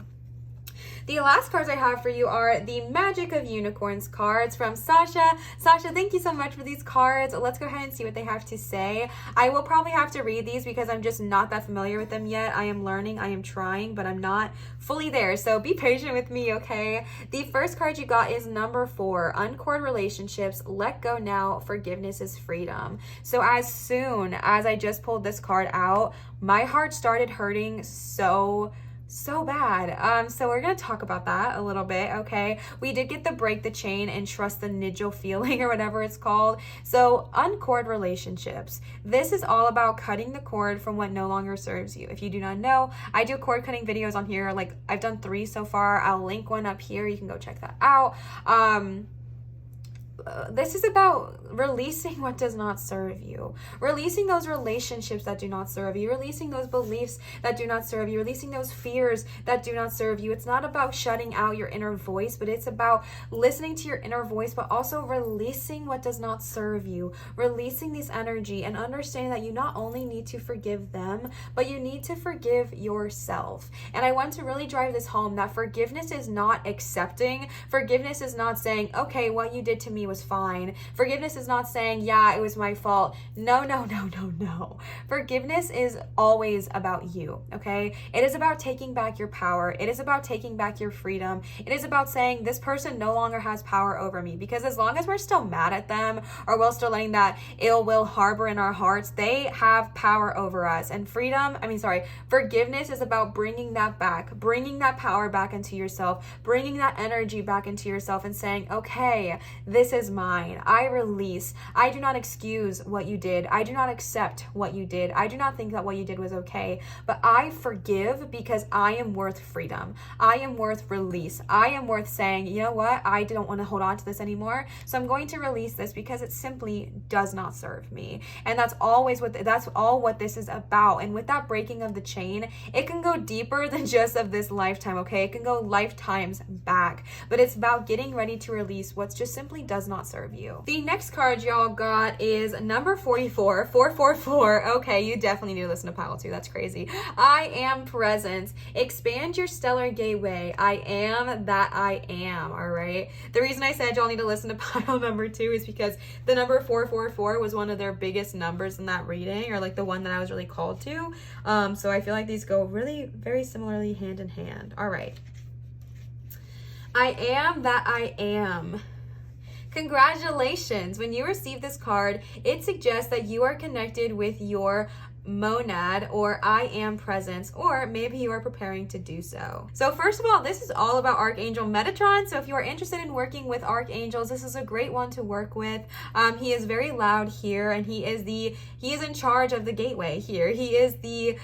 A: The last cards I have for you are the Magic of Unicorns cards from Sasha. Sasha, thank you so much for these cards. Let's go ahead and see what they have to say. I will probably have to read these because I'm just not that familiar with them yet. I am learning, I am trying, but I'm not fully there. So be patient with me, okay? The first card you got is number 4, Uncord Relationships, Let Go Now, Forgiveness is Freedom. So as soon as I just pulled this card out, my heart started hurting so bad. So we're gonna talk about that a little bit, okay? We did get the break the chain and trust the nigel feeling, or whatever it's called. So uncord relationships. This is all about cutting the cord from what no longer serves you. If you do not know, I do cord cutting videos on here. Like, I've done 3 so far. I'll link one up here. You can go check that out. This is about releasing what does not serve you, releasing those relationships that do not serve you, releasing those beliefs that do not serve you, releasing those fears that do not serve you. It's not about shutting out your inner voice, but it's about listening to your inner voice, but also releasing what does not serve you, releasing this energy, and understanding that you not only need to forgive them, but you need to forgive yourself. And I want to really drive this home, that forgiveness is not accepting. Forgiveness is not saying, okay, what you did to me was fine. Forgiveness is not saying, yeah, it was my fault. No. Forgiveness is always about you, okay? It is about taking back your power. It is about taking back your freedom. It is about saying, this person no longer has power over me, because as long as we're still mad at them, or we're still letting that ill will harbor in our hearts, they have power over us. And forgiveness is about bringing that back, bringing that power back into yourself, bringing that energy back into yourself, and saying, okay, this is mine. I release. I do not excuse what you did. I do not accept what you did. I do not think that what you did was okay, but I forgive, because I am worth freedom. I am worth release. I am worth saying, you know what? I don't want to hold on to this anymore. So I'm going to release this because it simply does not serve me. And that's all what this is about. And with that breaking of the chain, it can go deeper than just of this lifetime, okay? It can go lifetimes back, but it's about getting ready to release what just simply does not serve you. The next card y'all got is number 44, 444. Okay, you definitely need to listen to pile 2. That's crazy. I am present. Expand your stellar gateway. I am that I am, all right? The reason I said y'all need to listen to pile number 2 is because the number 444 was one of their biggest numbers in that reading, or like the one that I was really called to. So I feel like these go really very similarly hand in hand. All right. I am that I am. Congratulations. When you receive this card, it suggests that you are connected with your monad, or I am presence, or maybe you are preparing to do so. So first of all, this is all about Archangel Metatron. So if you are interested in working with archangels, this is a great one to work with. He is very loud here, and he is in charge of the gateway here. He is the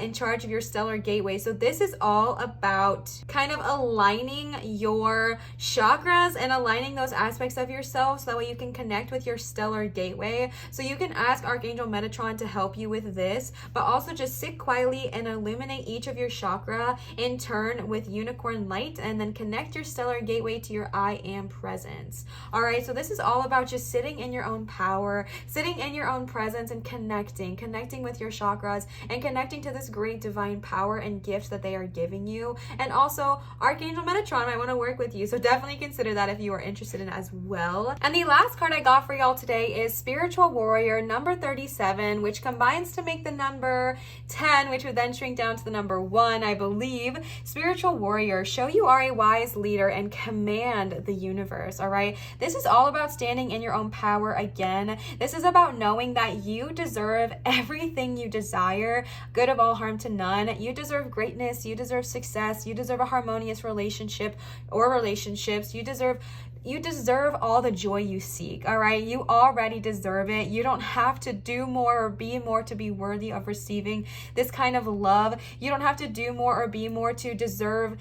A: in charge of your stellar gateway. So this is all about kind of aligning your chakras and aligning those aspects of yourself, so that way you can connect with your stellar gateway. So you can ask Archangel Metatron to help you with this, but also just sit quietly and illuminate each of your chakra in turn with unicorn light, and then connect your stellar gateway to your I am presence. All right, so this is all about just sitting in your own power, sitting in your own presence, and connecting with your chakras, and connecting to this great divine power and gifts that they are giving you. And also Archangel Metatron might want to work with you, so definitely consider that if you are interested in as well. And the last card I got for y'all today is Spiritual Warrior number 37, which combines to make the number 10, which would then shrink down to the number 1, I believe. Spiritual Warrior, show you are a wise leader and command the universe, all right? This is all about standing in your own power again. This is about knowing that you deserve everything you desire, good of all, harm to none. You deserve greatness, you deserve success, you deserve a harmonious relationship or relationships, you deserve you deserve all the joy you seek, all right? You already deserve it. You don't have to do more or be more to be worthy of receiving this kind of love. You don't have to do more or be more to deserve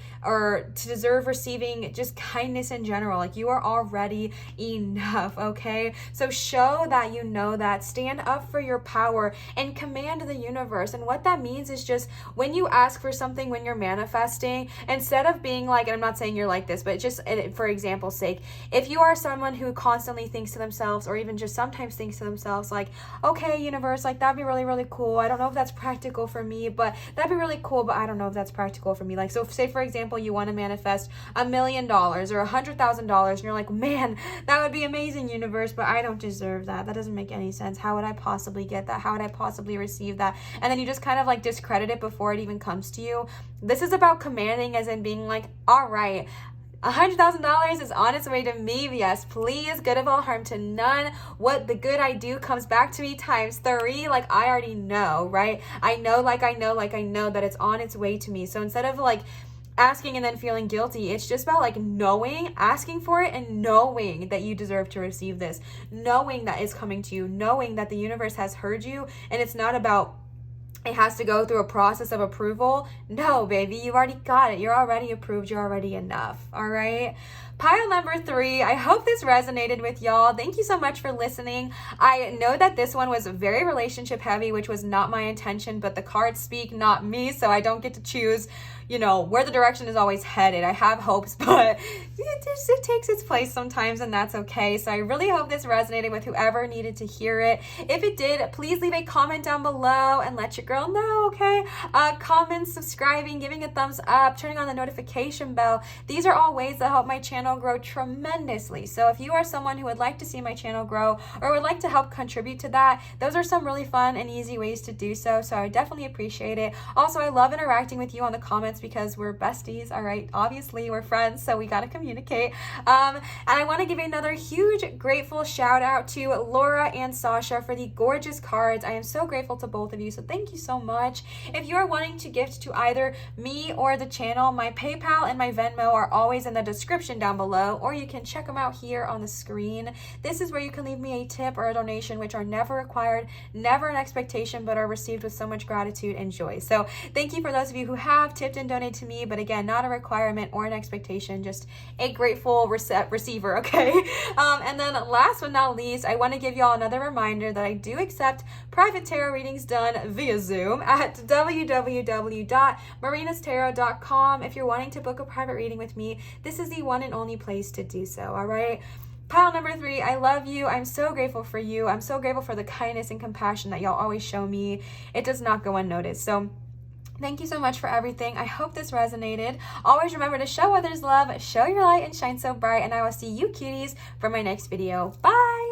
A: receiving just kindness in general. Like, you are already enough, okay? So show that you know that. Stand up for your power and command the universe. And what that means is just when you ask for something, when you're manifesting, instead of being like, and I'm not saying you're like this, but just for example's sake, if you are someone who constantly thinks to themselves, or even just sometimes thinks to themselves like, okay, universe, like that'd be really, really cool. I don't know if that's practical for me, but that'd be really cool, but I don't know if that's practical for me. Like, so say for example, you want to manifest $1 million or $100,000, and you're like, man, that would be amazing, universe, but I don't deserve that. That doesn't make any sense. How would I possibly get that? How would I possibly receive that? And then you just kind of like discredit it before it even comes to you. This is about commanding, as in being like, all right, $100,000 is on its way to me. Yes, please, good of all, harm to none. What the good I do comes back to me times 3. Like, I already know, right? I know that it's on its way to me. So instead of like asking and then feeling guilty, it's just about like knowing, asking for it, and knowing that you deserve to receive this, knowing that it's coming to you, knowing that the universe has heard you, and it's not about it has to go through a process of approval. No, baby, you already got it. You're already approved. You're already enough. All right. Pile number 3. I hope this resonated with y'all. Thank you so much for listening. I know that this one was very relationship heavy, which was not my intention, but the cards speak, not me. So I don't get to choose, you know, where the direction is always headed. I have hopes, but it takes its place sometimes, and that's okay. So I really hope this resonated with whoever needed to hear it. If it did, please leave a comment down below and let your girl know, okay? Comments, subscribing, giving a thumbs up, turning on the notification bell. These are all ways that help my channel grow tremendously. So if you are someone who would like to see my channel grow or would like to help contribute to that, those are some really fun and easy ways to do so. So I definitely appreciate it. Also, I love interacting with you on the comments because we're besties, all right? Obviously, we're friends, so we got to communicate. And I want to give another huge grateful shout out to Laura and Sasha for the gorgeous cards. I am so grateful to both of you, so thank you so much. If you are wanting to gift to either me or the channel, my PayPal and my Venmo are always in the description down below, or you can check them out here on the screen. This is where you can leave me a tip or a donation, which are never required, never an expectation, but are received with so much gratitude and joy. So thank you for those of you who have tipped and donated to me, but again, not a requirement or an expectation, just a grateful receiver, okay? And then last but not least, I want to give y'all another reminder that I do accept private tarot readings done via Zoom at www.marinastarot.com. If you're wanting to book a private reading with me, this is the one and only place to do so, all right? Pile number 3, I love you. I'm so grateful for you. I'm so grateful for the kindness and compassion that y'all always show me. It does not go unnoticed. So thank you so much for everything. I hope this resonated. Always remember to show others love, show your light, and shine so bright. And I will see you cuties for my next video. Bye!